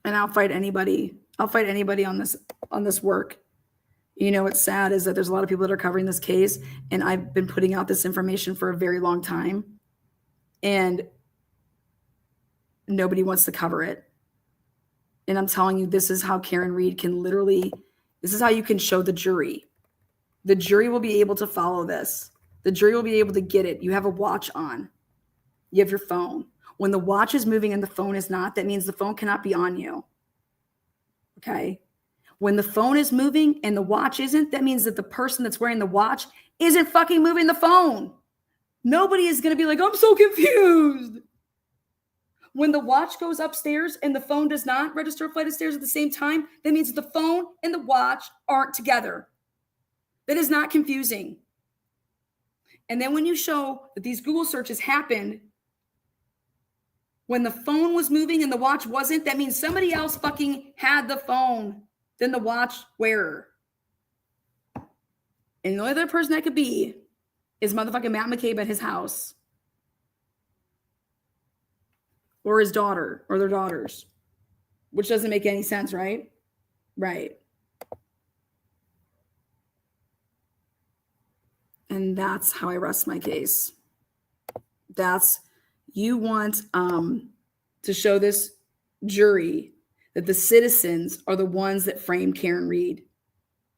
And I'll fight anybody. I'll fight anybody on this work. You know, what's sad is that there's a lot of people that are covering this case, and I've been putting out this information for a very long time, and nobody wants to cover it. And I'm telling you, this is how Karen Reed can this is how you can show the jury. The jury will be able to follow this. The jury will be able to get it. You have a watch on. You have your phone. When the watch is moving and the phone is not, that means the phone cannot be on you. Okay? When the phone is moving and the watch isn't, that means that the person that's wearing the watch isn't fucking moving the phone. Nobody is going to be like, I'm so confused. When the watch goes upstairs and the phone does not register a flight of stairs at the same time, that means that the phone and the watch aren't together. That is not confusing. And then when you show that these Google searches happened When the phone was moving and the watch wasn't, that means somebody else fucking had the phone than the watch wearer. And the only other person that could be is motherfucking Matt McCabe at his house. Or his daughter, or their daughters. Which doesn't make any sense, right? Right. And that's how I rest my case. That's, you want to show this jury that the citizens are the ones that framed Karen Reed.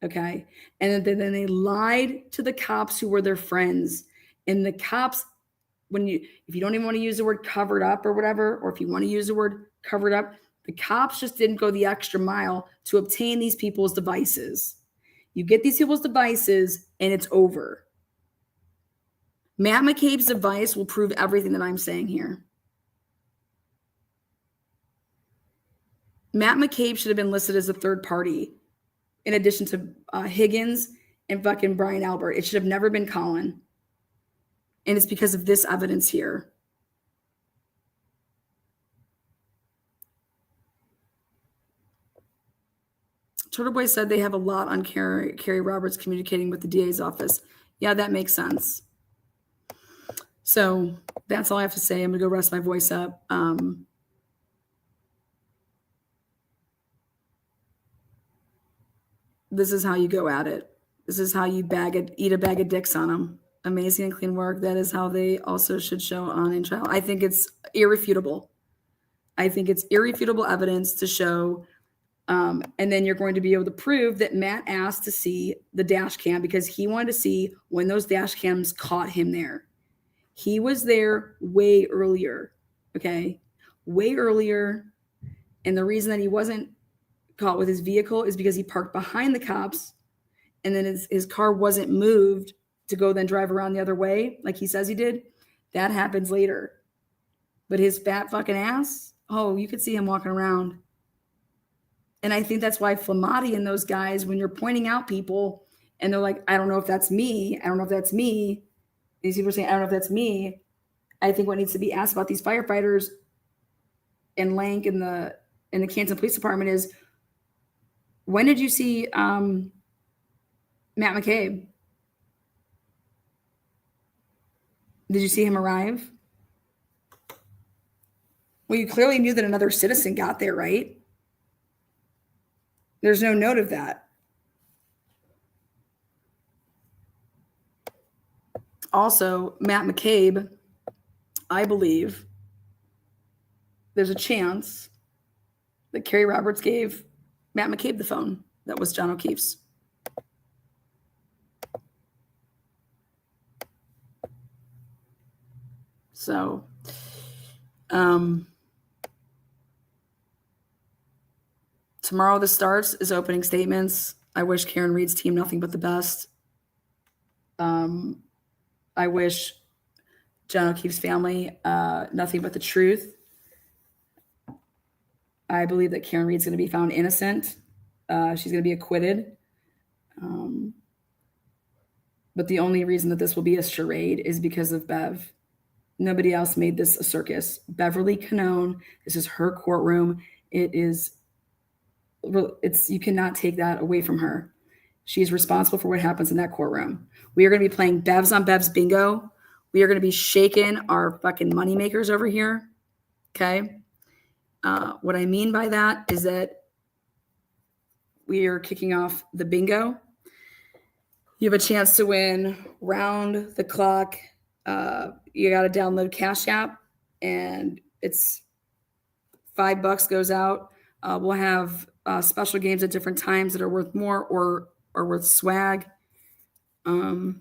Okay. And then they lied to the cops who were their friends. And the cops, if you don't even want to use the word covered up or whatever, or if you want to use the word covered up, the cops just didn't go the extra mile to obtain these people's devices. You get these people's devices and it's over. Matt McCabe's device will prove everything that I'm saying here. Matt McCabe should have been listed as a third party in addition to Higgins and fucking Brian Albert. It should have never been Colin. And it's because of this evidence here. Turtleboy said they have a lot on Carrie Roberts communicating with the DA's office. Yeah, that makes sense. So that's all I have to say. I'm going to go rest my voice up. This is how you go at it. This is how you eat a bag of dicks on them. Amazing and clean work. That is how they also should show on in trial. I think it's irrefutable. I think it's irrefutable evidence to show. And then you're going to be able to prove that Matt asked to see the dash cam because he wanted to see when those dash cams caught him there. He was there way earlier, okay? Way earlier. And the reason that he wasn't caught with his vehicle is because he parked behind the cops and then his car wasn't moved to go then drive around the other way like he says he did. That happens later. But his fat fucking ass, oh, you could see him walking around. And I think that's why Flamati and those guys, when you're pointing out people and they're like, I don't know if that's me. I don't know if that's me. These people are saying, I don't know if that's me. I think what needs to be asked about these firefighters and Lank in the Canton Police Department is, when did you see Matt McCabe? Did you see him arrive? Well, you clearly knew that another citizen got there, right? There's no note of that. Also, Matt McCabe, I believe there's a chance that Carrie Roberts gave Matt McCabe the phone that was John O'Keefe's. So, tomorrow the starts is opening statements. I wish Karen Reed's team nothing but the best. I wish John O'Keefe's family nothing but the truth. I believe that Karen Reed's going to be found innocent. She's going to be acquitted. But the only reason that this will be a charade is because of Bev. Nobody else made this a circus. Beverly Canone, this is her courtroom. You cannot take that away from her. She's responsible for what happens in that courtroom. We are going to be playing Bevs on Bev's bingo. We are going to be shaking our fucking money makers over here. Okay. What I mean by that is that we are kicking off the bingo. You have a chance to win round the clock. You got to download Cash App, and it's $5 goes out. We'll have special games at different times that are worth more or worth swag. Any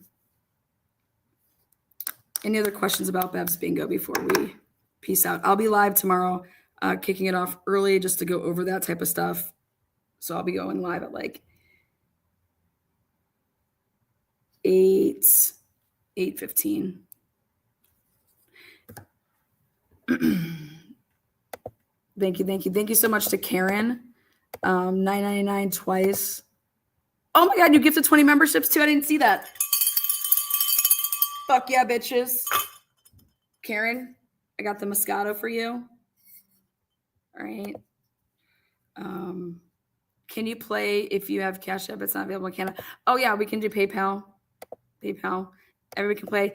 other questions about Bev's bingo before we peace out? I'll be live tomorrow, kicking it off early just to go over that type of stuff. So I'll be going live at like 8:15. Thank you so much to Karen. $9.99 twice. Oh my God, you gifted 20 memberships too. I didn't see that. Fuck yeah, bitches. Karen, I got the Moscato for you. All right. Can you play if you have Cash App? It's not available in Canada. Oh yeah, we can do PayPal. PayPal. Everybody can play.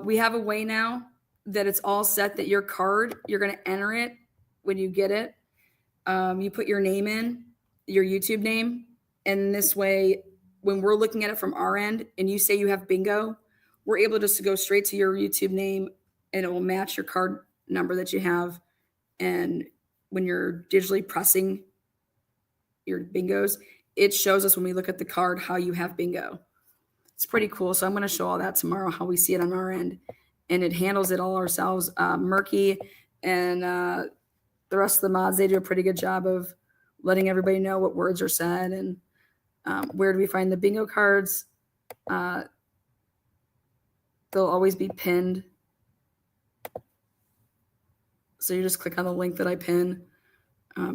We have a way now that it's all set that your card, you're going to enter it when you get it. You put your name in, your YouTube name, and this way, when we're looking at it from our end and you say you have bingo, we're able just to go straight to your YouTube name and it will match your card number that you have. And when you're digitally pressing your bingos, it shows us when we look at the card how you have bingo. It's pretty cool. So I'm going to show all that tomorrow, how we see it on our end. And it handles it all ourselves. Murky and the rest of the mods, they do a pretty good job of letting everybody know what words are said and where do we find the bingo cards. They'll always be pinned. So you just click on the link that I pin.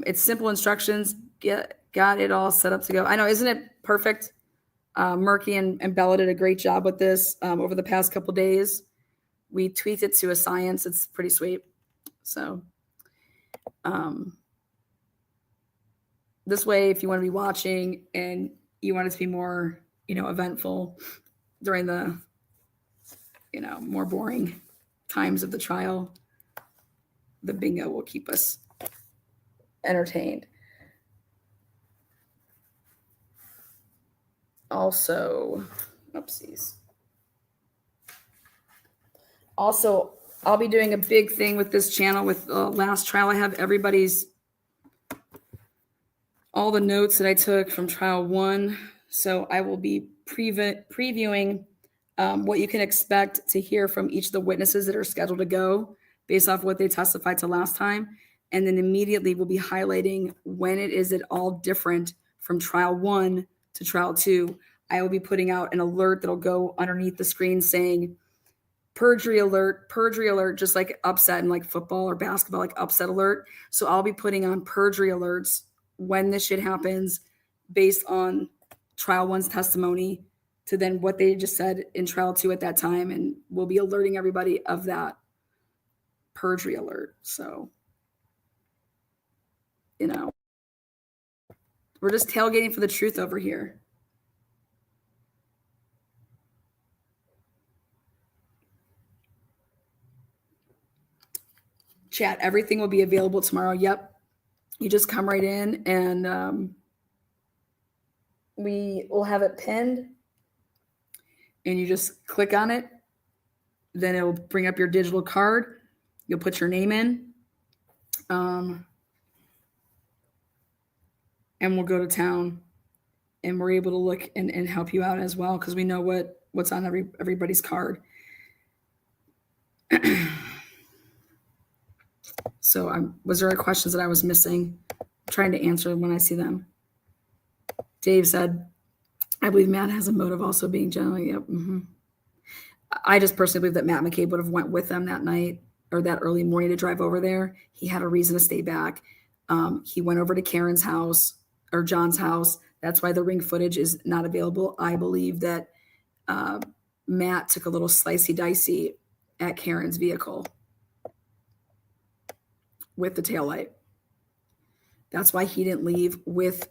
It's simple instructions. Got it all set up to go. I know, isn't it perfect? Murky and Bella did a great job with this over the past couple days. We tweaked it to a science. It's pretty sweet. So this way, if you want to be watching and you want it to be more, eventful during the, more boring times of the trial, the bingo will keep us entertained. Also, oopsies. Also, I'll be doing a big thing with this channel with last trial. I have all the notes that I took from trial 1. So I will be previewing what you can expect to hear from each of the witnesses that are scheduled to go based off what they testified to last time. And then immediately we'll be highlighting when it is at all different from trial 1 to trial 2. I will be putting out an alert that'll go underneath the screen saying perjury alert, just like upset in like football or basketball, like upset alert. So I'll be putting on perjury alerts when this shit happens based on trial 1's testimony to then what they just said in trial 2 at that time. And we'll be alerting everybody of that perjury alert. So, we're just tailgating for the truth over here. Chat, everything will be available tomorrow. Yep. You just come right in and we will have it pinned and you just click on it. Then it will bring up your digital card. You'll put your name in. And we'll go to town and we're able to look and help you out as well because we know what's on everybody's card. So was there any questions that I was missing? I'm trying to answer when I see them. Dave said, I believe Matt has a motive also being generally. Yep. I just personally believe that Matt McCabe would have went with them that night or that early morning to drive over there. He had a reason to stay back. He went over to Karen's house or John's house. That's why the ring footage is not available. I believe that Matt took a little slicey dicey at Karen's vehicle with the taillight. That's why he didn't leave with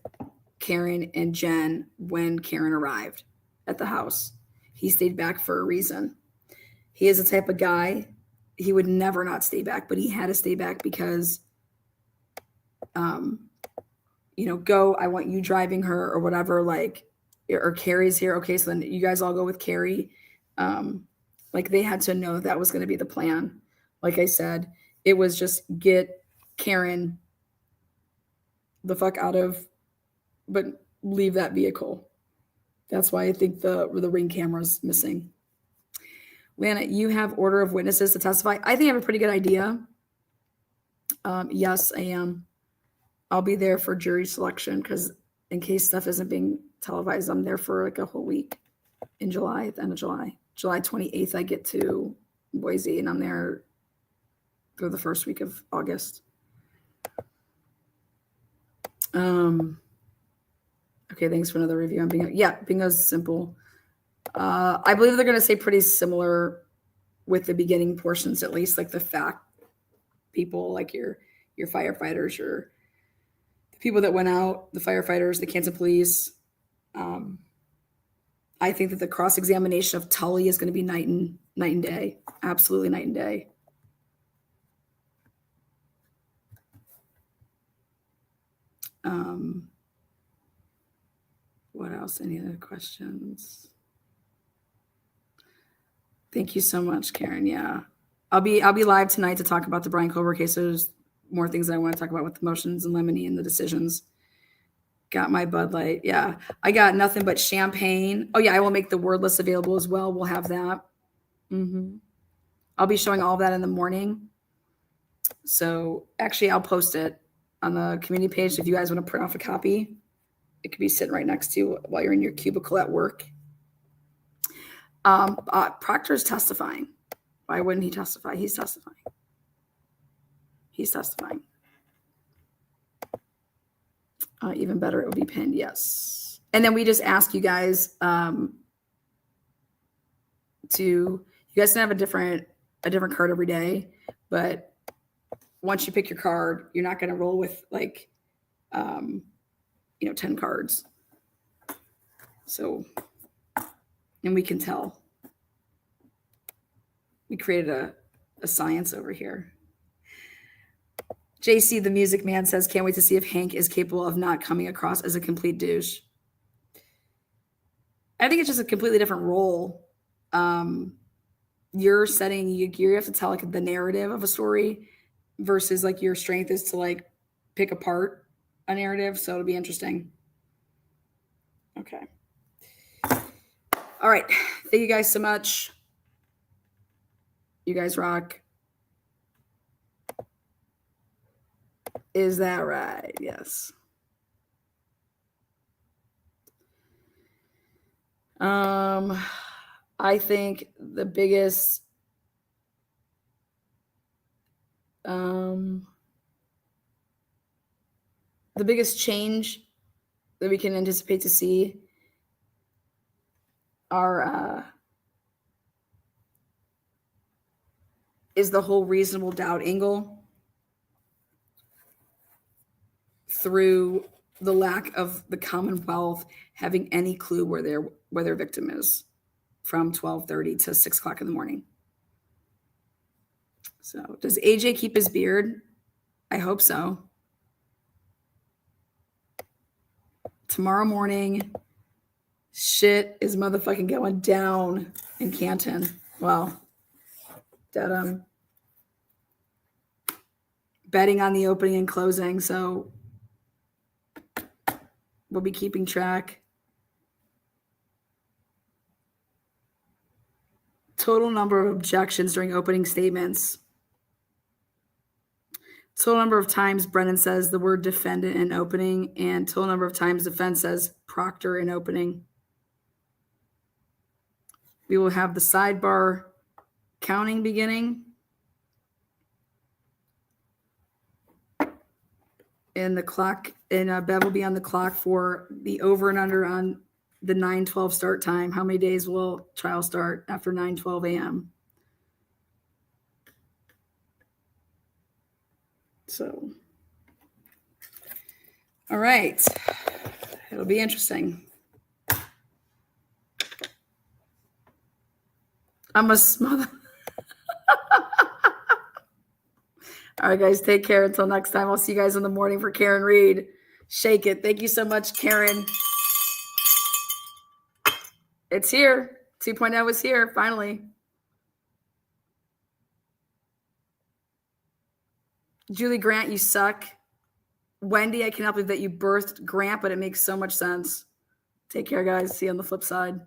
Karen and Jen when Karen arrived at the house. He stayed back for a reason. He is the type of guy, he would never not stay back, but he had to stay back because go, I want you driving her or whatever, or Carrie's here. Okay, so then you guys all go with Carrie. They had to know that was going to be the plan. Like I said, it was just get Karen the fuck out of, but leave that vehicle. That's why I think the ring camera's missing. Lana, you have order of witnesses to testify. I think I have a pretty good idea. Yes, I am. I'll be there for jury selection because in case stuff isn't being televised, I'm there for a whole week in July, at the end of July. July 28th, I get to Boise and I'm there for the first week of August. Okay, thanks for another review on Bingo. Yeah, Bingo's simple. I believe they're going to say pretty similar with the beginning portions, at least, like the fact people, like your your firefighters, the people that went out, the firefighters, the Kansas police. I think that the cross-examination of Tully is going to be night and day. Absolutely night and day. What else? Any other questions? Thank you so much, Karen. Yeah. I'll be live tonight to talk about the Brian Colbert case. So there's more things that I want to talk about with the motions and lemony and the decisions. Got my Bud Light. Yeah. I got nothing but champagne. Oh yeah. I will make the word list available as well. We'll have that. I'll be showing all of that in the morning. So actually I'll post it on the community page. If you guys want to print off a copy, it could be sitting right next to you while you're in your cubicle at work. Proctor's testifying. Why wouldn't he testify? He's testifying. He's testifying. Even better, it would be pinned. Yes. And then we just ask you guys you guys can have a different card every day, but once you pick your card, you're not going to roll with 10 cards. So, and we can tell. We created a science over here. JC, the music man, says, can't wait to see if Hank is capable of not coming across as a complete douche. I think it's just a completely different role. You're setting, you have to tell the narrative of a story versus your strength is to pick apart a narrative. So it'll be interesting. Okay. All right. Thank you guys so much. You guys rock. Is that right? Yes. I think the biggest change that we can anticipate to see is the whole reasonable doubt angle through the lack of the Commonwealth having any clue where their victim is from 12:30 to 6 o'clock in the morning. So does AJ keep his beard? I hope so. Tomorrow morning, shit is motherfucking going down in Canton. Well, that betting on the opening and closing, so we'll be keeping track. Total number of objections during opening statements. Total number of times Brennan says the word defendant in opening, and total number of times defense says Proctor in opening. We will have the sidebar counting beginning. And the clock, and Bev will be on the clock for the over and under on the 9:12 start time. How many days will trial start after 9:12 a.m.? So, all right. It'll be interesting. I'm a smother. All right, guys, take care. Until next time, I'll see you guys in the morning for Karen Reed. Shake it. Thank you so much, Karen. It's here. 2.0 is here, finally. Julie Grant, you suck. Wendy, I cannot believe that you birthed Grant, but it makes so much sense. Take care, guys. See you on the flip side.